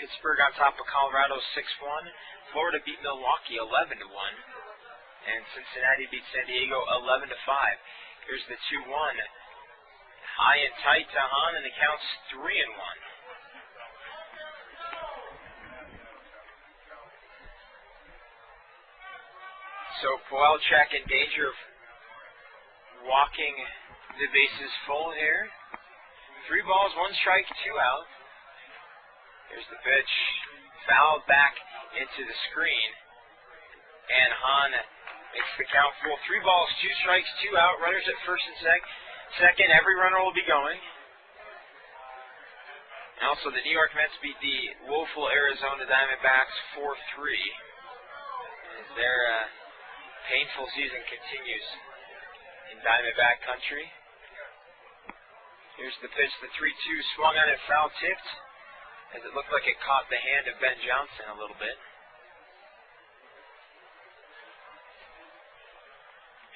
Pittsburgh on top of Colorado 6-1. Florida beat Milwaukee 11-1. And Cincinnati beat San Diego 11-5. Here's the 2-1. High and tight to Hahn, and the count's 3-1. So Kowalczyk in danger of walking the bases full here. 3 balls, 1 strike, 2 out. Here's the pitch. Fouled back into the screen. And Hahn makes the count full. 3 balls, 2 strikes, 2 out. Runners at first and second. Every runner will be going. And also the New York Mets beat the woeful Arizona Diamondbacks 4-3. As their painful season continues in Diamondback country. Here's the pitch, the 3-2 swung on it, foul tipped, as it looked like it caught the hand of Ben Johnson a little bit.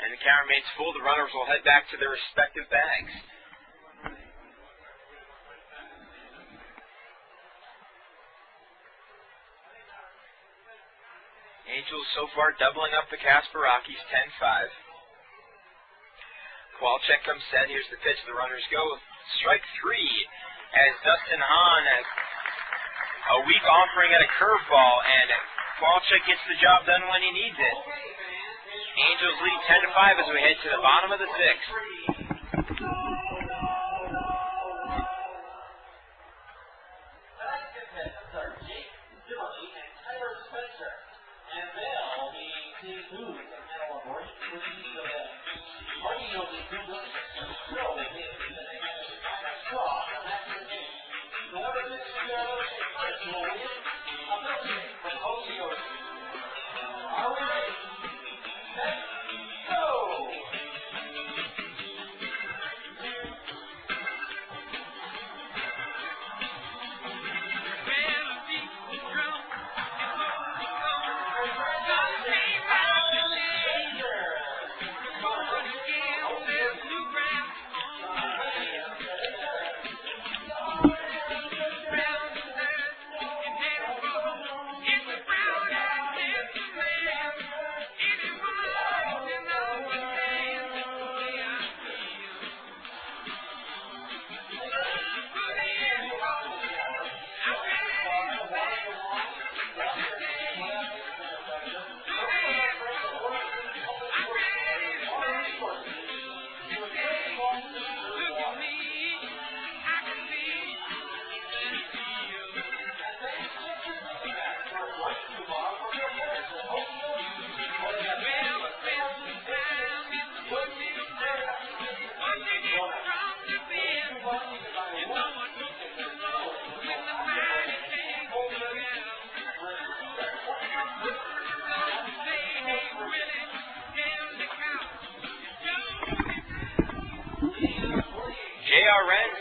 And the camera remains full. The runners will head back to their respective bags. Angels so far doubling up the Casper Rockies 10-5. Kowalczyk comes set. Here's the pitch. The runners go. Strike 3 as Dustin Hahn has a weak offering at a curveball, and Kowalczyk gets the job done when he needs it. Angels lead 10-5 as we head to the bottom of the sixth.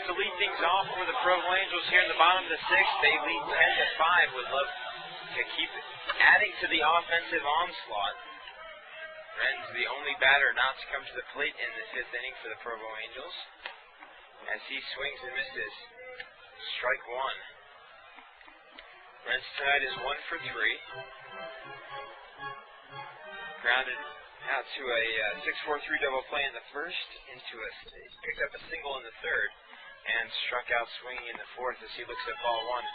To lead things off for the Provo Angels here in the bottom of the sixth. They lead 10-5. Would love to keep adding to the offensive onslaught. Ren's the only batter not to come to the plate in the fifth inning for the Provo Angels, as he swings and misses. Strike one. Ren's tonight is 1 for 3. Grounded out to a 6-4-3 double play in the first, picked up a single in the third, and struck out swinging in the fourth as he looks at ball one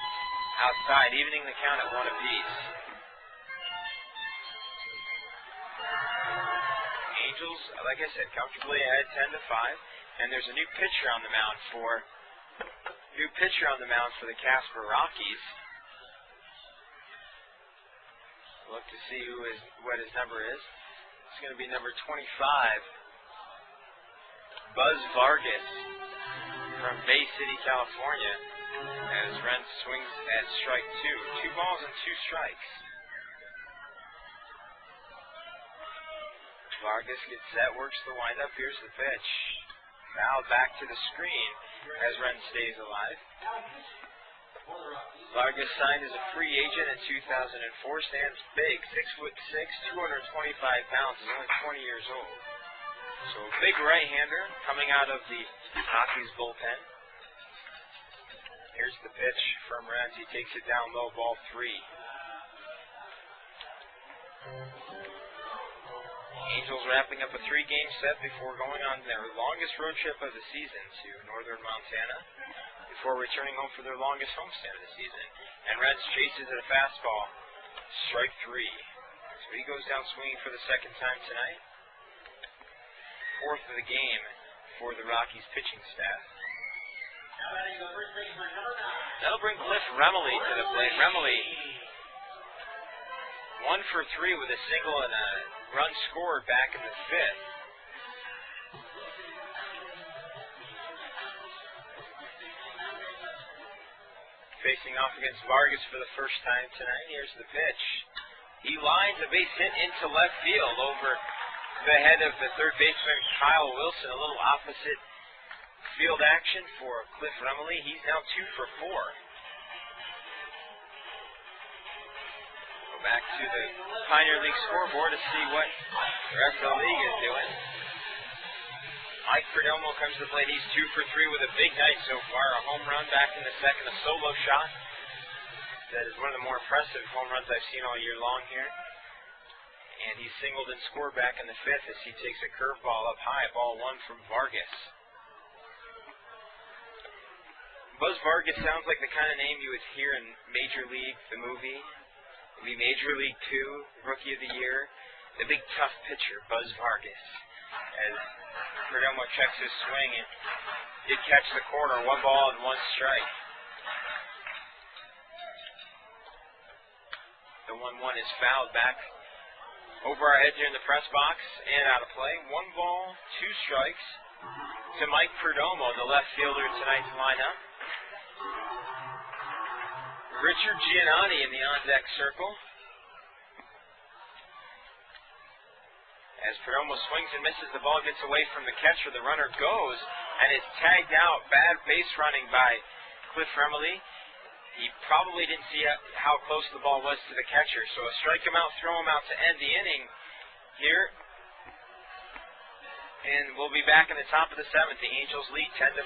outside, evening the count at 1 apiece. Angels, like I said, comfortably ahead 10-5, and there's a new pitcher on the mound for the Casper Rockies. Look to see what his number is. It's going to be number 25, Buzz Vargas from Bay City, California, as Ren swings at strike 2. 2 balls and 2 strikes. Vargas gets set, works the windup. Here's the pitch. Fouled back to the screen as Ren stays alive. Vargas signed as a free agent in 2004, stands big, 6'6", 225 pounds, is only 20 years old. So a big right-hander coming out of the Rockies bullpen. Here's the pitch from Renz. He takes it down low, ball 3. Angels wrapping up a 3-game set before going on their longest road trip of the season to northern Montana, before returning home for their longest homestand of the season. And Renz chases at a fastball. Strike 3. So he goes down swinging for the second time tonight. 4th of the game for the Rockies pitching staff. That'll bring Cliff Remley to the plate. Remley 1 for 3 with a single and a run scored back in the 5th. Facing off against Vargas for the first time tonight. Here's the pitch. He lines a base hit into left field over the head of the third baseman Kyle Wilson. A little opposite field action for Cliff Remley. He's now 2 for 4. Go back to the Pioneer League scoreboard to see what the rest of the league is doing. Mike Perdomo comes to the plate. He's 2 for 3 with a big night so far. A home run back in the second, a solo shot. That is one of the more impressive home runs I've seen all year long here. And he singled and scored back in the fifth as he takes a curveball up high. Ball one from Vargas. Buzz Vargas sounds like the kind of name you would hear in Major League, the movie. Maybe Major League 2, Rookie of the Year. The big tough pitcher, Buzz Vargas. As Perdomo checks his swing and did catch the corner. 1 ball and 1 strike. The 1-1 is fouled back over our head here in the press box and out of play. 1 ball, 2 strikes to Mike Perdomo, the left fielder in tonight's lineup. Richard Giannotti in the on-deck circle. As Perdomo swings and misses, the ball gets away from the catcher. The runner goes and is tagged out. Bad base running by Cliff Remley. He probably didn't see how close the ball was to the catcher. So a strike him out, throw him out to end the inning here. And we'll be back in the top of the 7th. The Angels lead 10-5.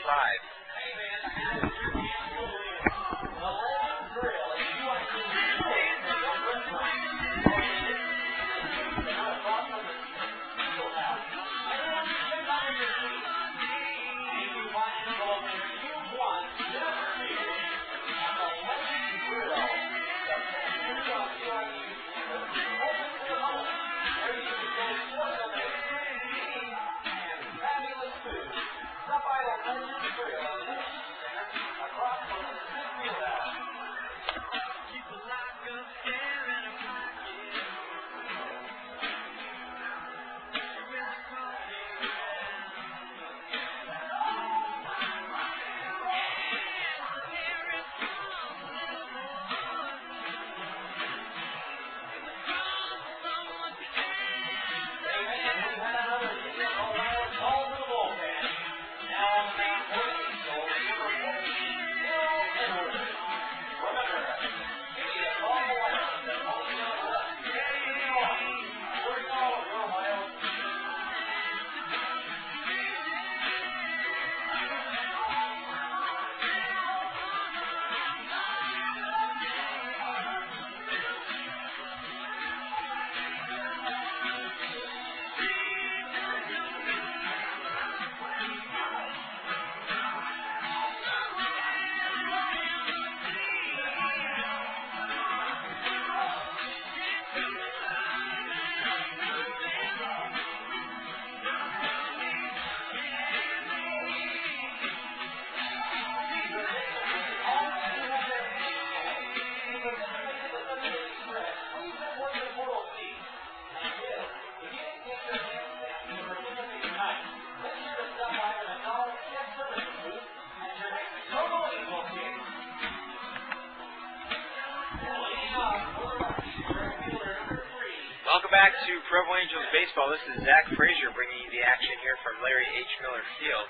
Welcome back to Provo Angels Baseball. This is Zach Frazier bringing you the action here from Larry H. Miller Field.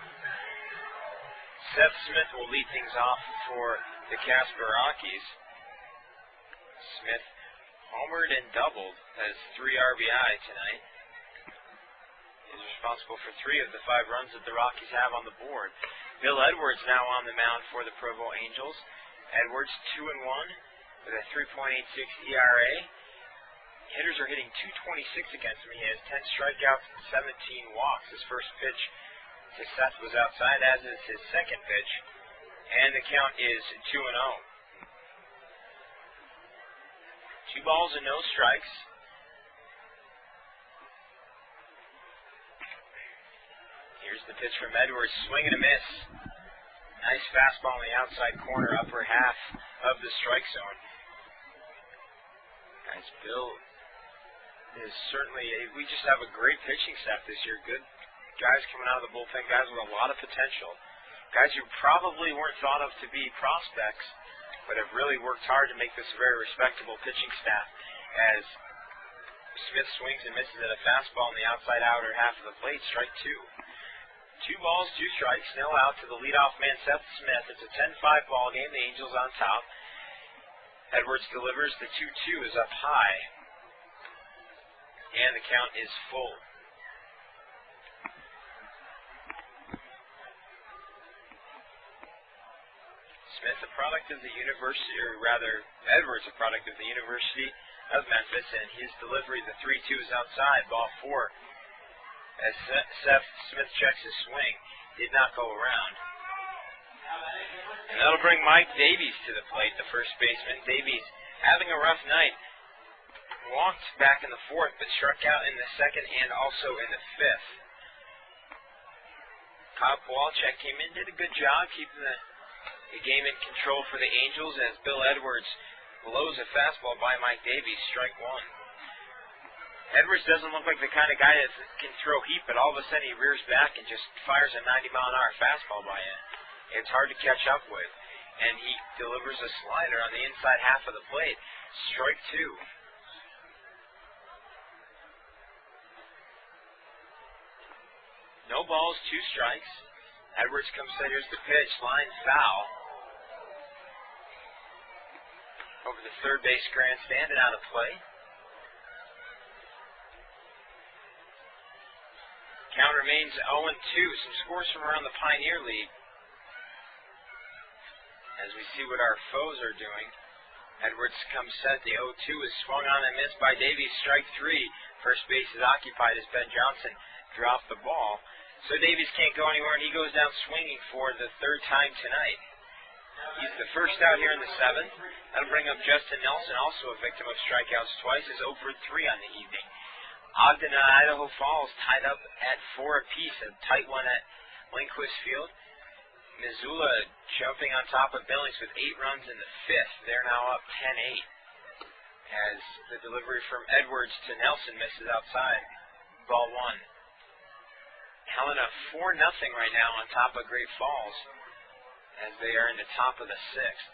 Seth Smith will lead things off for the Casper Rockies. Smith homered and doubled, has 3 RBI tonight. He's responsible for 3 of the 5 runs that the Rockies have on the board. Bill Edwards now on the mound for the Provo Angels. Edwards 2-1 with a 3.86 ERA. Hitters are hitting .226 against him. He has 10 strikeouts and 17 walks. His first pitch to Seth was outside, as is his second pitch. And the count is 2-0. 2 balls and no strikes. Here's the pitch from Edwards. Swing and a miss. Nice fastball in the outside corner, upper half of the strike zone. Guys, Bill is certainly, we just have a great pitching staff this year. Good guys coming out of the bullpen, guys with a lot of potential. Guys who probably weren't thought of to be prospects, but have really worked hard to make this a very respectable pitching staff. As Smith swings and misses at a fastball in the outside outer half of the plate, strike 2. 2 balls, 2 strikes, no out to the leadoff man, Seth Smith. It's a 10-5 ball game. The Angels on top. Edwards delivers. The 2-2 is up high. And the count is full. Smith, a product of the university, or rather, Edwards, a product of the University of Memphis, and his delivery, the 3-2 is outside, ball 4. As Seth Smith checks his swing, did not go around. And that'll bring Mike Davies to the plate, the first baseman. Davies having a rough night. Walked back in the 4th, but struck out in the 2nd and also in the 5th. Kyle Kowalczyk came in, did a good job keeping the game in control for the Angels as Bill Edwards blows a fastball by Mike Davies, strike 1. Edwards doesn't look like the kind of guy that can throw heat, but all of a sudden he rears back and just fires a 90-mile-an-hour fastball by you. It's hard to catch up with. And he delivers a slider on the inside half of the plate. Strike 2. No balls, 2 strikes. Edwards comes in. Here's the pitch. Line foul. Over the third base grandstand and out of play. Count remains 0-2. Some scores from around the Pioneer League. As we see what our foes are doing. Edwards comes set. The 0-2 is swung on and missed by Davies. Strike 3. First base is occupied as Ben Johnson dropped the ball. So Davies can't go anywhere, and he goes down swinging for the 3rd time tonight. He's the first out here in the 7th. That'll bring up Justin Nelson, also a victim of strikeouts twice, is 0 for 3 on the evening. Ogden and Idaho Falls tied up at 4 apiece, a tight one at Lindquist Field. Missoula jumping on top of Billings with 8 runs in the 5th. They're now up 10-8 as the delivery from Edwards to Nelson misses outside. Ball 1. Helena 4-0 right now on top of Great Falls as they are in the top of the 6th.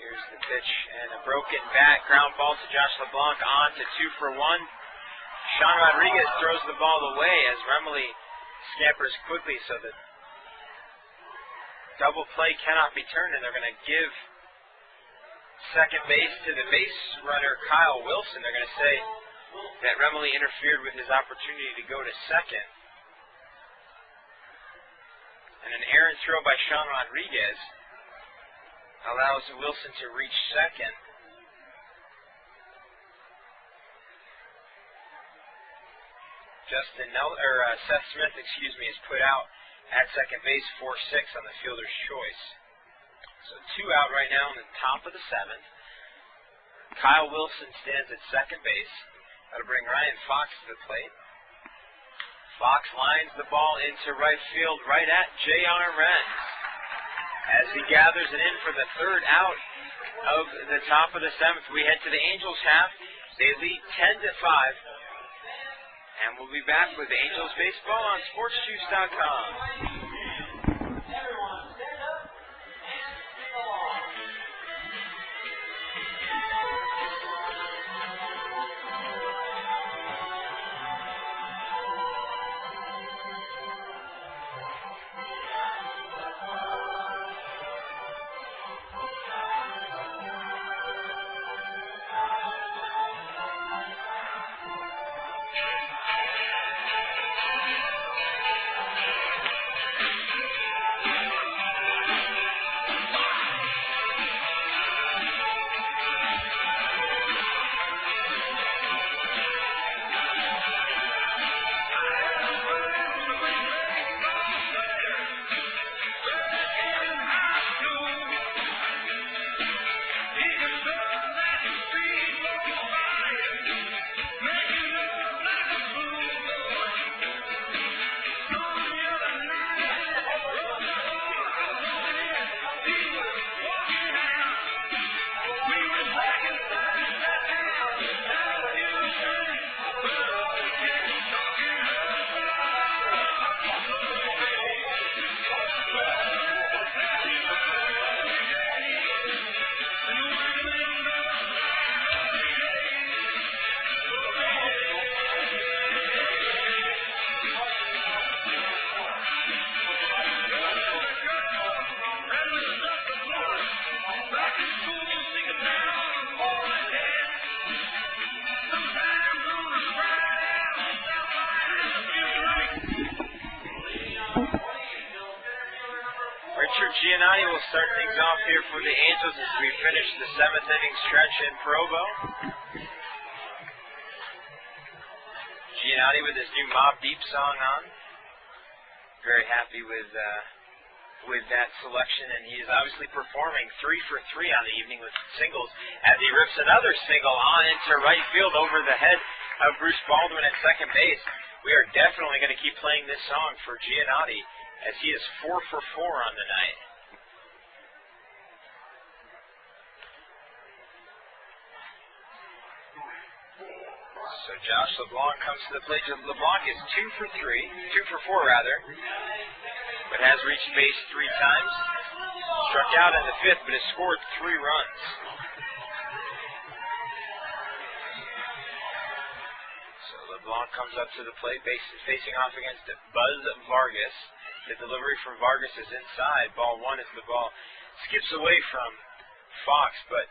Here's the pitch and a broken bat. Ground ball to Josh LeBlanc on to 2 for 1. Sean Rodriguez throws the ball away as Remley scampers quickly so that double play cannot be turned, and they're going to give second base to the base runner Kyle Wilson. They're going to say that Remley interfered with his opportunity to go to second. And an errant throw by Sean Rodriguez allows Wilson to reach second. Seth Smith, is put out at second base, 4-6 on the fielder's choice. So 2 out right now in the top of the 7th. Kyle Wilson stands at second base. That'll bring Ryan Fox to the plate. Fox lines the ball into right field, right at J.R. Renz. As he gathers it in for the 3rd out of the top of the 7th, we head to the Angels half. They lead 10-5. And we'll be back with Angels Baseball on SportsJuice.com. Giannotti will start things off here for the Angels as we finish the 7th inning stretch in Provo. Giannotti with his new Mobb Deep song on. Very happy with that selection, and he is obviously performing 3 for 3 on the evening with singles as he rips another single on into right field over the head of Bruce Baldwin at second base. We are definitely going to keep playing this song for Giannotti as he is 4 for 4 on the night. So Josh LeBlanc comes to the plate. LeBlanc is 2 for 4 rather, but has reached base 3 times. Struck out in the 5th, but has scored 3 runs. So LeBlanc comes up to the plate, facing off against Buzz Vargas. The delivery from Vargas is inside. Ball 1 as the ball skips away from Fox, but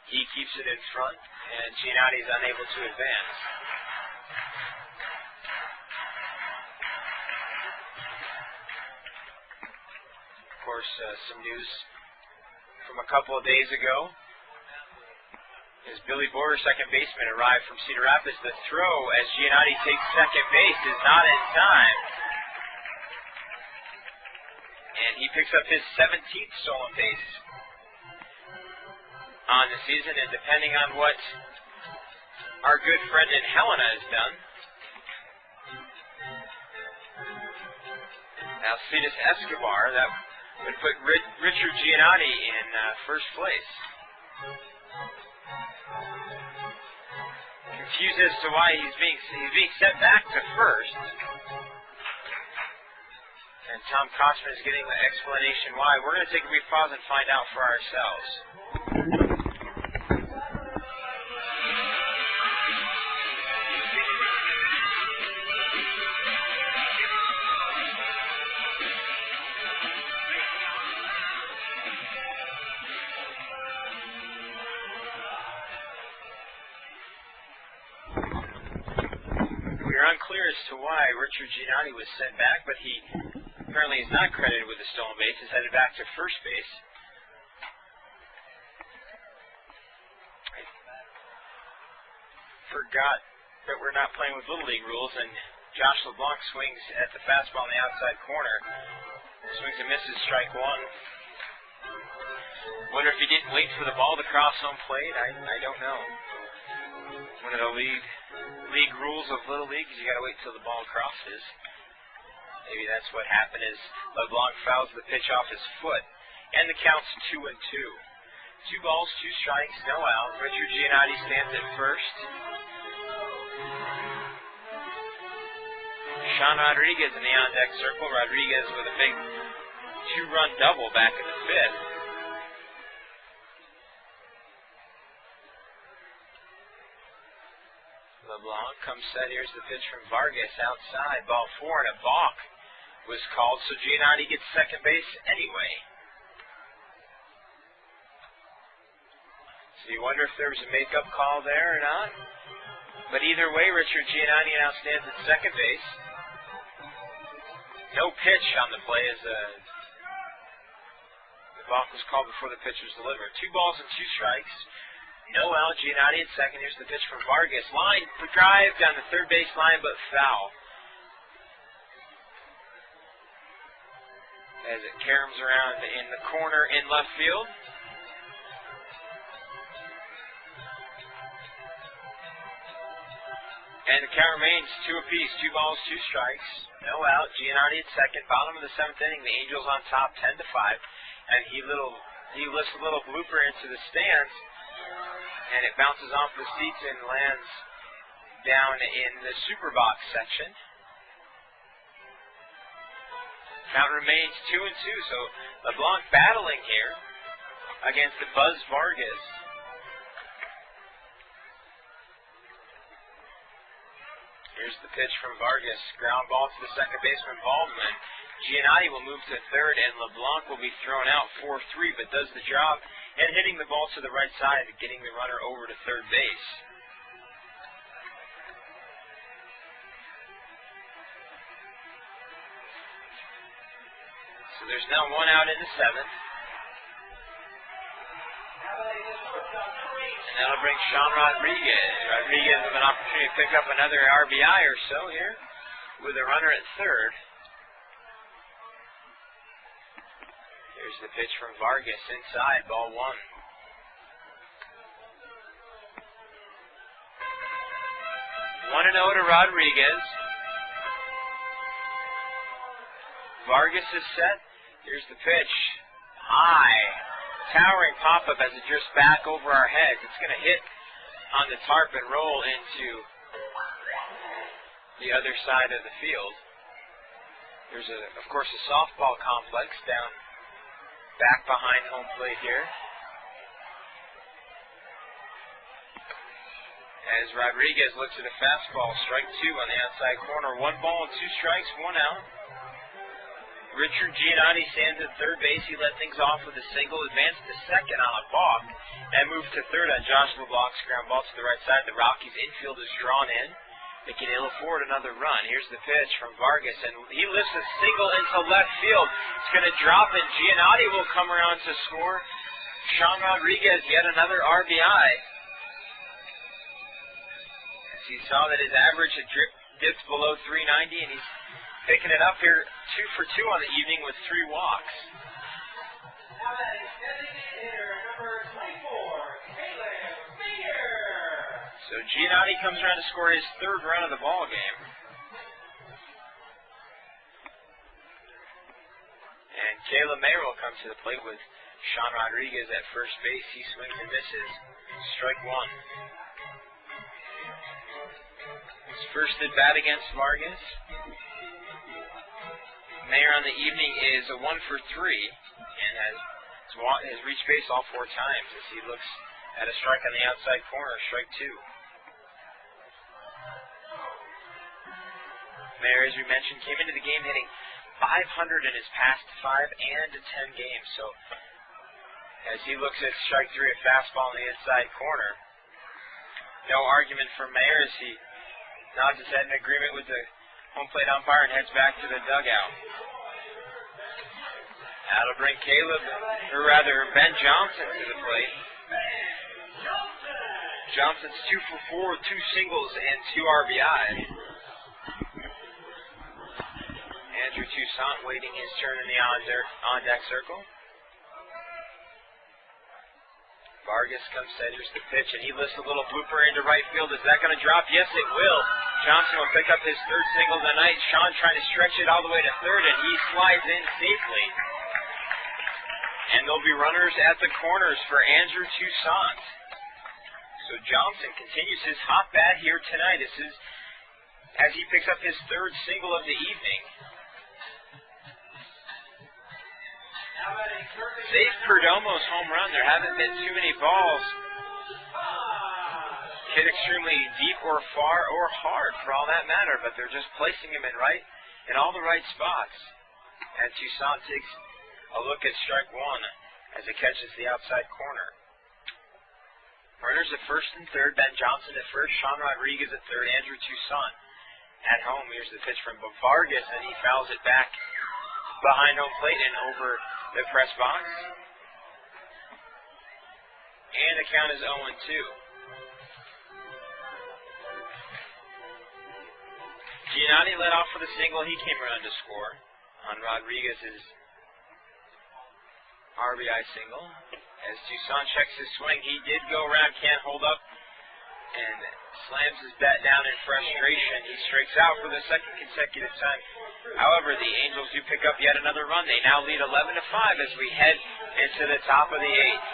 he keeps it in front, and Giannotti is unable to advance. Of course, some news from a couple of days ago is Billy Boyer, second baseman, arrived from Cedar Rapids. The throw as Giannotti takes second base is not in time. And he picks up his 17th stolen base on the season, and depending on what our good friend in Helena has done, Alcides Escobar, that would put Richard Giannotti in first place. Confused as to why he's being sent back to first. And Tom Kosman is getting the explanation why. We're going to take a brief pause and find out for ourselves. We are unclear as to why Richard Giannotti was sent back, but he apparently is not credited with the stolen base. Is headed back to first base. I forgot that we're not playing with Little League rules, and Josh LeBlanc swings at the fastball in the outside corner. Swings and misses, strike 1. Wonder if he didn't wait for the ball to cross home plate. I don't know. One of the league rules of Little League is you got to wait till the ball crosses. Maybe that's what happened as LeBlanc fouls the pitch off his foot. And the count's 2-2. 2 balls, 2 strikes, no out. Richard Giannotti stands at first. Sean Rodriguez in the on-deck circle. Rodriguez with a big 2-run double back in the 5th. LeBlanc comes set. Here's the pitch from Vargas outside. Ball 4 and a balk was called, so Giannotti gets second base anyway. So you wonder if there was a make-up call there or not. But either way, Richard Giannotti now stands at second base. No pitch on the play as the balk was called before the pitch was delivered. 2 balls and 2 strikes. No out. Giannotti at second. Here's the pitch from Vargas. Line drive down the third base line, but foul. As it caroms around in the corner in left field. And the count remains 2 apiece. 2 balls, 2 strikes. No out. Giannotti at second. Bottom of the 7th inning. The Angels on top 10-5. And he lifts a little blooper into the stands. And it bounces off the seats and lands down in the super box section. Count remains 2-2, so LeBlanc battling here against the Buzz Vargas. Here's the pitch from Vargas. Ground ball to the second baseman, Baldwin. Giannotti will move to third, and LeBlanc will be thrown out 4-3, but does the job and hitting the ball to the right side, getting the runner over to third base. So there's now 1 out in the 7th. And that'll bring Sean Rodriguez. Rodriguez with an opportunity to pick up another RBI or so here with a runner at third. Here's the pitch from Vargas inside, ball one. 1-0 to Rodriguez. Vargas is set. Here's the pitch. High. Towering pop-up as it drifts back over our heads. It's going to hit on the tarp and roll into the other side of the field. There's, of course, a softball complex down back behind home plate here. As Rodriguez looks at a fastball, strike two on the outside corner. 1 ball and 2 strikes, 1 out. Richard Giannotti stands at third base. He let things off with a single, advanced to second on a balk, and moved to third on Josh LeBlanc's ground ball to the right side. The Rockies infield is drawn in. They can ill afford another run. Here's the pitch from Vargas, and he lifts a single into left field. It's going to drop, and Giannotti will come around to score. Sean Rodriguez, yet another RBI. He saw that his average had dipped below 390, and he's picking it up here 2 for 2 on the evening with 3 walks. Now that is designated hitter number 24, Caleb Mayer. So Giannotti comes around to score his 3rd run of the ball game. And Caleb Mayer will come to the plate with Sean Rodriguez at first base. He swings and misses. Strike one. His first at bat against Vargas. Mayer on the evening is a 1 for 3 and has reached base all 4 times as he looks at a strike on the outside corner, strike 2. Mayer, as we mentioned, came into the game hitting .500 in his past 5 and 10 games. So as he looks at strike 3, a fastball in the inside corner, no argument for Mayer as he nods his head in agreement with the home plate umpire and heads back to the dugout. That'll bring Ben Johnson to the plate. Johnson's 2 for 4 with 2 singles and 2 RBIs. Andrew Toussaint waiting his turn in the on-deck circle. Vargas comes set, here's the pitch, and he lifts a little blooper into right field. Is that going to drop? Yes, it will. Johnson will pick up his 3rd single of the night. Sean trying to stretch it all the way to third, and he slides in safely. And there'll be runners at the corners for Andrew Toussaint. So Johnson continues his hot bat here tonight. This is as he picks up his 3rd single of the evening. Save Perdomo's home run. There haven't been too many balls hit extremely deep or far or hard for all that matter, but they're just placing him in all the right spots. And Toussaint takes a look at strike 1 as it catches the outside corner. Runners at first and third. Ben Johnson at first. Sean Rodriguez at third. Andrew Toussaint at home. Here's the pitch from Vargas, and he fouls it back behind home plate and over the press box. And the count is 0-2. Giannotti led off with a single. He came around to score on Rodriguez's RBI single. As Toussaint checks his swing, he did go around, can't hold up, and slams his bat down in frustration. He strikes out for the 2nd consecutive time. However, the Angels do pick up yet another run. They now lead 11-5 as we head into the top of the 8th.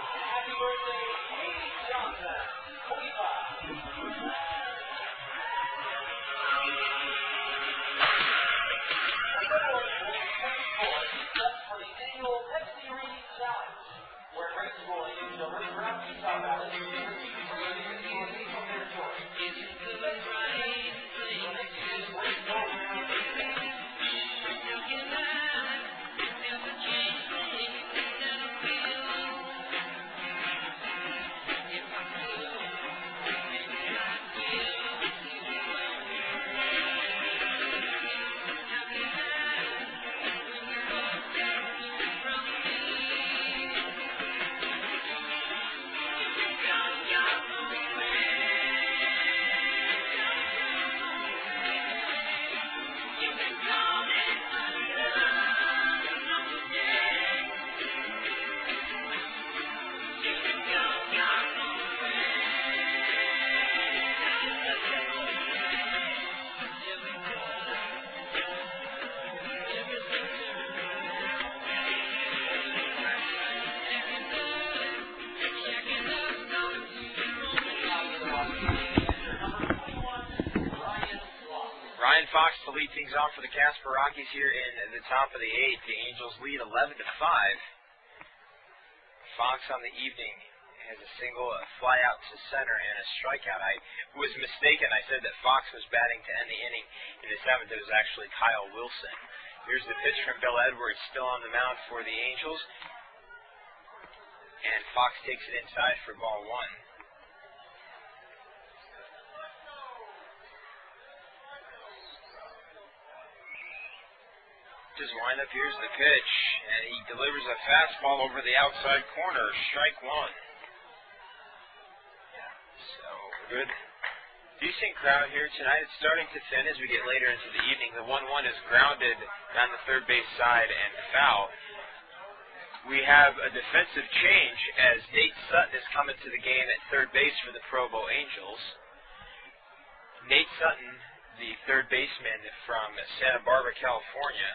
Happy birthday Ryan Fox to lead things off for the Casper Rockies here in the top of the 8th. The Angels lead 11-5. Fox on the evening has a single, a fly out to center, and a strikeout. I was mistaken. I said that Fox was batting to end the inning in the 7th. It was actually Kyle Wilson. Here's the pitch from Bill Edwards, still on the mound for the Angels. And Fox takes it inside for ball 1. His windup, here's the pitch, and he delivers a fastball over the outside corner, strike 1. So, good, decent crowd here tonight. It's starting to thin as we get later into the evening. The 1-1 is grounded down the third base side and foul. We have a defensive change as Nate Sutton is coming to the game at third base for the Provo Angels. Nate Sutton, the third baseman from Santa Barbara, California,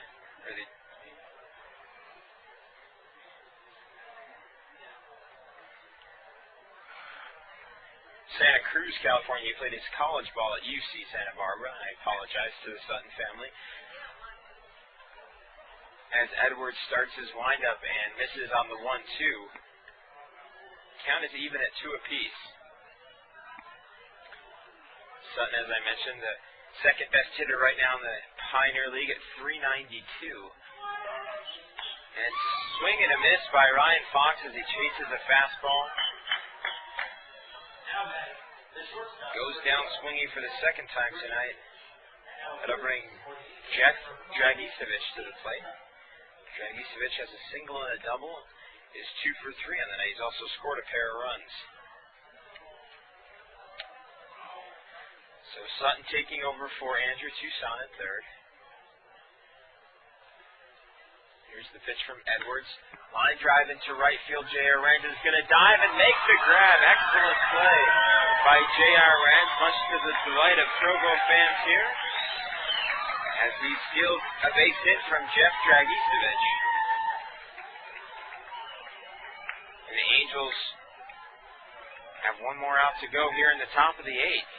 Santa Cruz, California. He played his college ball at UC Santa Barbara. I apologize to the Sutton family. As Edwards starts his windup and misses on the 1-2. Count is even at 2 apiece. Sutton, as I mentioned, the second best hitter right now in the Pioneer League at .392. And swing and a miss by Ryan Fox as he chases a fastball. Goes down swinging for the second time tonight. That'll bring Jeff Dragicevic to the plate. Dragicevic has a single and a double. Is 2 for 3 on the night. He's also scored a pair of runs. So Sutton taking over for Andrew Toussaint at third. Here's the pitch from Edwards. Line drive into right field. J.R. Rands is going to dive and make the grab. Excellent play by J.R. Rands, much to the delight of Provo fans here, as he steals a base hit from Jeff Dragicevic. And the Angels have one more out to go here in the top of the 8th.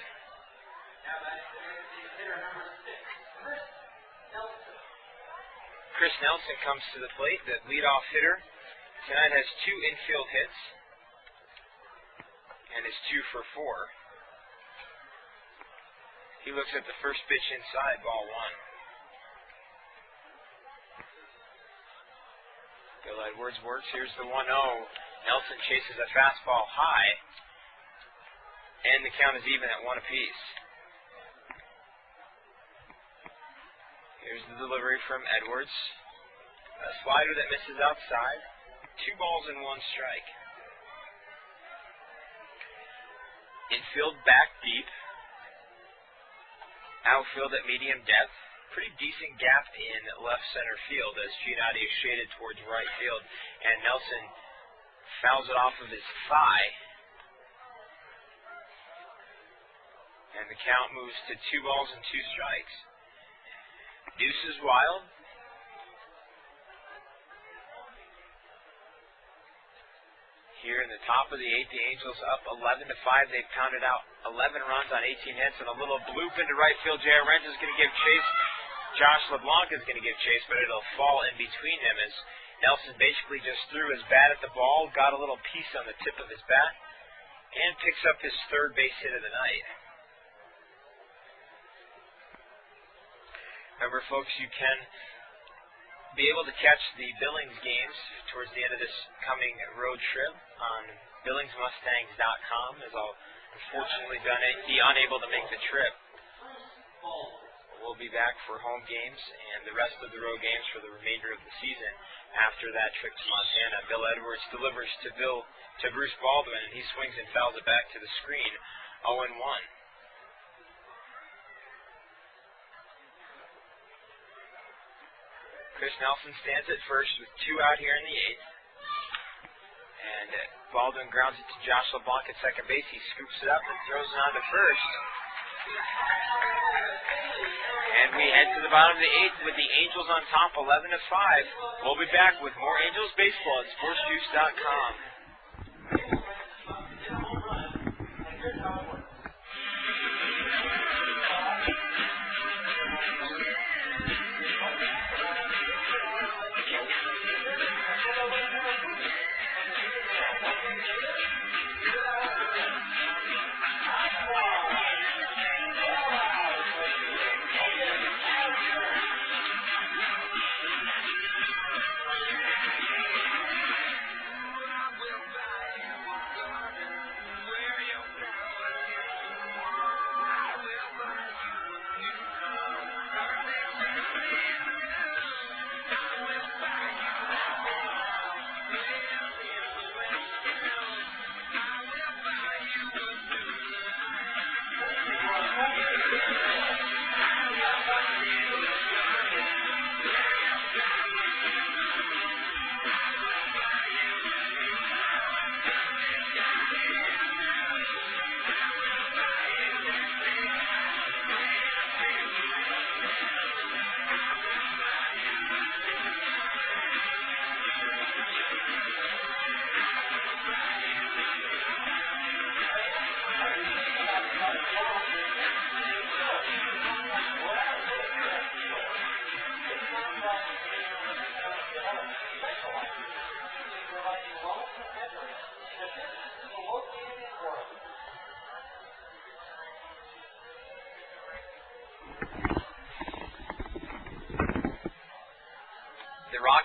Chris Nelson comes to the plate, the leadoff hitter. Tonight has 2 infield hits and is 2 for 4. He looks at the first pitch inside, ball 1. Bill Edwards works. Here's the 1-0. Nelson chases a fastball high, and the count is even at 1 apiece. Here's the delivery from Edwards. A slider that misses outside. 2 balls and 1 strike. Infield back deep. Outfield at medium depth. Pretty decent gap in left center field as Giannotti is shaded towards right field. And Nelson fouls it off of his thigh. And the count moves to 2 balls and 2 strikes. Deuce is wild. Here in the top of the 8th, the Angels up 11-5. They've pounded out 11 runs on 18 hits, and a little bloop into right field. J.R. Rands is going to give chase. Josh LeBlanc is going to give chase, but it'll fall in between them as Nelson basically just threw his bat at the ball, got a little piece on the tip of his bat, and picks up his third base hit of the night. Remember, folks, you can be able to catch the Billings games towards the end of this coming road trip on BillingsMustangs.com, as I'll unfortunately be unable to make the trip. We'll be back for home games and the rest of the road games for the remainder of the season after that trip to Montana. Bill Edwards delivers to Bruce Baldwin, and he swings and fouls it back to the screen. 0-1. Chris Nelson stands at first with 2 out here in the 8th. And Baldwin grounds it to Josh LeBlanc at second base. He scoops it up and throws it on to first. And we head to the bottom of the 8th with the Angels on top, 11-5. We'll be back with more Angels baseball at SportsJuice.com.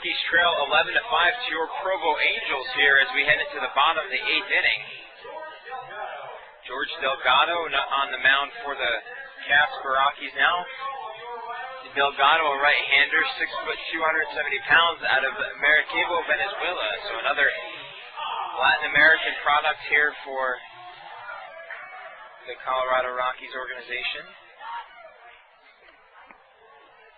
Rockies trail 11-5 to your Provo Angels here as we head into the bottom of the 8th inning. George Delgado on the mound for the Casper Rockies now. Delgado, a right-hander, 6 foot, 270 pounds, out of Maracaibo, Venezuela. So another Latin American product here for the Colorado Rockies organization.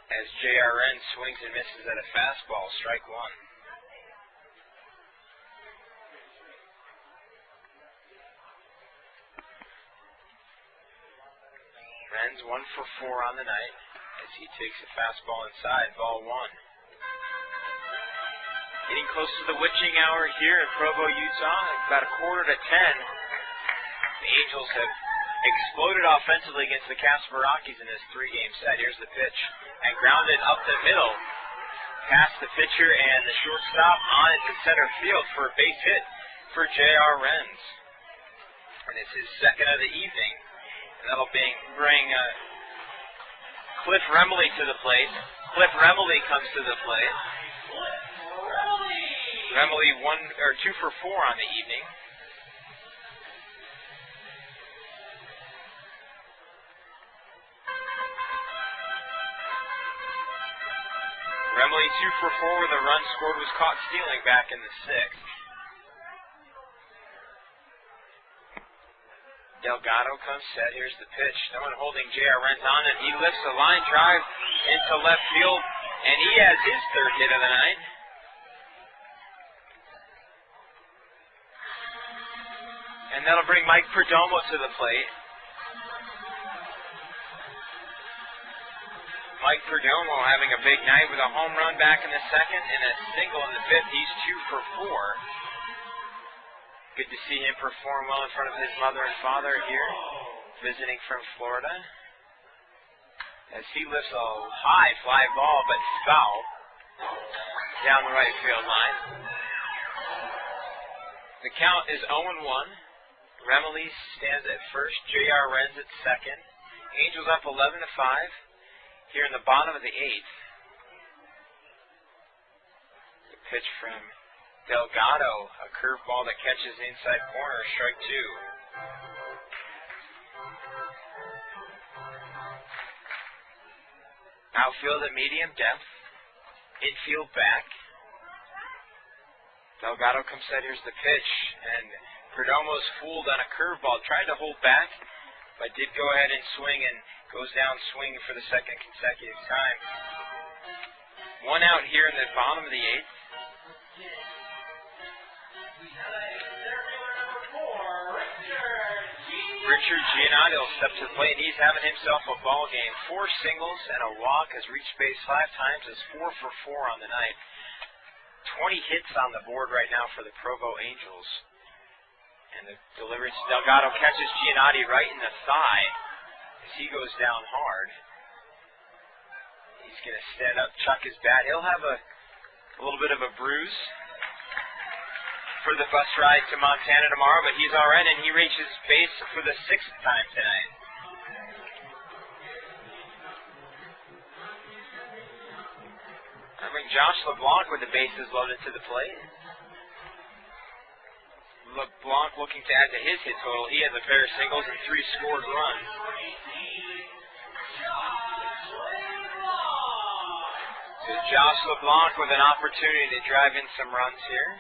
As JRN swings and misses at a fastball, strike one. Renz 1 for 4 on the night as he takes a fastball inside, ball one. Getting close to the witching hour here in Provo, Utah, about 9:45. The Angels have exploded offensively against the Casper Rockies in this 3-game set. Here's the pitch, and grounded up the middle, past the pitcher and the shortstop on into center field for a base hit for J.R. Renz. And it's his second of the evening. That'll bring Cliff Remley to the plate. Cliff Remley comes to the plate. Remley 2 for 4 on the evening. Remley 2 for 4 with a run scored, was caught stealing back in the 6th. Delgado comes set. Here's the pitch. No one holding J.R. Renz on it. He lifts a line drive into left field, and he has his 3rd hit of the night. And that'll bring Mike Perdomo to the plate. Mike Perdomo having a big night with a home run back in the 2nd and a single in the 5th. He's 2 for 4. Good to see him perform well in front of his mother and father here, visiting from Florida. As he lifts a high fly ball, but foul, down the right field line. The count is 0-1. Remley stands at first, J.R. Renz at second. Angels up 11-5 here in the bottom of the 8th. The pitch from Delgado, a curveball that catches the inside corner, strike 2. Outfield at medium depth, infield back. Delgado comes set, here's the pitch, and Perdomo's fooled on a curveball, tried to hold back, but did go ahead and swing, and goes down swinging for the 2nd consecutive time. One out here in the bottom of the 8th. Richard Giannotti will step to the plate, and he's having himself a ball game. 4 singles and a walk, has reached base 5 times, is 4 for 4 on the night. 20 hits on the board right now for the Provo Angels. And the delivery to Delgado catches Giannotti right in the thigh as he goes down hard. He's going to stand up, chuck his bat. He'll have a little bit of a bruise for the bus ride to Montana tomorrow, but he's all right, and he reaches base for the 6th time tonight. I bring Josh LeBlanc with the bases loaded to the plate. LeBlanc looking to add to his hit total. He has a pair of singles and 3 scored runs. So Josh LeBlanc with an opportunity to drive in some runs here.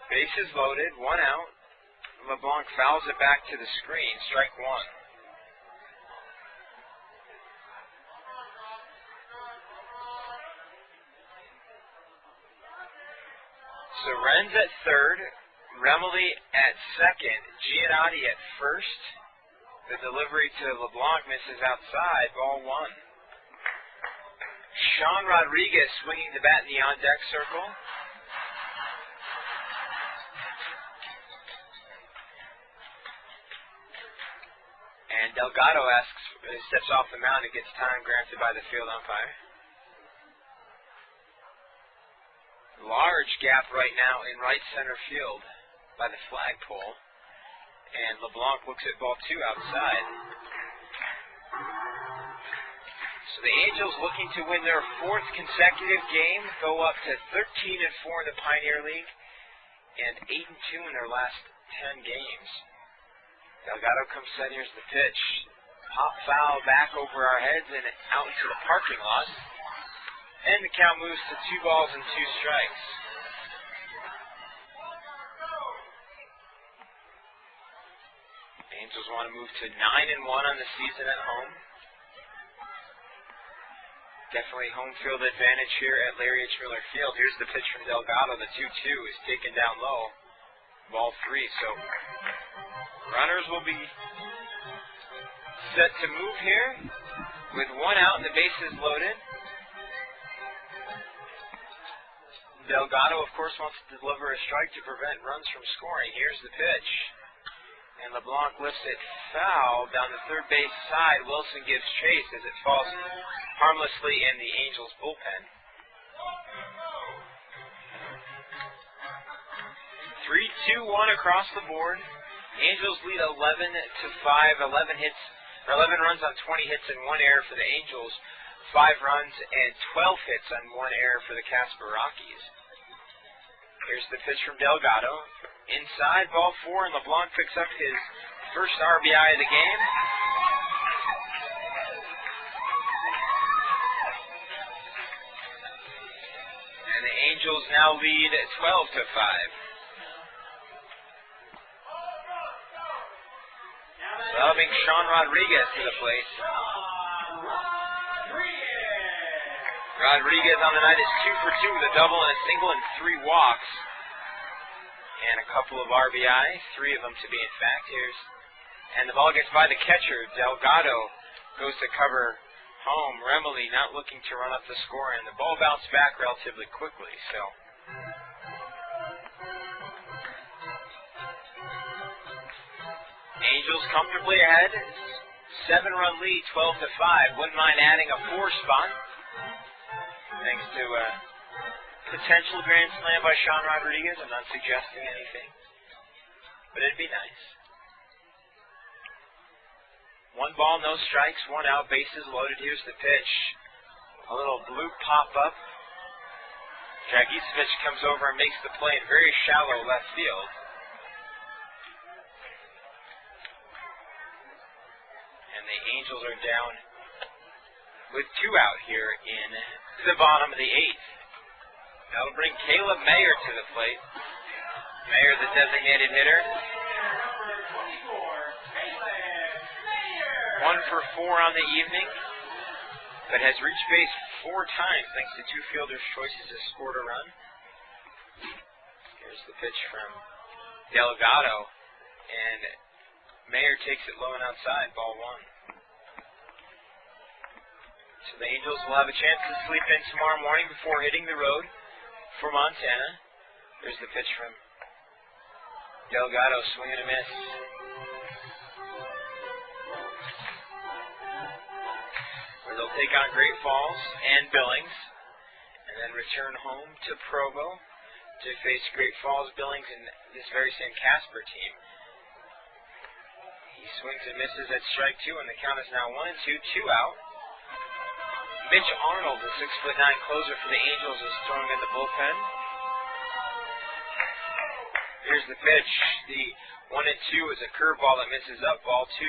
Bases loaded, 1 out. LeBlanc fouls it back to the screen, strike 1. So Renz at 3rd, Remley at 2nd, Giannotti at 1st. The delivery to LeBlanc misses outside, ball 1. Sean Rodriguez swinging the bat in the on-deck circle. And Delgado steps off the mound and gets time granted by the field umpire. Large gap right now in right center field by the flagpole. And LeBlanc looks at ball 2 outside. So the Angels looking to win their 4th consecutive game, go up to 13-4 in the Pioneer League, and 8-2 in their last 10 games. Delgado comes set. Here's the pitch. Pop foul back over our heads and out into the parking lot. And the count moves to 2 balls and 2 strikes. Angels want to move to 9-1 on the season at home. Definitely home field advantage here at Larry H. Miller Field. Here's the pitch from Delgado. The 2-2 is taken down low. Ball 3. So runners will be set to move here with 1 out and the bases loaded. Delgado, of course, wants to deliver a strike to prevent runs from scoring. Here's the pitch. And LeBlanc lifts it foul down the third base side. Wilson gives chase as it falls harmlessly in the Angels bullpen. 3-2-1 across the board. Angels lead 11-5. 11 runs on 20 hits and 1 error for the Angels. 5 runs and 12 hits on 1 error for the Casper Rockies. Here's the pitch from Delgado. Inside, ball 4, and LeBlanc picks up his first RBI of the game. And the Angels now lead 12-5. Subbing Sean Rodriguez to the plate. Rodriguez on the night is 2 for 2 with a double and a single and 3 walks. And a couple of RBIs, 3 of them to be in fact. And the ball gets by the catcher. Delgado goes to cover home. Remily not looking to run up the score, and the ball bounced back relatively quickly. So Angels comfortably ahead. 7-run lead, 12-5. Wouldn't mind adding a 4 spot. Thanks to a potential grand slam by Sean Rodriguez. I'm not suggesting anything, but it'd be nice. 1 ball, no strikes, 1 out, bases loaded. Here's the pitch. A little blue pop-up. Dragicevic comes over and makes the play in very shallow left field. And the Angels are down with 2 out here in the bottom of the 8th. That'll bring Caleb Mayer to the plate. Mayer, the designated hitter. 1 for 4 on the evening, but has reached base 4 times thanks to 2 fielders' choices, has scored a run. Here's the pitch from Delgado, and Mayer takes it low and outside, ball 1. So the Angels will have a chance to sleep in tomorrow morning before hitting the road for Montana. There's the pitch from Delgado, swing and a miss. Where they'll take on Great Falls and Billings, and then return home to Provo to face Great Falls, Billings, and this very same Casper team. He swings and misses at strike 2, and the count is now 1-2, 2 out. Mitch Arnold, the 6'9" closer for the Angels, is throwing in the bullpen. Here's the pitch. The 1-2 is a curveball that misses up, ball 2.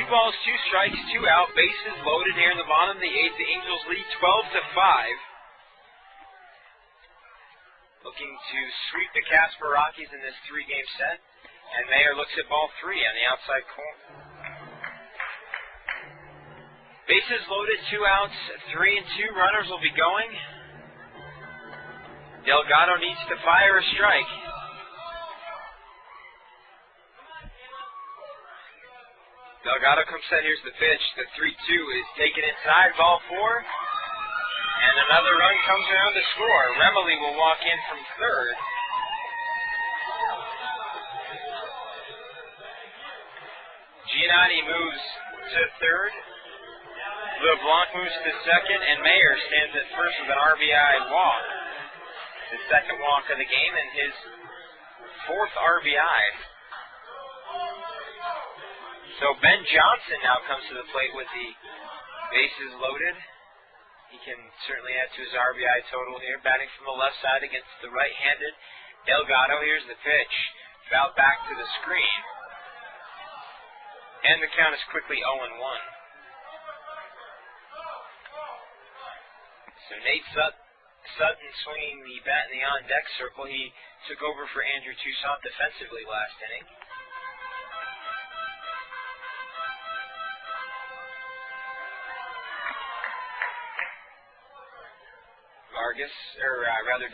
2 balls, 2 strikes, 2 out. Bases loaded here in the bottom of the 8th. The Angels lead 12-5. Looking to sweep the Casper Rockies in this 3-game set. And Mayer looks at ball 3 on the outside corner. Bases loaded, 2 outs, 3-2. Runners will be going. Delgado needs to fire a strike. Delgado comes set. Here's the pitch. The 3-2 is taken inside, ball 4. And another run comes around to score. Remily will walk in from third. Giannotti moves to third. LeBlanc moves to second, and Mayer stands at first with an RBI walk. His second walk of the game and his 4th RBI. So Ben Johnson now comes to the plate with the Bases loaded. He can certainly add to his RBI total here. Batting from the left side against the right-handed Delgado. Here's the pitch. Fouled back to the screen. And the count is quickly 0-1. So Nate Sutton swinging the bat in the on-deck circle. He took over for Andrew Toussaint defensively last inning.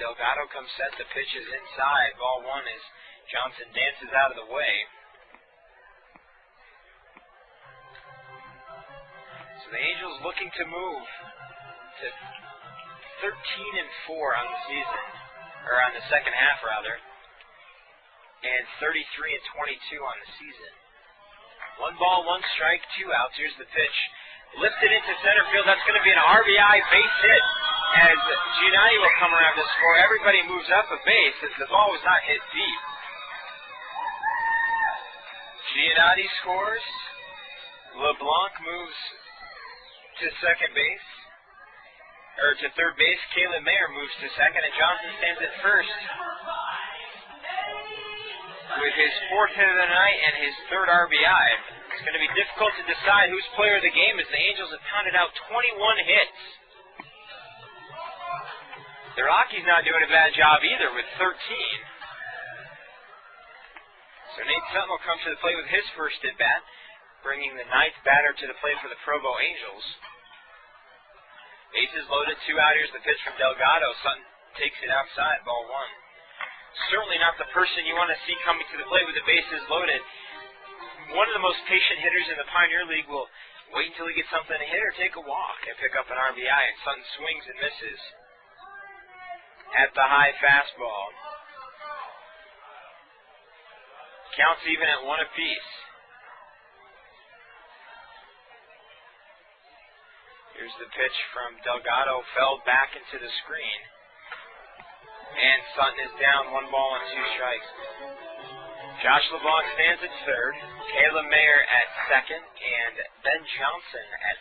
Delgado comes set. The pitch is inside. Ball one as Johnson dances out of the way. So the Angels looking to move to 13-4 on the season, or on the second half rather, and 33-22 on the season. 1 ball, 1 strike, 2 outs. Here's the pitch. Lifted into center field. That's going to be an RBI base hit as Giannotti will come around to score. Everybody moves up a base as the ball was not hit deep. Giannotti scores. LeBlanc moves to second base, or to third base. Caleb Mayer moves to second, and Johnson stands at first with his 4th hit of the night and his 3rd RBI. It's going to be difficult to decide who's player of the game as the Angels have pounded out 21 hits. The Rockies not doing a bad job either with 13. So Nate Sutton will come to the plate with his first at bat, bringing the 9th batter to the plate for the Provo Angels. Bases loaded, 2 out. Here's the pitch from Delgado. Sutton takes it outside, ball 1. Certainly not the person you want to see coming to the plate with the bases loaded. One of the most patient hitters in the Pioneer League will wait until he gets something to hit or take a walk and pick up an RBI, and Sutton swings and misses at the high fastball. Counts even at 1 apiece. Here's the pitch from Delgado, felled back into the screen. And Sutton is down, 1 ball and 2 strikes. Josh LeBlanc stands at third, Caleb Mayer at second, and Ben Johnson at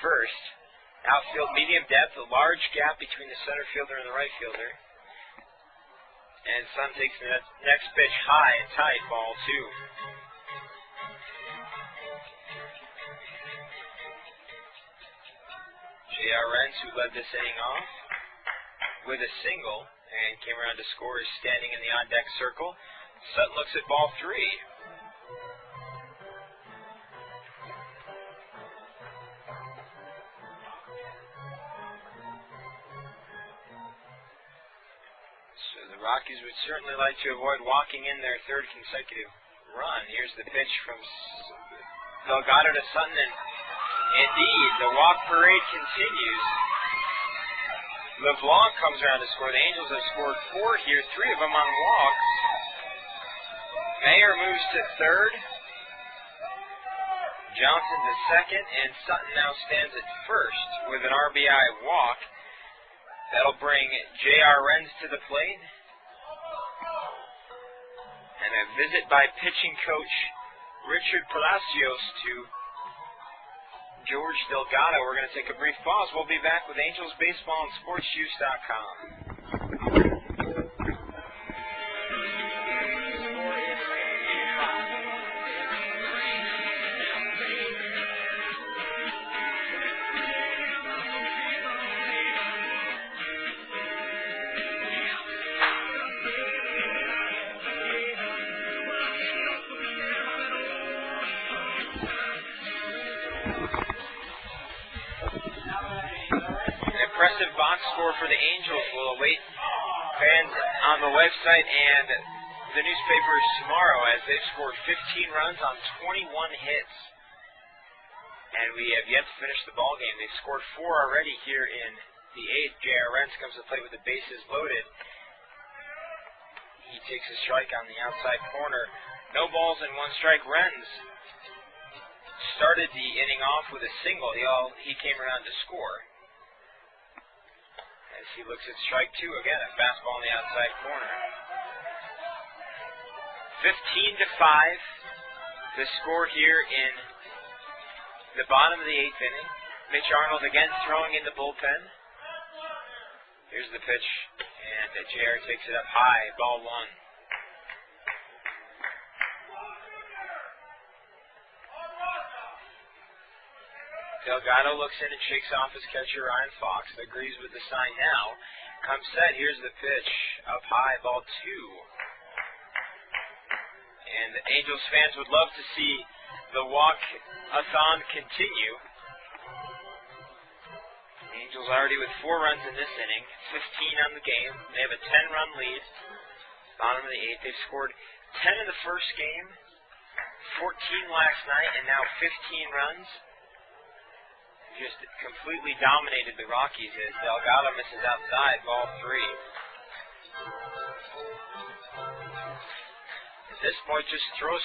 first. Outfield medium depth, a large gap between the center fielder and the right fielder. And Sutton takes the next pitch high and tight, ball 2. J.R. Renz, who led this inning off with a single and came around to score, is standing in the on-deck circle. Sutton looks at ball 3. So the Rockies would certainly like to avoid walking in their 3rd consecutive run. Here's the pitch from Delgado to Sutton, and indeed, the walk parade continues. LeBlanc comes around to score. The Angels have scored 4 here, 3 of them on walks. Mayer moves to third. Johnson to second, and Sutton now stands at first with an RBI walk. That'll bring J.R. Renz to the plate. And a visit by pitching coach Richard Palacios to George Delgado. We're going to take a brief pause. We'll be back with Angels Baseball and SportsJuice.com. Impressive box score for the Angels will await fans on the website and the newspapers tomorrow as they've scored 15 runs on 21 hits. And we have yet to finish the ball game. They've scored 4 already here in the 8th. J.R. Renz comes to play with the bases loaded. He takes a strike on the outside corner. No balls and 1 strike. Renz started the inning off with a single. He came around to score. As he looks at strike 2 again, a fastball on the outside corner. 15-5, the score here in the bottom of the 8th inning. Mitch Arnold again throwing in the bullpen. Here's the pitch, and JR takes it up high, ball 1. Delgado looks in and shakes off his catcher, Ryan Fox. Agrees with the sign now. Comes set. Here's the pitch. Up high, ball 2. And the Angels fans would love to see the walk-a-thon continue. The Angels already with 4 runs in this inning. 15 on the game. They have a 10-run lead. Bottom of the 8th. They've scored 10 in the first game, 14 last night, and now 15 runs. Just completely dominated the Rockies as Delgado misses outside, ball 3. At this point, just throws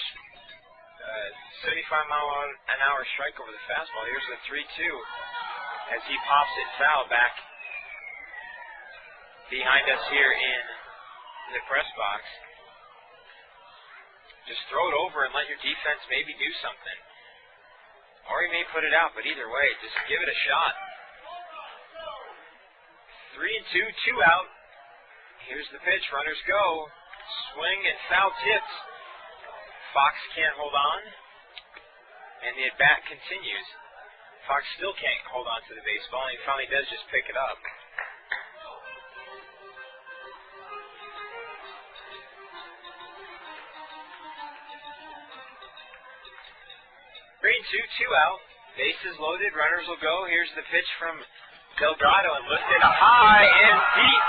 75-mile-an-hour strike over the fastball. Here's the 3-2 as he pops it foul back behind us here in the press box. Just throw it over and let your defense maybe do something. Or he may put it out, but either way, just give it a shot. 3-2, 2 out. Here's the pitch, runners go. Swing and foul tipped. Fox can't hold on. And the at-bat continues. Fox still can't hold on to the baseball, and he finally does just pick it up. 3-2, 2 out. Bases loaded. Runners will go. Here's the pitch from Delgado and lifted high and deep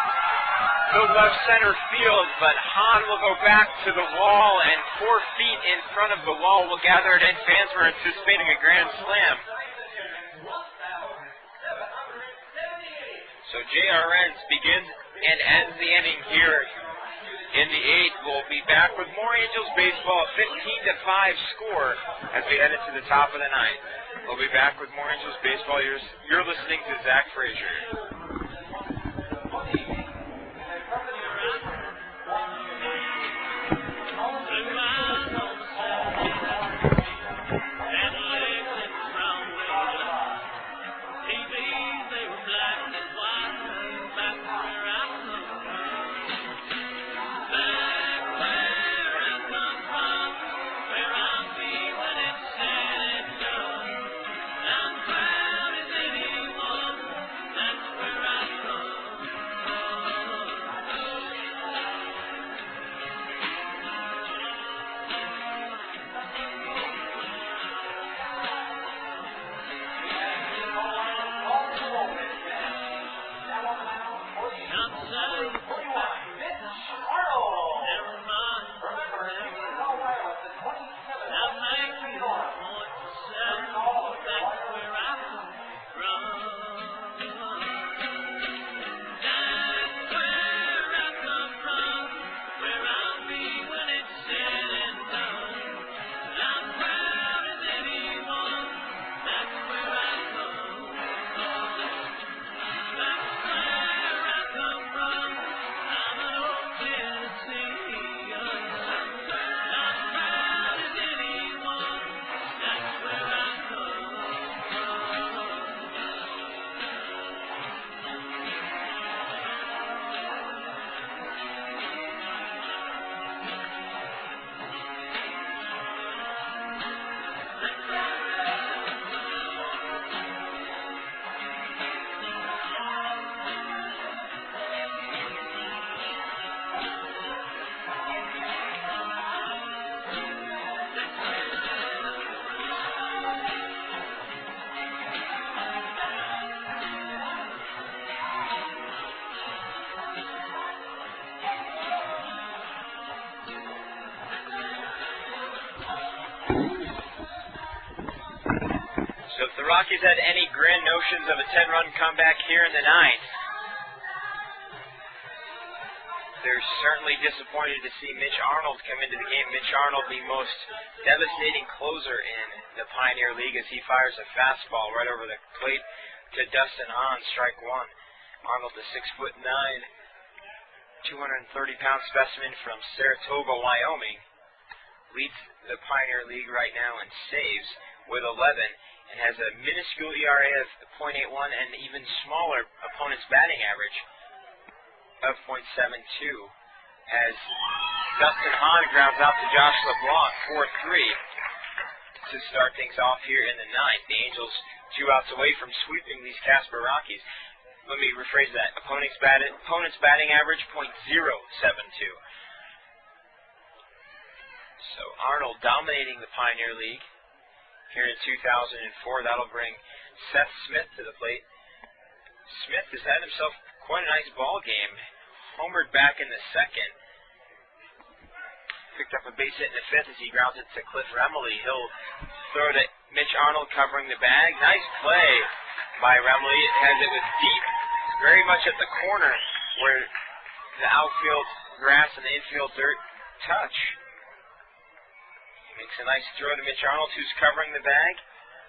to left center field. But Hahn will go back to the wall, and 4 feet in front of the wall will gather it in. Fans were anticipating a grand slam. So JRNs begins and ends the inning here in the 8th. We'll be back with more Angels baseball, 15-5 score as we head into the top of the 9th. We'll be back with more Angels baseball. You're listening to Zach Frazier. Rockies had any grand notions of a 10-run comeback here in the 9th. They're certainly disappointed to see Mitch Arnold come into the game. Mitch Arnold, the most devastating closer in the Pioneer League, as he fires a fastball right over the plate to Dustin Hahn, strike 1. Arnold, the 6'9", 230-pound specimen from Saratoga, Wyoming, leads the Pioneer League right now in saves with 11 and has a minuscule ERA of .81 and even smaller opponent's batting average of .72 as Dustin Hahn grounds out to Josh LeBlanc, 4-3 to start things off here in the ninth. The Angels 2 outs away from sweeping these Casper Rockies. Let me rephrase that. Opponent's batting average, .072. So Arnold dominating the Pioneer League here in 2004. That'll bring Seth Smith to the plate. Smith has had himself quite a nice ball game. Homered back in the second. Picked up a base hit in the fifth as he grounds it to Cliff Remley. He'll throw to Mitch Arnold covering the bag. Nice play by Remley. It has it with deep, very much at the corner where the outfield grass and the infield dirt touch. He makes a nice throw to Mitch Arnold, who's covering the bag,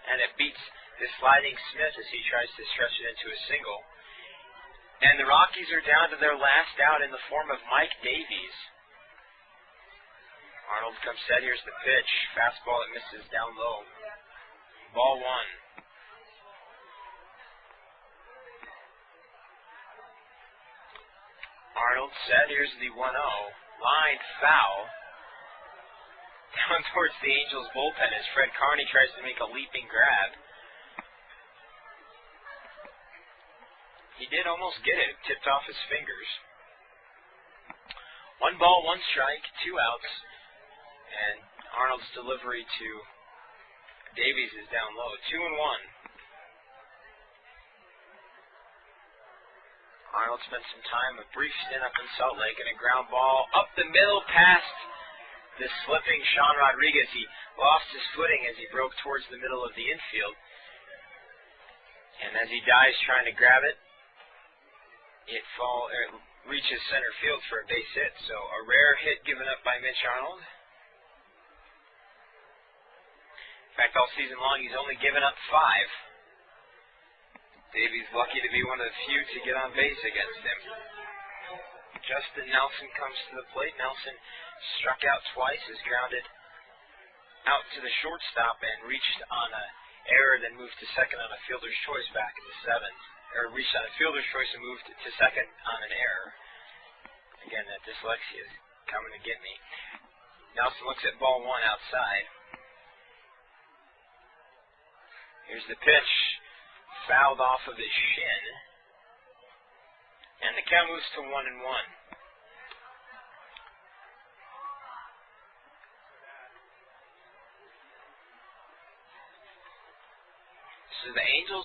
and it beats the sliding Smith as he tries to stretch it into a single. And the Rockies are down to their last out in the form of Mike Davies. Arnold comes set. Here's the pitch. Fastball that misses down low. Ball one. Arnold set. Here's the 1-0. Line foul. Down towards the Angels bullpen as Fred Carney tries to make a leaping grab. He did almost get it. It tipped off his fingers. 1 ball, 1 strike, 2 outs. And Arnold's delivery to Davies is down low. 2-1. Arnold spent some time, a brief stint up in Salt Lake, and a ground ball up the middle past the slipping Sean Rodriguez. He lost his footing as he broke towards the middle of the infield. And as he dives trying to grab it, it reaches center field for a base hit. So a rare hit given up by Mitch Arnold. In fact, all season long, he's only given up 5. Davies lucky to be one of the few to get on base against him. Justin Nelson comes to the plate. Nelson struck out twice, is grounded out to the shortstop and reached on an error, then moved to second on a fielder's choice back in the 7th. Or reached on a fielder's choice and moved to second on an error. Again, that dyslexia is coming to get me. Nelson looks at ball 1 outside. Here's the pitch. Fouled off of his shin. And the count moves to 1-1. So the Angels